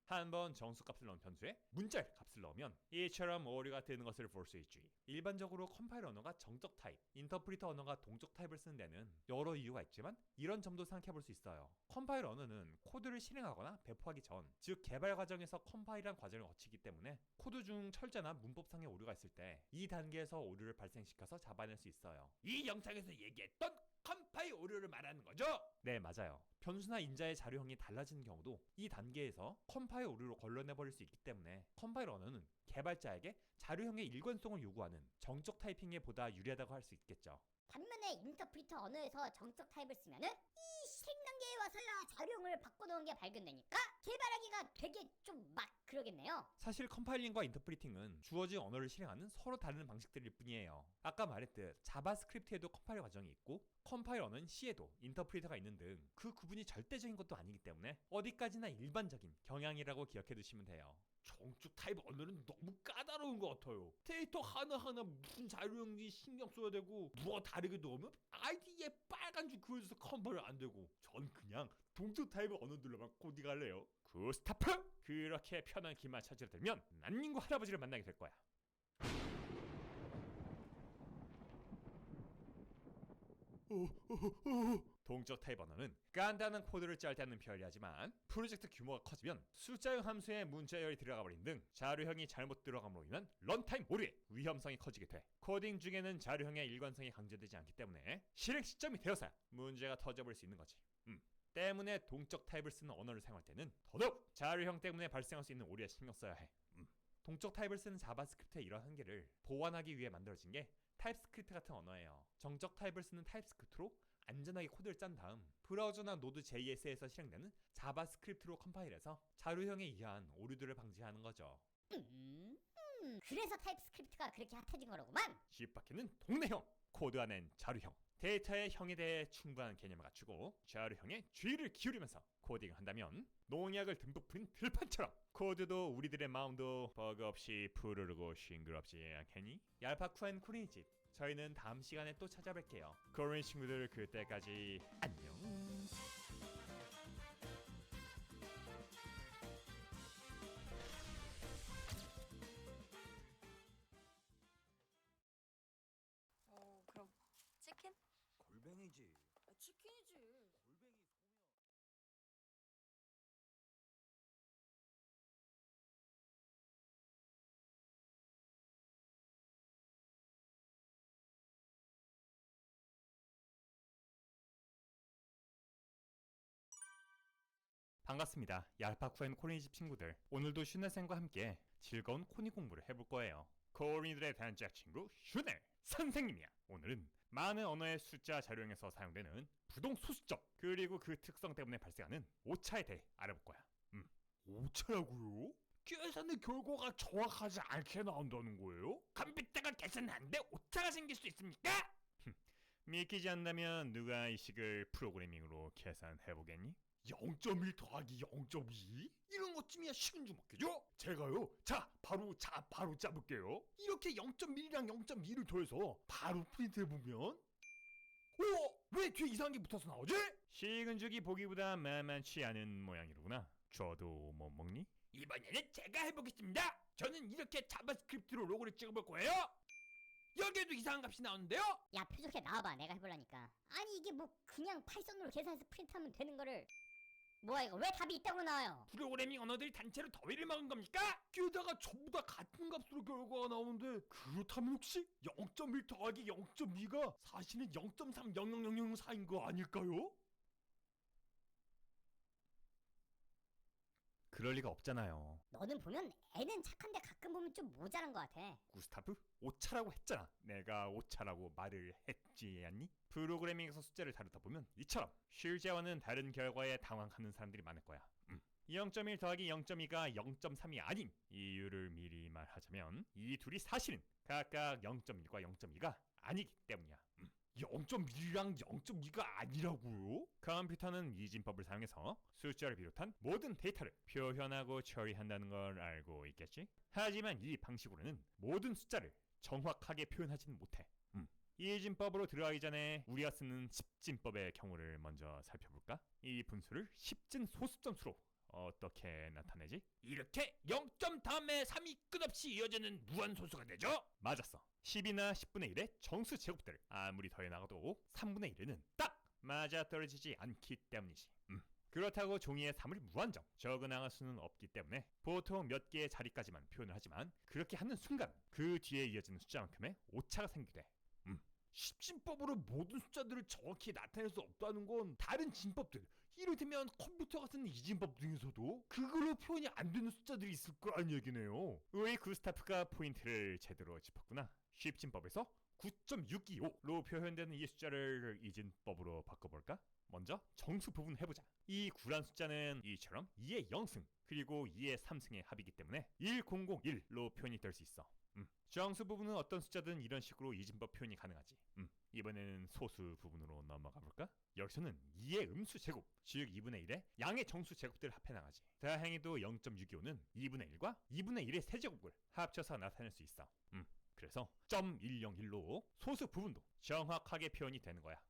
한번 정수값을 넣은 변수에 문자열 값을 넣으면 이처럼 오류가 뜨는 것을 볼 수 있지. 일반적으로 컴파일 언어가 정적 타입, 인터프리터 언어가 동적 타입을 쓰는 데는 여러 이유가 있지만 이런 점도 생각해 볼 수 있어요. 컴파일 언어는 코드를 실행하거나 배포하기 전, 즉 개발 과정에서 컴파일한 과정을 거치기 때문에 코드 중 철자나 문법상의 오류가 있을 때 이 단계에서 오류를 발생시켜서 잡아낼 수 있어요. 이 영상에서 얘기했던 컴파일 오류를 말하는 거죠? 네, 맞아요. 변수나 인자의 자료형이 달라지는 경우도 이 단계에서 컴파일 오류로 걸러내버릴 수 있기 때문에 컴파일 언어는 개발자에게 자료형의 일관성을 요구하는 정적 타이핑에 보다 유리하다고 할 수 있겠죠. 반면에 인터프리터 언어에서 정적 타입을 쓰면은 이 실행 단계에 와서야 자료형을 바꿔놓은 게 발견되니까 개발하기가 되게 좀 막 그러겠네요. 사실 컴파일링과 인터프리팅은 주어진 언어를 실행하는 서로 다른 방식들일 뿐이에요. 아까 말했듯 자바스크립트에도 컴파일 과정이 있고 컴파일 언어는 C에도 인터프리터가 있는 등 그 구분이 절대적인 것도 아니기 때문에 어디까지나 일반적인 경향이라고 기억해 두시면 돼요. 정적 타입 언어는 너무 까다로운 것 같아요. 데이터 하나하나 무슨 자료형인지 신경 써야 되고 누가 다르게 넣으면 아이디에 빨간 줄 그어져서 컴파일 안 되고, 전 그냥 동적 타입 언어들로만 코딩할래요. 그 스타프! 그렇게 편한 길만 찾으려 들면 난닝구 할아버지를 만나게 될 거야. 동적 타입 언어는 간단한 코드를 짤 때는 편리하지만 프로젝트 규모가 커지면 숫자형 함수에 문자열이 들어가 버린 등 자료형이 잘못 들어감으로 인한 런타임 오류의 위험성이 커지게 돼. 코딩 중에는 자료형의 일관성이 강조되지 않기 때문에 실행 시점이 되어서야 문제가 터져버릴 수 있는 거지. 때문에 동적 타입을 쓰는 언어를 사용할 때는 더더욱 자료형 때문에 발생할 수 있는 오류에 신경 써야 해. 동적 타입을 쓰는 자바스크립트의 이런 한계를 보완하기 위해 만들어진 게 타입스크립트 같은 언어예요. 정적 타입을 쓰는 타입스크립트로 안전하게 코드를 짠 다음 브라우저나 노드 JS에서 실행되는 자바스크립트로 컴파일해서 자료형에 의한 오류들을 방지하는 거죠. 그래서 타입스크립트가 그렇게 핫해진 거로구만. 집 밖에는 동네형, 코드 안엔 자료형, 데이터의 형에 대해 충분한 개념을 갖추고 자료형에 주의를 기울이면서 코딩을 한다면 농약을 듬뿍 뿌린 들판처럼 코드도 우리들의 마음도 버그 없이 푸르르고 싱그럽지 않겠니? 얄파쿠엔 코린이 집, 저희는 다음 시간에 또 찾아뵐게요. 코린 친구들, 그때까지 안녕. 그럼 치킨? 골뱅이지. 치킨이지. 골뱅이 소면. 반갑습니다. 얄파쿠엔 코린이 집 친구들. 오늘도 슈넬쌤과 함께 즐거운 코딩 공부를 해볼 거예요. 코린이들의 단짝 친구 슈넬 선생님이야. 오늘은 많은 언어의 숫자 자료형에서 사용되는 부동 소수점, 그리고 그 특성 때문에 발생하는 오차에 대해 알아볼 거야. 오차라고요? 계산의 결과가 정확하지 않게 나온다는 거예요? 컴퓨터가 계산하는데 오차가 생길 수 있습니까? 믿기지 않는다면 누가 이 식을 프로그래밍으로 계산해보겠니? 0.1 더하기 0.2? 이런 것쯤이야 식은 줄 먹겠죠? 제가요? 자, 바로 짜볼게요. 이렇게 0.1이랑 0.2를 더해서 바로 프린트해보면 왜 뒤에 이상한 게 붙어서 나오지? 식은 죽이 보기보다 만만치 않은 모양이로구나. 줘도 못 먹니? 이번에는 제가 해보겠습니다. 저는 이렇게 자바스크립트로 로고를 찍어볼 거예요. 여기에도 이상한 값이 나오는데요? 야, 표적해 나와봐. 내가 해보려니까. 아니 이게 뭐 그냥 파이썬으로 계산해서 프린트하면 되는 거를. 뭐야 이거, 왜 답이 이따구로 나와요? 프로그래밍 언어들이 단체로 더위를 막은 겁니까? 게다가 전부 다 같은 값으로 결과가 나오는데, 그렇다면 혹시 0.1 더하기 0.2가 사실은 0.3000004인 거 아닐까요? 그럴 리가 없잖아요. 너는 보면 애는 착한데 가끔 보면 좀 모자란 것 같아. 구스타프? 오차라고 했잖아. 내가 오차라고 말을 했지 않니? 프로그래밍에서 숫자를 다루다 보면 이처럼 실제와는 다른 결과에 당황하는 사람들이 많을 거야. 0.1 더하기 0.2가 0.3이 아닌 이유를 미리 말하자면 이 둘이 사실은 각각 0.1과 0.2가 아니기 때문이야. 0.1이랑 0.2가 아니라고요? 컴퓨터는 이진법을 사용해서 숫자를 비롯한 모든 데이터를 표현하고 처리한다는 걸 알고 있겠지? 하지만 이 방식으로는 모든 숫자를 정확하게 표현하지는 못해. 이진법으로 들어가기 전에 우리가 쓰는 십진법의 경우를 먼저 살펴볼까? 이 분수를 십진 소수점 수로 어떻게 나타내지? 이렇게 0점 다음에 3이 끝없이 이어지는 무한소수가 되죠? 맞았어. 10이나 10분의 1의 정수 제곱들을 아무리 더해나가도 3분의 1에는 딱 맞아떨어지지 않기 때문이지. 그렇다고 종이에 3을 무한정 적어나갈 수는 없기 때문에 보통 몇 개의 자리까지만 표현을 하지만 그렇게 하는 순간 그 뒤에 이어지는 숫자만큼의 오차가 생기게 돼. 십진법으로 모든 숫자들을 정확히 나타낼 수 없다는 건 다른 진법들, 이를테면 컴퓨터가 쓰는 이진법 중에서도 그걸로 표현이 안 되는 숫자들이 있을 거란 얘기네요. 우리 구스타프가 포인트를 제대로 짚었구나. 십진법에서 9.625로 표현되는 이 숫자를 이진법으로 바꿔볼까? 먼저 정수 부분 해보자. 이 구란 숫자는 이처럼 2의 0승 그리고 2의 3승의 합이기 때문에 1001로 표현이 될 수 있어. 정수 부분은 어떤 숫자든 이런 식으로 이진법 표현이 가능하지. 이번에는 소수 부분으로 넘어가 볼까? 여기서는 2의 음수 제곱, 즉 2분의 1의 양의 정수 제곱들을 합해 나가지. 다행히도 0.625는 2분의 1과 2분의 1의 세제곱을 합쳐서 나타낼 수 있어. 그래서 0.101로 소수 부분도 정확하게 표현이 되는 거야.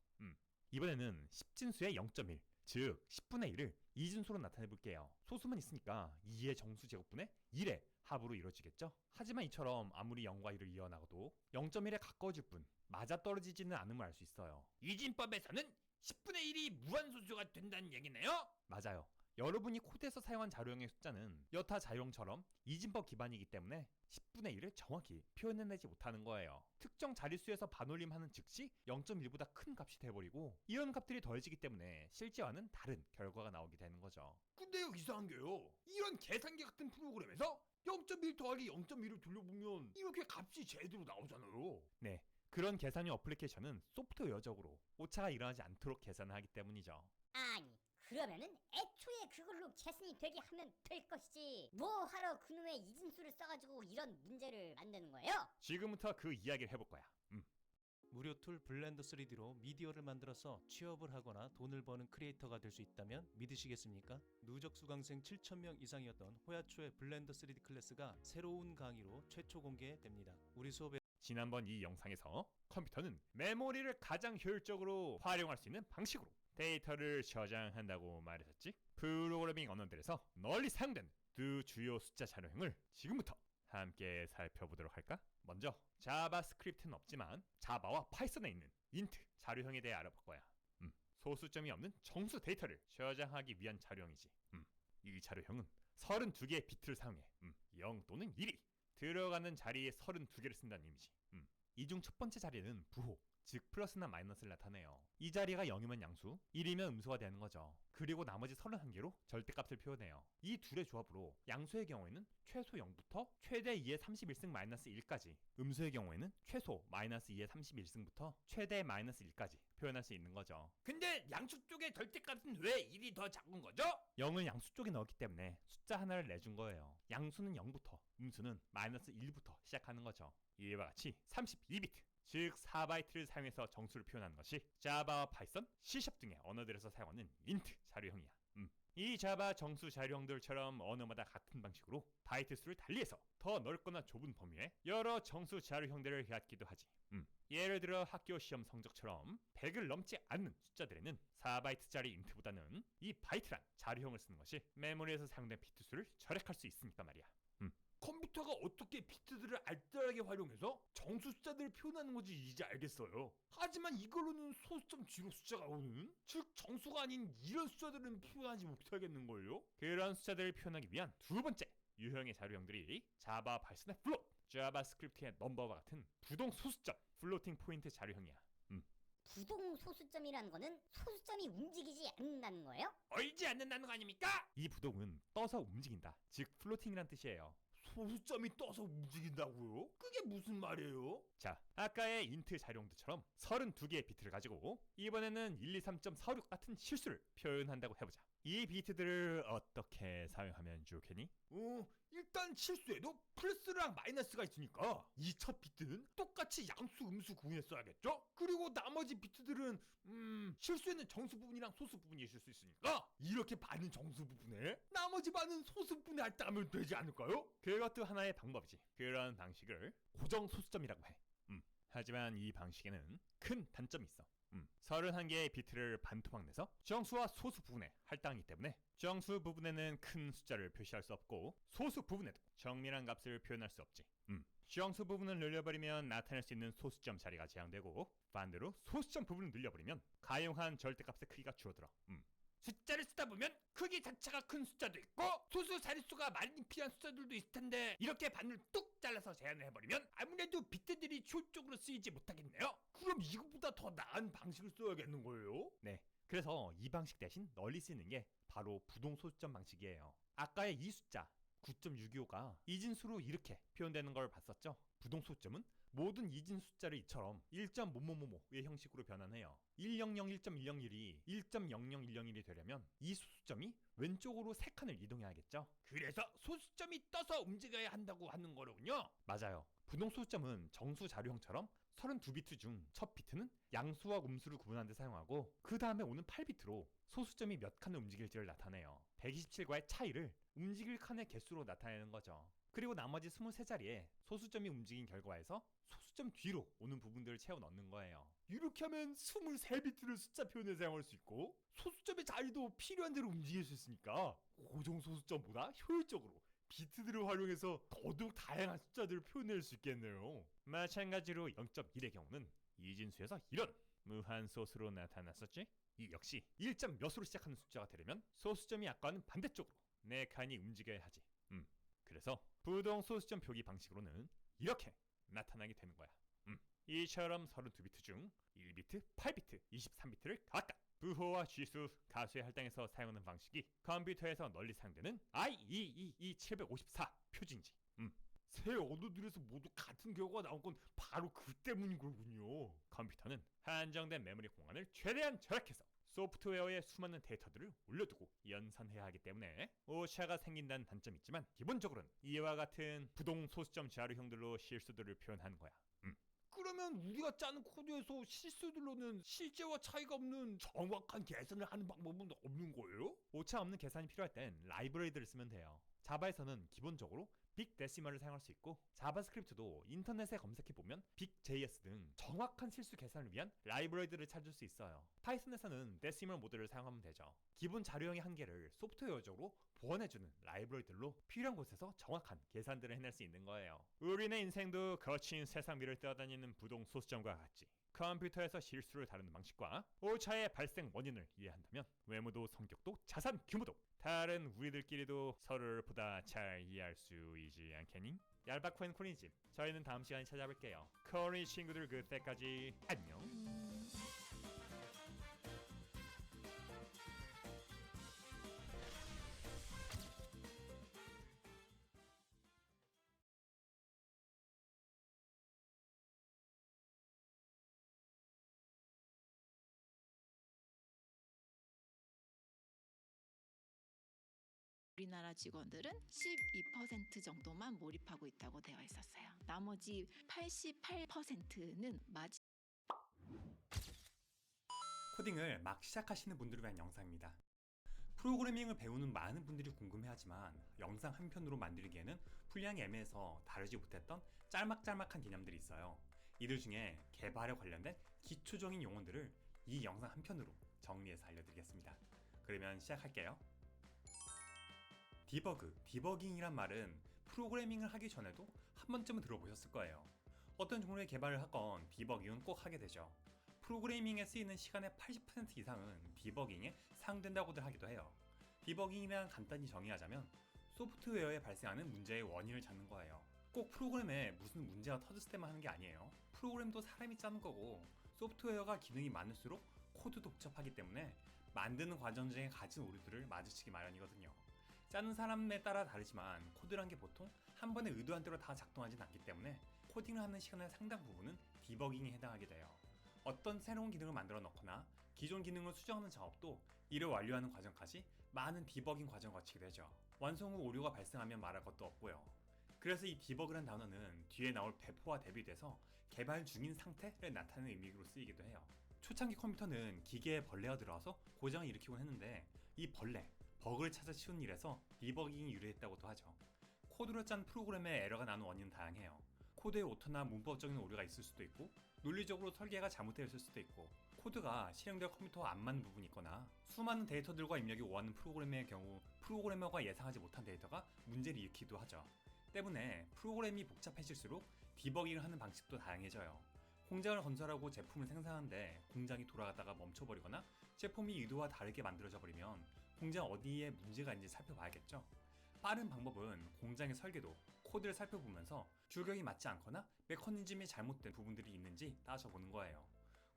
이번에는 십진수의 0.1, 즉 10분의 1을 이진수로 나타내 볼게요. 소수만 있으니까 2의 정수 제곱분의 1의 합으로 이루어지겠죠? 하지만 이처럼 아무리 0과 1을 이어나가도 0.1에 가까워질 뿐 맞아떨어지지는 않음을 알 수 있어요. 이진법에서는 10분의 1이 무한소수가 된다는 얘기네요? 맞아요. 여러분이 코드에서 사용한 자료형의 숫자는 여타 자료형처럼 이진법 기반이기 때문에 10분의 1을 정확히 표현해내지 못하는 거예요. 특정 자릿수에서 반올림하는 즉시 0.1보다 큰 값이 돼버리고 이런 값들이 더해지기 때문에 실제와는 다른 결과가 나오게 되는 거죠. 근데요, 이상한 게요, 이런 계산기 같은 프로그램에서 0.1 더하기 0.1을 돌려보면 이렇게 값이 제대로 나오잖아요. 네, 그런 계산형 어플리케이션은 소프트웨어적으로 오차가 일어나지 않도록 계산을 하기 때문이죠. 아니 그러면은 애초에 그걸로 계산이 되게 하면 될 것이지. 뭐하러 그놈의 이진수를 써가지고 이런 문제를 만드는 거예요? 지금부터 그 이야기를 해볼 거야. 무료 툴 블렌더 3D로 미디어를 만들어서 취업을 하거나 돈을 버는 크리에이터가 될 수 있다면 믿으시겠습니까? 누적 수강생 7,000명 이상이었던 호야초의 블렌더 3D 클래스가 새로운 강의로 최초 공개됩니다. 우리 수업에 지난번 이 영상에서 컴퓨터는 메모리를 가장 효율적으로 활용할 수 있는 방식으로 데이터를 저장한다고 말했었지. 프로그래밍 언어들에서 널리 사용된 두 주요 숫자 자료형을 지금부터 함께 살펴보도록 할까? 먼저 자바스크립트는 없지만 자바와 파이썬에 있는 인트 자료형에 대해 알아볼 거야. 소수점이 없는 정수 데이터를 저장하기 위한 자료형이지. 이 자료형은 32개의 비트를 사용해 0 또는 1이 들어가는 자리에 32개를 쓴다는 의미지. 이 중 첫 번째 자리는 부호, 즉 플러스나 마이너스를 나타내요. 이 자리가 0이면 양수, 1이면 음수가 되는 거죠. 그리고 나머지 31개로 절대값을 표현해요. 이 둘의 조합으로 양수의 경우에는 최소 0부터 최대 2의 31승 마이너스 1까지, 음수의 경우에는 최소 마이너스 2의 31승부터 최대 마이너스 1까지 표현할 수 있는 거죠. 근데 양수 쪽의 절대값은 왜 1이 더 작은 거죠? 0을 양수 쪽에 넣었기 때문에 숫자 하나를 내준 거예요. 양수는 0부터, 음수는 마이너스 1부터 시작하는 거죠. 이와 같이 32비트, 즉 4바이트를 사용해서 정수를 표현하는 것이 자바와 파이썬, C# 등의 언어들에서 사용하는 인트 자료형이야. 이 자바 정수 자료형들처럼 언어마다 같은 방식으로 바이트 수를 달리해서 더 넓거나 좁은 범위에 여러 정수 자료형들을 갖기도 하지. 예를 들어 학교 시험 성적처럼 100을 넘지 않는 숫자들에는 4바이트짜리 인트보다는 이 바이트란 자료형을 쓰는 것이 메모리에서 사용된 비트 수를 절약할 수 있으니까 말이야. 컴퓨터가 어떻게 비트들을 알뜰하게 활용해서 정수 숫자들을 표현하는 건지 이제 알겠어요. 하지만 이걸로는 소수점 뒤로 숫자가 오는, 즉 정수가 아닌 이런 숫자들은 표현하지 못하겠는걸요? 그런 숫자들을 표현하기 위한 두 번째 유형의 자료형들이 자바, 파이썬의 플롯, 자바스크립트의 넘버와 같은 부동 소수점, 플로팅 포인트 자료형이야. 부동 소수점이라는 거는 소수점이 움직이지 않는다는 거예요? 얼지 않는다는 거 아닙니까? 이 부동은 떠서 움직인다, 즉 플로팅이란 뜻이에요. 소수점이 떠서 움직인다고요? 그게 무슨 말이에요? 자, 아까의 인트 자료형들처럼 32개의 비트를 가지고 이번에는 1, 2, 3.46 같은 실수를 표현한다고 해보자. 이 비트들을 어떻게 사용하면 좋겠니? 일단 실수에도 플러스랑 마이너스가 있으니까 이 첫 비트는 똑같이 양수, 음수 구분해 써야겠죠? 그리고 나머지 비트들은 실수에는 정수 부분이랑 소수 부분이 있을 수 있으니까 이렇게 반은 정수 부분에 나머지 반은 소수 부분에 할당하면 되지 않을까요? 그것도 하나의 방법이지. 그런 방식을 고정 소수점이라고 해. 하지만 이 방식에는 큰 단점이 있어. 31개의 비트를 반토막 내서 정수와 소수 부분에 할당하기 때문에 정수 부분에는 큰 숫자를 표시할 수 없고 소수 부분에도 정밀한 값을 표현할 수 없지. 정수 부분을 늘려버리면 나타낼 수 있는 소수점 자리가 제한되고, 반대로 소수점 부분을 늘려버리면 가용한 절대값의 크기가 줄어들어. 숫자를 쓰다 보면 크기 자체가 큰 숫자도 있고 소수 자릿수가 많이 필요한 숫자들도 있을 텐데 이렇게 반을 뚝 잘라서 제한을 해버리면 아무래도 비트들이 효율적으로 쓰이지 못하겠네요. 그럼 이것보다 더 나은 방식을 써야겠는 거예요? 네, 그래서 이 방식 대신 널리 쓰이는 게 바로 부동 소수점 방식이에요. 아까의 이 숫자 9.625가 이진수로 이렇게 표현되는 걸 봤었죠? 부동 소수점은 모든 이진 숫자를 이처럼 1.뭐뭐뭐뭐의 형식으로 변환해요. 100.101이 1.00101이 되려면 이 소수점이 왼쪽으로 3칸을 이동해야겠죠? 그래서 소수점이 떠서 움직여야 한다고 하는 거로군요. 맞아요. 부동 소수점은 정수 자료형처럼 32비트 중 첫 비트는 양수와 음수를 구분하는 데 사용하고, 그 다음에 오는 8비트로 소수점이 몇 칸을 움직일지를 나타내요. 127과의 차이를 움직일 칸의 개수로 나타내는 거죠. 그리고 나머지 23자리에 소수점이 움직인 결과에서 소수점 뒤로 오는 부분들을 채워 넣는 거예요. 이렇게 하면 23비트를 숫자 표현에 사용할 수 있고 소수점의 자리도 필요한 대로 움직일 수 있으니까 고정 소수점보다 효율적으로 비트들을 활용해서 더더욱 다양한 숫자들을 표현할 수 있겠네요. 마찬가지로 0.1의 경우는 이진수에서 이런 무한소수로 나타났었지? 이 역시 1점 몇으로 시작하는 숫자가 되려면 소수점이 아까와는 반대쪽으로 4칸이 움직여야 하지. 그래서 부동 소수점 표기 방식으로는 이렇게 나타나게 되는 거야. 이처럼 32비트 중 1비트, 8비트, 23비트를 각각 부호와 쥐수, 가수의 할당에서 사용하는 방식이 컴퓨터에서 널리 사용되는 IEEE754 표준이지. 새 언어들에서 모두 같은 결과가 나온 건 바로 그 때문인 거군요. 컴퓨터는 한정된 메모리 공간을 최대한 절약해서 소프트웨어에 수많은 데이터들을 올려두고 연산해야 하기 때문에 오차가 생긴다는 단점이 있지만 기본적으로는 이와 같은 부동 소수점 자료형들로 실수들을 표현하는 거야. 그러면 우리가 짜는 코드에서 실수들로는 실제와 차이가 없는 정확한 계산을 하는 방법은 없는 거예요? 오차 없는 계산이 필요할 땐 라이브러리들을 쓰면 돼요. 자바에서는 기본적으로 빅데시멀을 사용할 수 있고 자바스크립트도 인터넷에 검색해보면 빅JS 등 정확한 실수 계산을 위한 라이브러리들을 찾을 수 있어요. 파이썬에서는 데시멀 모델을 사용하면 되죠. 기본 자료형의 한계를 소프트웨어적으로 보완해주는 라이브러리들로 필요한 곳에서 정확한 계산들을 해낼 수 있는 거예요. 우리네 인생도 거친 세상 위를 떠다니는 부동 소수점과 같이 컴퓨터에서 실수를 다루는 방식과 오차의 발생 원인을 이해한다면 외모도 성격도 자산 규모도 다른 우리들끼리도 서로를 보다 잘 이해할 수 있지 않겠니? 얄바쿠 앤 코린의 집, 저희는 다음 시간에 찾아뵐게요. 코린 친구들 그때까지 안녕. 우리나라 직원들은 12% 정도만 몰입하고 있다고 되어 있었어요. 나머지 88%는 코딩을 막 시작하시는 분들을 위한 영상입니다. 프로그래밍을 배우는 많은 분들이 궁금해하지만 영상 한 편으로 만들기에는 분량이 애매해서 다루지 못했던 짤막짤막한 개념들이 있어요. 이들 중에 개발에 관련된 기초적인 용어들을 이 영상 한 편으로 정리해서 알려드리겠습니다. 그러면 시작할게요. 디버깅이란 말은 프로그래밍을 하기 전에도 한 번쯤은 들어보셨을 거예요. 어떤 종류의 개발을 하건 디버깅은 꼭 하게 되죠. 프로그래밍에 쓰이는 시간의 80% 이상은 디버깅에 사용된다고들 하기도 해요. 디버깅이란 간단히 정의하자면 소프트웨어에 발생하는 문제의 원인을 찾는 거예요. 꼭 프로그램에 무슨 문제가 터졌을 때만 하는 게 아니에요. 프로그램도 사람이 짜는 거고 소프트웨어가 기능이 많을수록 코드도 복잡하기 때문에 만드는 과정 중에 가진 오류들을 마주치기 마련이거든요. 짜는 사람에 따라 다르지만 코드란 게 보통 한 번에 의도한 대로 다 작동하진 않기 때문에 코딩을 하는 시간의 상당 부분은 디버깅에 해당하게 돼요. 어떤 새로운 기능을 만들어 넣거나 기존 기능을 수정하는 작업도 이를 완료하는 과정까지 많은 디버깅 과정을 거치게 되죠. 완성 후 오류가 발생하면 말할 것도 없고요. 그래서 이 디버그란 단어는 뒤에 나올 배포와 대비돼서 개발 중인 상태를 나타내는 의미로 쓰이기도 해요. 초창기 컴퓨터는 기계에 벌레가 들어와서 고장을 일으키곤 했는데 이 버그를 찾아 치우는 일에서 디버깅이 유래했다고도 하죠. 코드로 짠 프로그램에 에러가 나는 원인은 다양해요. 코드에 오타나 문법적인 오류가 있을 수도 있고 논리적으로 설계가 잘못되어 있을 수도 있고 코드가 실행될 컴퓨터와 안 맞는 부분이 있거나 수많은 데이터들과 입력이 오가는 프로그램의 경우 프로그래머가 예상하지 못한 데이터가 문제를 일으키기도 하죠. 때문에 프로그램이 복잡해질수록 디버깅을 하는 방식도 다양해져요. 공장을 건설하고 제품을 생산하는데 공장이 돌아가다가 멈춰버리거나 제품이 의도와 다르게 만들어져 버리면 공장 어디에 문제가 있는지 살펴봐야겠죠. 빠른 방법은 공장의 설계도, 코드를 살펴보면서 규격이 맞지 않거나 메커니즘이 잘못된 부분들이 있는지 따져보는 거예요.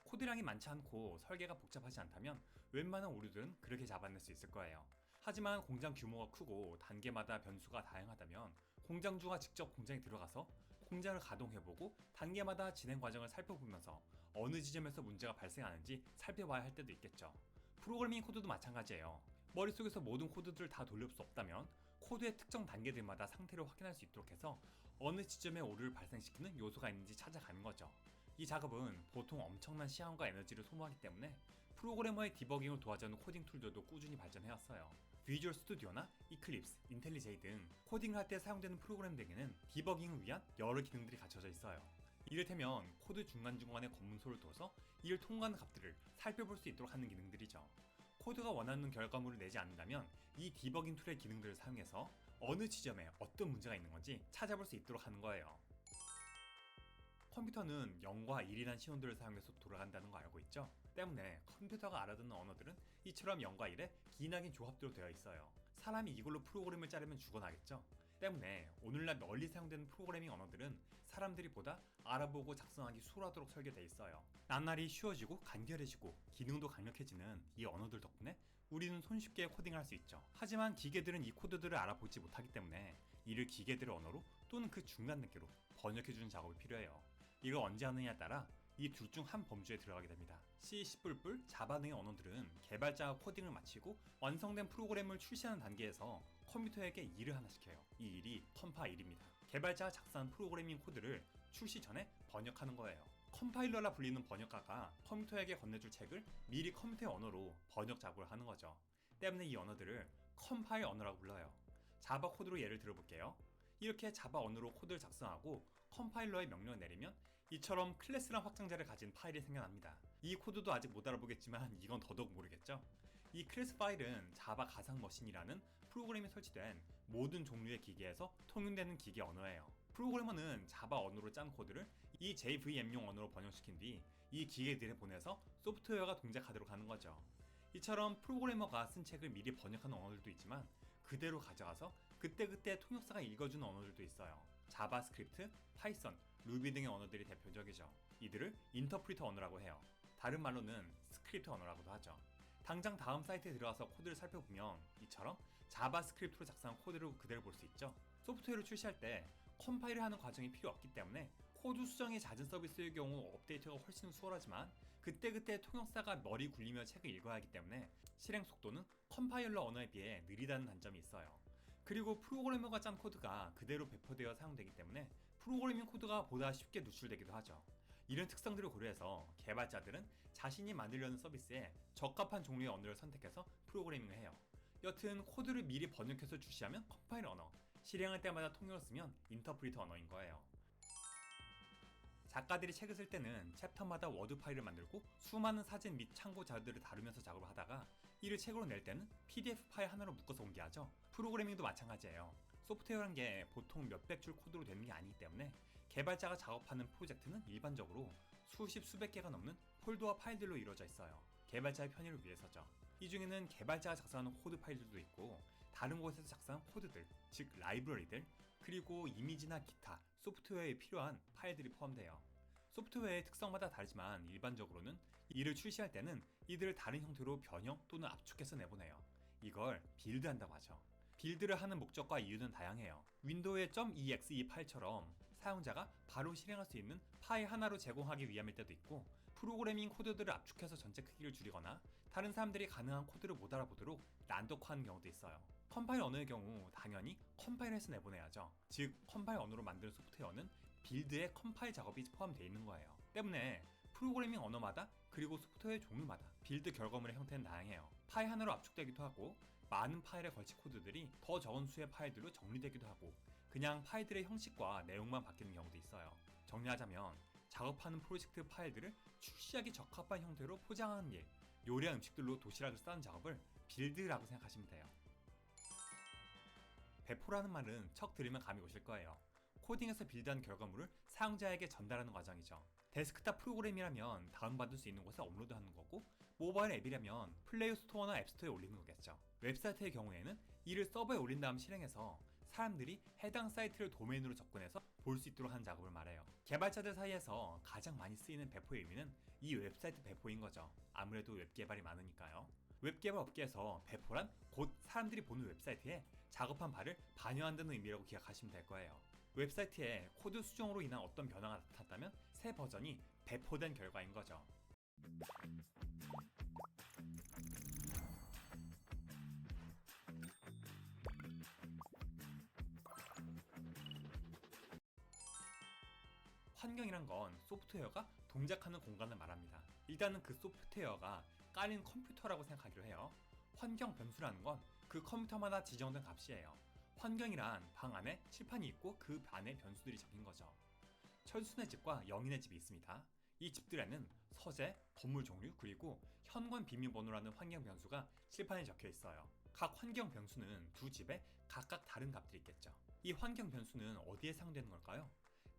코드량이 많지 않고 설계가 복잡하지 않다면 웬만한 오류들은 그렇게 잡아낼 수 있을 거예요. 하지만 공장 규모가 크고 단계마다 변수가 다양하다면 공장주가 직접 공장에 들어가서 공장을 가동해보고 단계마다 진행 과정을 살펴보면서 어느 지점에서 문제가 발생하는지 살펴봐야 할 때도 있겠죠. 프로그래밍 코드도 마찬가지예요. 머릿속에서 모든 코드들을 다 돌릴 수 없다면 코드의 특정 단계들마다 상태를 확인할 수 있도록 해서 어느 지점에 오류를 발생시키는 요소가 있는지 찾아가는 거죠. 이 작업은 보통 엄청난 시간과 에너지를 소모하기 때문에 프로그래머의 디버깅을 도와주는 코딩 툴들도 꾸준히 발전해왔어요. 비주얼 스튜디오나 이클립스, 인텔리제이 등 코딩을 할 때 사용되는 프로그램 등에는 디버깅을 위한 여러 기능들이 갖춰져 있어요. 이를테면 코드 중간중간에 검문소를 둬서 이를 통과하는 값들을 살펴볼 수 있도록 하는 기능들이죠. 코드가 원하는 결과물을 내지 않는다면 이 디버깅 툴의 기능들을 사용해서 어느 지점에 어떤 문제가 있는 건지 찾아볼 수 있도록 하는 거예요. 컴퓨터는 0과 1이라는 신호들을 사용해서 돌아간다는 거 알고 있죠? 때문에 컴퓨터가 알아듣는 언어들은 이처럼 0과 1의 기나긴 조합대로 되어 있어요. 사람이 이걸로 프로그램을 짜려면 죽어나겠죠? 때문에 오늘날 널리 사용되는 프로그래밍 언어들은 사람들이 보다 알아보고 작성하기 수월하도록 설계되어 있어요. 나날이 쉬워지고 간결해지고 기능도 강력해지는 이 언어들 덕분에 우리는 손쉽게 코딩을 할 수 있죠. 하지만 기계들은 이 코드들을 알아보지 못하기 때문에 이를 기계들의 언어로 또는 그 중간 단계로 번역해주는 작업이 필요해요. 이걸 언제 하느냐에 따라 이 둘 중 한 범주에 들어가게 됩니다. C, C++, 자바 등의 언어들은 개발자가 코딩을 마치고 완성된 프로그램을 출시하는 단계에서 컴퓨터에게 일을 하나 시켜요. 이 일이 컴파일입니다. 개발자가 작성한 프로그래밍 코드를 출시 전에 번역하는 거예요. 컴파일러라 불리는 번역가가 컴퓨터에게 건네줄 책을 미리 컴퓨터의 언어로 번역 작업을 하는 거죠. 때문에 이 언어들을 컴파일 언어라고 불러요. 자바 코드로 예를 들어볼게요. 이렇게 자바 언어로 코드를 작성하고 컴파일러의 명령을 내리면 이처럼 클래스란 확장자를 가진 파일이 생겨납니다. 이 코드도 아직 못 알아보겠지만 이건 더더욱 모르겠죠? 이 클래스 파일은 자바 가상 머신이라는 프로그램이 설치된 모든 종류의 기계에서 통용되는 기계 언어예요. 프로그래머는 자바 언어로 짠 코드를 이 JVM용 언어로 번역시킨 뒤 이 기계들에 보내서 소프트웨어가 동작하도록 하는 거죠. 이처럼 프로그래머가 쓴 책을 미리 번역하는 언어들도 있지만 그대로 가져가서 그때그때 통역사가 읽어주는 언어들도 있어요. 자바스크립트, 파이썬, 루비 등의 언어들이 대표적이죠. 이들을 인터프리터 언어라고 해요. 다른 말로는 스크립트 언어라고도 하죠. 당장 다음 사이트에 들어가서 코드를 살펴보면 이처럼 자바스크립트로 작성한 코드를 그대로 볼 수 있죠. 소프트웨어를 출시할 때 컴파일을 하는 과정이 필요 없기 때문에 코드 수정이 잦은 서비스의 경우 업데이트가 훨씬 수월하지만 그때그때 통역사가 머리 굴리며 책을 읽어야 하기 때문에 실행 속도는 컴파일러 언어에 비해 느리다는 단점이 있어요. 그리고 프로그래머가 짠 코드가 그대로 배포되어 사용되기 때문에 프로그래밍 코드가 보다 쉽게 누출되기도 하죠. 이런 특성들을 고려해서 개발자들은 자신이 만들려는 서비스에 적합한 종류의 언어를 선택해서 프로그래밍을 해요. 여튼 코드를 미리 번역해서 출시하면 컴파일 언어, 실행할 때마다 통역을 쓰면 인터프리터 언어인 거예요. 작가들이 책을 쓸 때는 챕터마다 워드 파일을 만들고 수많은 사진 및 참고 자료들을 다루면서 작업을 하다가 이를 책으로 낼 때는 PDF 파일 하나로 묶어서 공개하죠. 프로그래밍도 마찬가지예요. 소프트웨어란 게 보통 몇백 줄 코드로 되는 게 아니기 때문에 개발자가 작업하는 프로젝트는 일반적으로 수십 수백 개가 넘는 폴더와 파일들로 이루어져 있어요. 개발자의 편의를 위해서죠. 이 중에는 개발자가 작성하는 코드 파일들도 있고 다른 곳에서 작성한 코드들, 즉 라이브러리들, 그리고 이미지나 기타, 소프트웨어에 필요한 파일들이 포함돼요. 소프트웨어의 특성마다 다르지만 일반적으로는 이를 출시할 때는 이들을 다른 형태로 변형 또는 압축해서 내보내요. 이걸 빌드한다고 하죠. 빌드를 하는 목적과 이유는 다양해요. 윈도우의 .exe 파일처럼 사용자가 바로 실행할 수 있는 파일 하나로 제공하기 위함일 때도 있고 프로그래밍 코드들을 압축해서 전체 크기를 줄이거나 다른 사람들이 가능한 코드를 못 알아보도록 난독화하는 경우도 있어요. 컴파일 언어의 경우 당연히 컴파일해서 내보내야죠. 즉 컴파일 언어로 만든 소프트웨어는 빌드에 컴파일 작업이 포함되어 있는 거예요. 때문에 프로그래밍 언어마다 그리고 소프트웨어 종류마다 빌드 결과물의 형태는 다양해요. 파일 하나로 압축되기도 하고 많은 파일에 걸친 코드들이 더 적은 수의 파일들로 정리되기도 하고 그냥 파일들의 형식과 내용만 바뀌는 경우도 있어요. 정리하자면 작업하는 프로젝트 파일들을 출시하기 적합한 형태로 포장하는 일, 요리한 음식들로 도시락을 싸는 작업을 빌드라고 생각하시면 돼요. 배포라는 말은 척 들으면 감이 오실 거예요. 코딩에서 빌드한 결과물을 사용자에게 전달하는 과정이죠. 데스크탑 프로그램이라면 다운받을 수 있는 곳에 업로드하는 거고 모바일 앱이라면 플레이 스토어나 앱스토어에 올리는 거겠죠. 웹사이트의 경우에는 이를 서버에 올린 다음 실행해서 사람들이 해당 사이트를 도메인으로 접근해서 볼 수 있도록 하는 작업을 말해요. 개발자들 사이에서 가장 많이 쓰이는 배포의 의미는 이 웹사이트 배포인 거죠. 아무래도 웹 개발이 많으니까요. 웹 개발 업계에서 배포란 곧 사람들이 보는 웹사이트에 작업한 바를 반영한다는 의미라고 기억하시면 될 거예요. 웹사이트에 코드 수정으로 인한 어떤 변화가 나타났다면 새 버전이 배포된 결과인 거죠. 환경이란 건 소프트웨어가 동작하는 공간을 말합니다. 일단은 그 소프트웨어가 깔린 컴퓨터라고 생각하기로 해요. 환경 변수라는 건 그 컴퓨터마다 지정된 값이에요. 환경이란 방 안에 칠판이 있고 그 안에 변수들이 적힌 거죠. 철순의 집과 영인의 집이 있습니다. 이 집들에는 서재, 건물 종류, 그리고 현관 비밀번호라는 환경 변수가 칠판에 적혀 있어요. 각 환경 변수는 두 집에 각각 다른 값들이 있겠죠. 이 환경 변수는 어디에 사용되는 걸까요?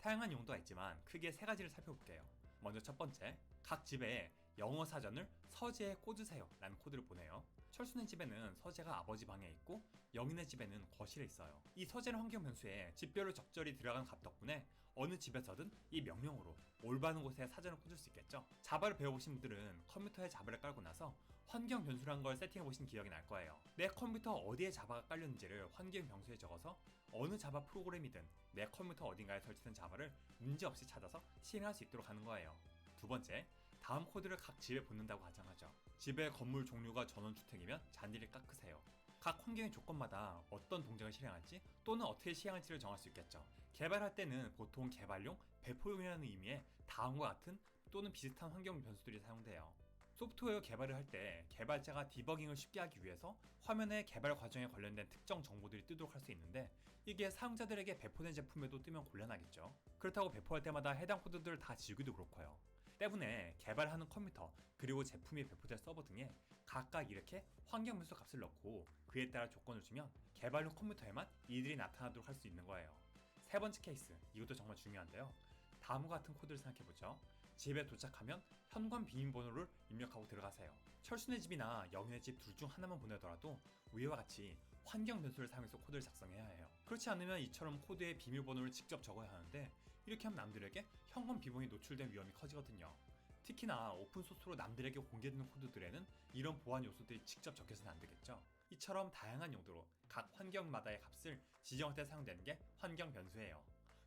다양한 용도가 있지만 크게 세 가지를 살펴볼게요. 먼저 첫 번째, 각 집에 영어 사전을 서재에 꽂으세요 라는 코드를 보내요. 철순의 집에는 서재가 아버지 방에 있고 영인의 집에는 거실에 있어요. 이 서재는 환경 변수에 집별로 적절히 들어간 값 덕분에 어느 집에서든 이 명령어로 올바른 곳에 사전을 꽂을 수 있겠죠. 자바를 배워보신 분들은 컴퓨터에 자바를 깔고 나서 환경 변수라는 걸 세팅해보신 기억이 날 거예요. 내 컴퓨터 어디에 자바가 깔렸는지를 환경 변수에 적어서 어느 자바 프로그램이든 내 컴퓨터 어딘가에 설치된 자바를 문제없이 찾아서 실행할 수 있도록 하는 거예요. 두 번째, 다음 코드를 각 집에 붙는다고 가정하죠. 집의 건물 종류가 전원주택이면 잔디를 깎으세요. 각 환경의 조건마다 어떤 동작을 실행할지 또는 어떻게 시행할지를 정할 수 있겠죠. 개발할 때는 보통 개발용, 배포용이라는 의미의 다음과 같은 또는 비슷한 환경 변수들이 사용돼요. 소프트웨어 개발을 할 때 개발자가 디버깅을 쉽게 하기 위해서 화면에 개발 과정에 관련된 특정 정보들이 뜨도록 할 수 있는데 이게 사용자들에게 배포된 제품에도 뜨면 곤란하겠죠. 그렇다고 배포할 때마다 해당 코드들을 다 지우기도 그렇고요. 때문에 개발하는 컴퓨터 그리고 제품이 배포될 서버 등에 각각 이렇게 환경 변수 값을 넣고 그에 따라 조건을 주면 개발용 컴퓨터에만 이들이 나타나도록 할 수 있는 거예요. 세 번째 케이스, 이것도 정말 중요한데요. 다음과 같은 코드를 생각해보죠. 집에 도착하면 현관 비밀번호를 입력하고 들어가세요. 철수네 집이나 영희네 집 둘 중 하나만 보내더라도 위와 같이 환경 변수를 사용해서 코드를 작성해야 해요. 그렇지 않으면 이처럼 코드에 비밀번호를 직접 적어야 하는데 이렇게 하면 남들에게 현관 비번이 노출된 위험이 커지거든요. 특히나 오픈소스로 남들에게 공개되는 코드들에는 이런 보안 요소들이 직접 적혀서는 안 되겠죠. 이처럼 다양한 용도로 각 환경마다의 값을 지정할 때 사용되는 게 환경 변수예요.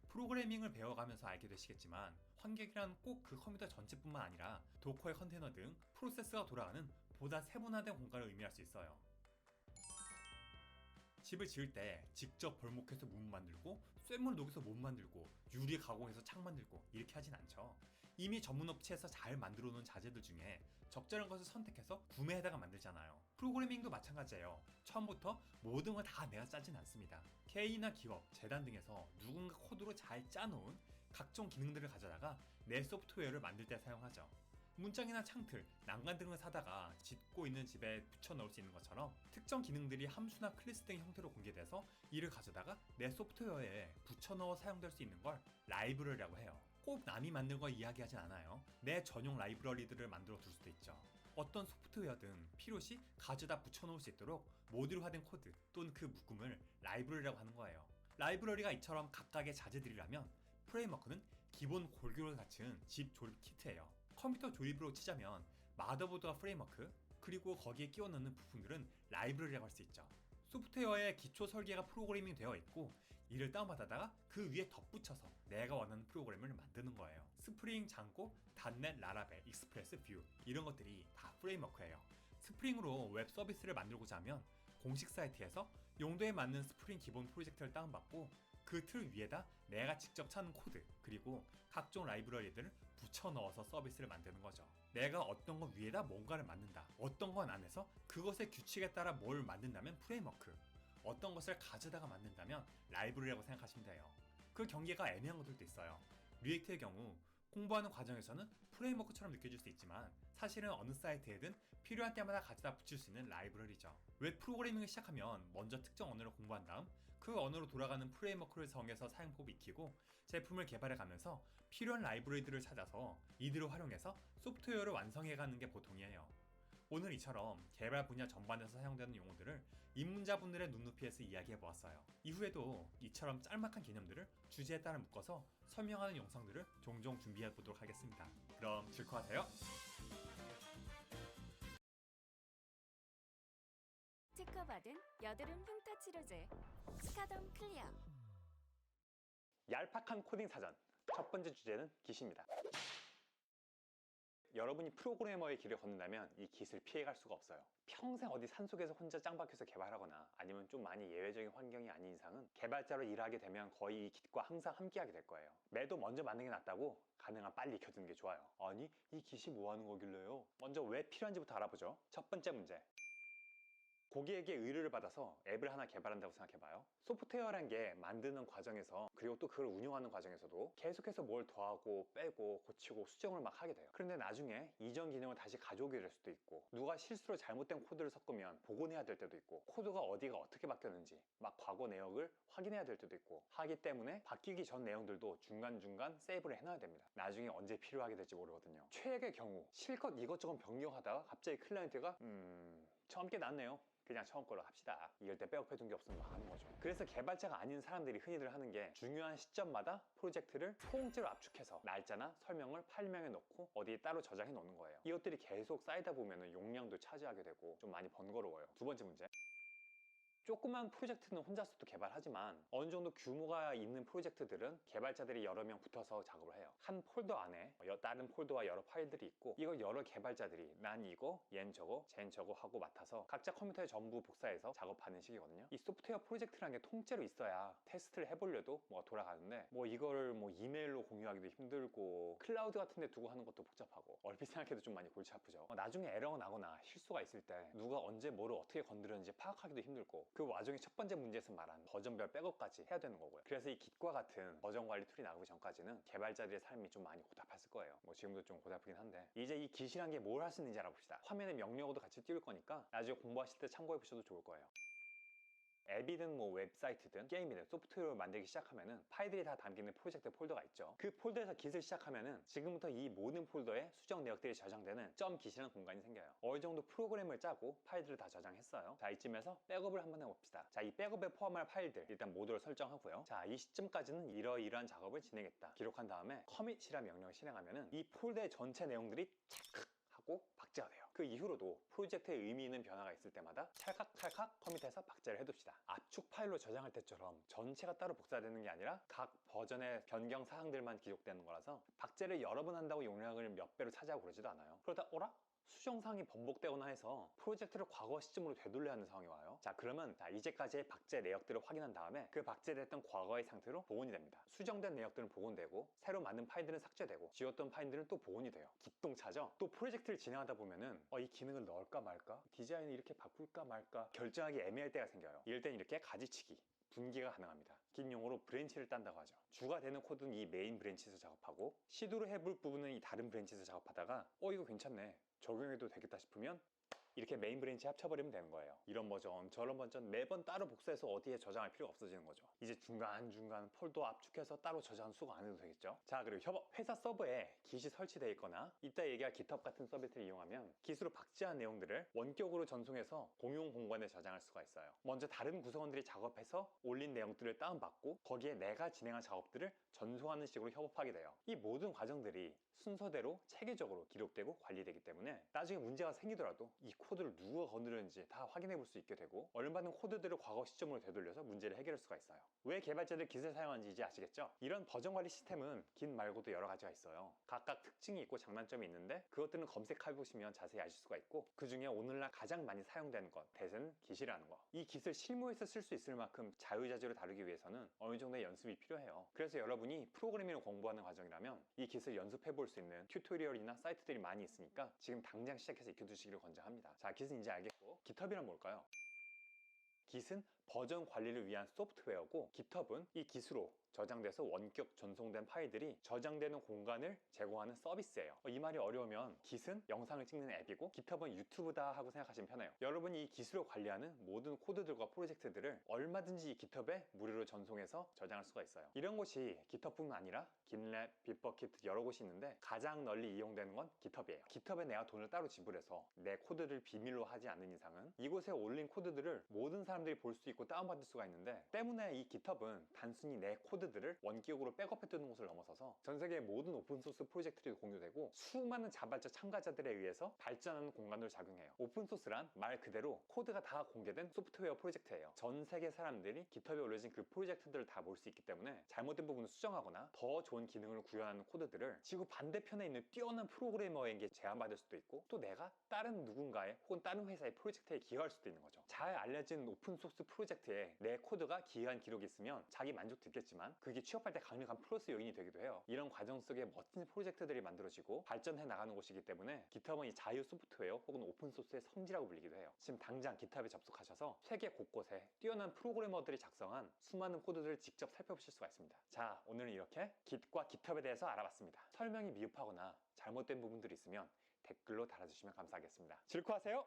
프로그래밍을 배워가면서 알게 되시겠지만 환경이란 꼭 그 컴퓨터 전체뿐만 아니라 도커의 컨테이너 등 프로세스가 돌아가는 보다 세분화된 공간을 의미할 수 있어요. 집을 지을 때 직접 벌목해서 문 만들고 쇳물 녹여서 못 만들고 유리 가공해서 창 만들고 이렇게 하진 않죠. 이미 전문 업체에서 잘 만들어 놓은 자재들 중에 적절한 것을 선택해서 구매해다가 만들잖아요. 프로그래밍도 마찬가지예요. 처음부터 모든 걸 다 내가 짜진 않습니다. K나 기업, 재단 등에서 누군가 코드로 잘 짜놓은 각종 기능들을 가져다가 내 소프트웨어를 만들 때 사용하죠. 문짝이나 창틀, 난간 등을 사다가 짓고 있는 집에 붙여 넣을 수 있는 것처럼 특정 기능들이 함수나 클래스 등의 형태로 공개돼서 이를 가져다가 내 소프트웨어에 붙여 넣어 사용될 수 있는 걸 라이브러리라고 해요. 꼭 남이 만든 걸 이야기하진 않아요. 내 전용 라이브러리들을 만들어 둘 수도 있죠. 어떤 소프트웨어든 필요시 가져다 붙여 놓을 수 있도록 모듈화된 코드 또는 그 묶음을 라이브러리라고 하는 거예요. 라이브러리가 이처럼 각각의 자재들이라면 프레임워크는 기본 골격을 갖춘 집 조립 키트예요. 컴퓨터 조립으로 치자면 마더보드와 프레임워크 그리고 거기에 끼워 넣는 부품들은 라이브러리라고 할 수 있죠. 소프트웨어의 기초 설계가 프로그래밍 되어 있고 이를 다운받아다가 그 위에 덧붙여서 내가 원하는 프로그램을 만드는 거예요. 스프링, 장고, 닷넷, 라라벨, 익스프레스, 뷰 이런 것들이 다 프레임워크예요. 스프링으로 웹 서비스를 만들고자 하면 공식 사이트에서 용도에 맞는 스프링 기본 프로젝트를 다운받고 그 틀 위에다 내가 직접 찾는 코드 그리고 각종 라이브러리들을 붙여 넣어서 서비스를 만드는 거죠. 내가 어떤 것 위에다 뭔가를 만든다. 어떤 건 안에서 그것의 규칙에 따라 뭘 만든다면 프레임워크. 어떤 것을 가져다가 만든다면 라이브러리라고 생각하시면 돼요. 그 경계가 애매한 것들도 있어요. 리액트의 경우 공부하는 과정에서는 프레임워크처럼 느껴질 수 있지만 사실은 어느 사이트에든 필요한 때마다 가져다 붙일 수 있는 라이브러리죠. 웹 프로그래밍을 시작하면 먼저 특정 언어를 공부한 다음 그 언어로 돌아가는 프레임워크를 정해서 사용법 익히고 제품을 개발해 가면서 필요한 라이브러리들을 찾아서 이들을 활용해서 소프트웨어를 완성해가는 게 보통이에요. 오늘 이처럼 개발 분야 전반에서 사용되는 용어들을 입문자분들의 눈높이에서 이야기해보았어요. 이후에도 이처럼 짤막한 개념들을 주제에 따라 묶어서 설명하는 영상들을 종종 준비해보도록 하겠습니다. 그럼 즐거워하세요. 특허받은 여드름 흉터 치료제 스카덤 클리어. 얄팍한 코딩 사전. 첫 번째 주제는 깃입니다. 여러분이 프로그래머의 길을 걷는다면 이 깃을 피해갈 수가 없어요. 평생 어디 산속에서 혼자 짱박혀서 개발하거나 아니면 좀 많이 예외적인 환경이 아닌 이상은 개발자로 일하게 되면 거의 이 깃과 항상 함께하게 될 거예요. 매도 먼저 만든 게 낫다고 가능한 빨리 익혀두는 게 좋아요. 아니 이 깃이 뭐 하는 거길래요? 먼저 왜 필요한지부터 알아보죠. 첫 번째 문제. 고객에게 의뢰를 받아서 앱을 하나 개발한다고 생각해봐요. 소프트웨어란 게 만드는 과정에서 그리고 또 그걸 운영하는 과정에서도 계속해서 뭘 더하고 빼고 고치고 수정을 막 하게 돼요. 그런데 나중에 이전 기능을 다시 가져오게 될 수도 있고 누가 실수로 잘못된 코드를 섞으면 복원해야 될 때도 있고 코드가 어디가 어떻게 바뀌었는지 막 과거 내역을 확인해야 될 때도 있고 하기 때문에 바뀌기 전 내용들도 중간중간 세이브를 해놔야 됩니다. 나중에 언제 필요하게 될지 모르거든요. 최악의 경우 실컷 이것저것 변경하다가 갑자기 클라이언트가 처음 게 낫네요. 그냥 처음 걸로 합시다. 이럴 때 백업해둔 게 없으면 막 하는 거죠. 그래서 개발자가 아닌 사람들이 흔히들 하는 게 중요한 시점마다 프로젝트를 통째로 압축해서 날짜나 설명을 파일명에 넣고 어디에 따로 저장해 놓는 거예요. 이것들이 계속 쌓이다 보면 용량도 차지하게 되고 좀 많이 번거로워요. 두 번째 문제. 조그만 프로젝트는 혼자서도 개발하지만 어느 정도 규모가 있는 프로젝트들은 개발자들이 여러 명 붙어서 작업을 해요. 한 폴더 안에 다른 폴더와 여러 파일들이 있고 이걸 여러 개발자들이 난 이거, 얜 저거, 쟨 저거 하고 맡아서 각자 컴퓨터에 전부 복사해서 작업하는 식이거든요. 이 소프트웨어 프로젝트라는 게 통째로 있어야 테스트를 해보려도 뭐가 돌아가는데 이걸 이메일로 공유하기도 힘들고 클라우드 같은 데 두고 하는 것도 복잡하고 얼핏 생각해도 좀 많이 골치 아프죠. 나중에 에러가 나거나 실수가 있을 때 누가 언제 뭐를 어떻게 건드렸는지 파악하기도 힘들고 그 와중에 첫 번째 문제에서 말한 버전별 백업까지 해야 되는 거고요. 그래서 이 Git과 같은 버전 관리 툴이 나오기 전까지는 개발자들의 삶이 좀 많이 고달팠을 거예요. 지금도 좀 고달프긴 한데 이제 이 Git이란 게 뭘 할 수 있는지 알아봅시다. 화면에 명령어도 같이 띄울 거니까 나중에 공부하실 때 참고해 보셔도 좋을 거예요. 앱이든 웹사이트든 게임이든 소프트웨어를 만들기 시작하면은 파일들이 다 담기는 프로젝트 폴더가 있죠. 그 폴더에서 Git을 시작하면은 지금부터 이 모든 폴더에 수정 내역들이 저장되는 .git이라는 공간이 생겨요. 어느 정도 프로그램을 짜고 파일들을 다 저장했어요. 자, 이쯤에서 백업을 한번 해봅시다. 자, 이 백업에 포함할 파일들 일단 모두를 설정하고요. 자, 이 시점까지는 이러이러한 작업을 진행했다 기록한 다음에 commit 이라는 명령을 실행하면은 이 폴더의 전체 내용들이 찰칵 하고 박제가 돼요. 그 이후로도 프로젝트에 의미 있는 변화가 있을 때마다 찰칵찰칵 커밋해서 박제를 해둡시다. 압축 파일로 저장할 때처럼 전체가 따로 복사되는 게 아니라 각 버전의 변경 사항들만 기록되는 거라서 박제를 여러 번 한다고 용량을 몇 배로 차지하고 그러지도 않아요. 그러다 어라? 수정사항이 번복되거나 해서 프로젝트를 과거 시점으로 되돌려야 하는 상황이 와요. 자, 그러면 이제까지의 박제 내역들을 확인한 다음에 그 박제됐던 과거의 상태로 복원이 됩니다. 수정된 내역들은 복원되고 새로 만든 파일들은 삭제되고 지웠던 파일들은 또 복원이 돼요. 기똥차죠? 또 프로젝트를 진행하다 보면은 이 기능을 넣을까 말까? 디자인을 이렇게 바꿀까 말까? 결정하기 애매할 때가 생겨요. 이럴 땐 이렇게 가지치기 분기가 가능합니다. 긴 용어로 브랜치를 딴다고 하죠. 주가 되는 코드는 이 메인 브랜치에서 작업하고 시도를 해볼 부분은 이 다른 브랜치에서 작업하다가 이거 괜찮네, 적용해도 되겠다 싶으면 이렇게 메인 브랜치 합쳐버리면 되는 거예요. 이런 버전 저런 버전 매번 따로 복사해서 어디에 저장할 필요가 없어지는 거죠. 이제 중간중간 폴더 압축해서 따로 저장 수거 안 해도 되겠죠. 자, 그리고 협업 회사 서버에 Git이 설치되어 있거나 이따 얘기할 GitHub 같은 서비스를 이용하면 Git으로 박제한 내용들을 원격으로 전송해서 공용 공간에 저장할 수가 있어요. 먼저 다른 구성원들이 작업해서 올린 내용들을 다운받고 거기에 내가 진행한 작업들을 전송하는 식으로 협업하게 돼요. 이 모든 과정들이 순서대로 체계적으로 기록되고 관리되기 때문에 나중에 문제가 생기더라도 이 코드를 누가 건드렸는지 다 확인해 볼 수 있게 되고 얼마든 코드들을 과거 시점으로 되돌려서 문제를 해결할 수가 있어요. 왜 개발자들이 Git을 사용하는지 이제 아시겠죠? 이런 버전 관리 시스템은 Git 말고도 여러 가지가 있어요. 각각 특징이 있고 장단점이 있는데 그것들은 검색해 보시면 자세히 아실 수가 있고 그 중에 오늘날 가장 많이 사용되는 것, 대세는 Git이라는 거. 이 Git을 실무에서 쓸 수 있을 만큼 자유자재로 다루기 위해서는 어느 정도의 연습이 필요해요. 그래서 여러분이 프로그래밍을 공부하는 과정이라면 이 Git을 연습해 볼 수 있는 튜토리얼이나 사이트들이 많이 있으니까 지금 당장 시작해서 익혀두시기를 권장합니다. 자, Git은 이제 알겠고 GitHub이란 뭘까요? Git은 버전 관리를 위한 소프트웨어고 GitHub은 이 Git으로 저장돼서 원격 전송된 파일들이 저장되는 공간을 제공하는 서비스예요. 이 말이 어려우면 Git은 영상을 찍는 앱이고 GitHub은 유튜브다 하고 생각하시면 편해요. 여러분이 이 Git으로 관리하는 모든 코드들과 프로젝트들을 얼마든지 이 GitHub에 무료로 전송해서 저장할 수가 있어요. 이런 곳이 GitHub뿐만 아니라 GitLab, Bitbucket 여러 곳이 있는데 가장 널리 이용되는 건 GitHub이에요. GitHub에 내가 돈을 따로 지불해서 내 코드를 비밀로 하지 않는 이상은 이곳에 올린 코드들을 모든 사람들이 볼 수 있고 다운받을 수가 있는데 때문에 이 GitHub은 단순히 내 코드들을 원격으로 백업해 두는 것을 넘어서서 전 세계의 모든 오픈소스 프로젝트들이 공유되고 수많은 자발적 참가자들에 의해서 발전하는 공간으로 작용해요. 오픈소스란 말 그대로 코드가 다 공개된 소프트웨어 프로젝트예요. 전 세계 사람들이 GitHub에 올려진 그 프로젝트들을 다 볼 수 있기 때문에 잘못된 부분을 수정하거나 더 좋은 기능을 구현하는 코드들을 지구 반대편에 있는 뛰어난 프로그래머에게 제안받을 수도 있고 또 내가 다른 누군가의 혹은 다른 회사의 프로젝트에 기여할 수도 있는 거죠. 잘 알려진 오픈소스 프로젝트에 내 코드가 기여한 기록이 있으면 자기 만족도 있겠지만 그게 취업할 때 강력한 플러스 요인이 되기도 해요. 이런 과정 속에 멋진 프로젝트들이 만들어지고 발전해 나가는 곳이기 때문에 GitHub은 이 자유 소프트웨어 혹은 오픈소스의 성지라고 불리기도 해요. 지금 당장 GitHub에 접속하셔서 세계 곳곳에 뛰어난 프로그래머들이 작성한 수많은 코드들을 직접 살펴보실 수가 있습니다. 자, 오늘은 이렇게 Git과 GitHub에 대해서 알아봤습니다. 설명이 미흡하거나 잘못된 부분들이 있으면 댓글로 달아주시면 감사하겠습니다. 즐거워하세요.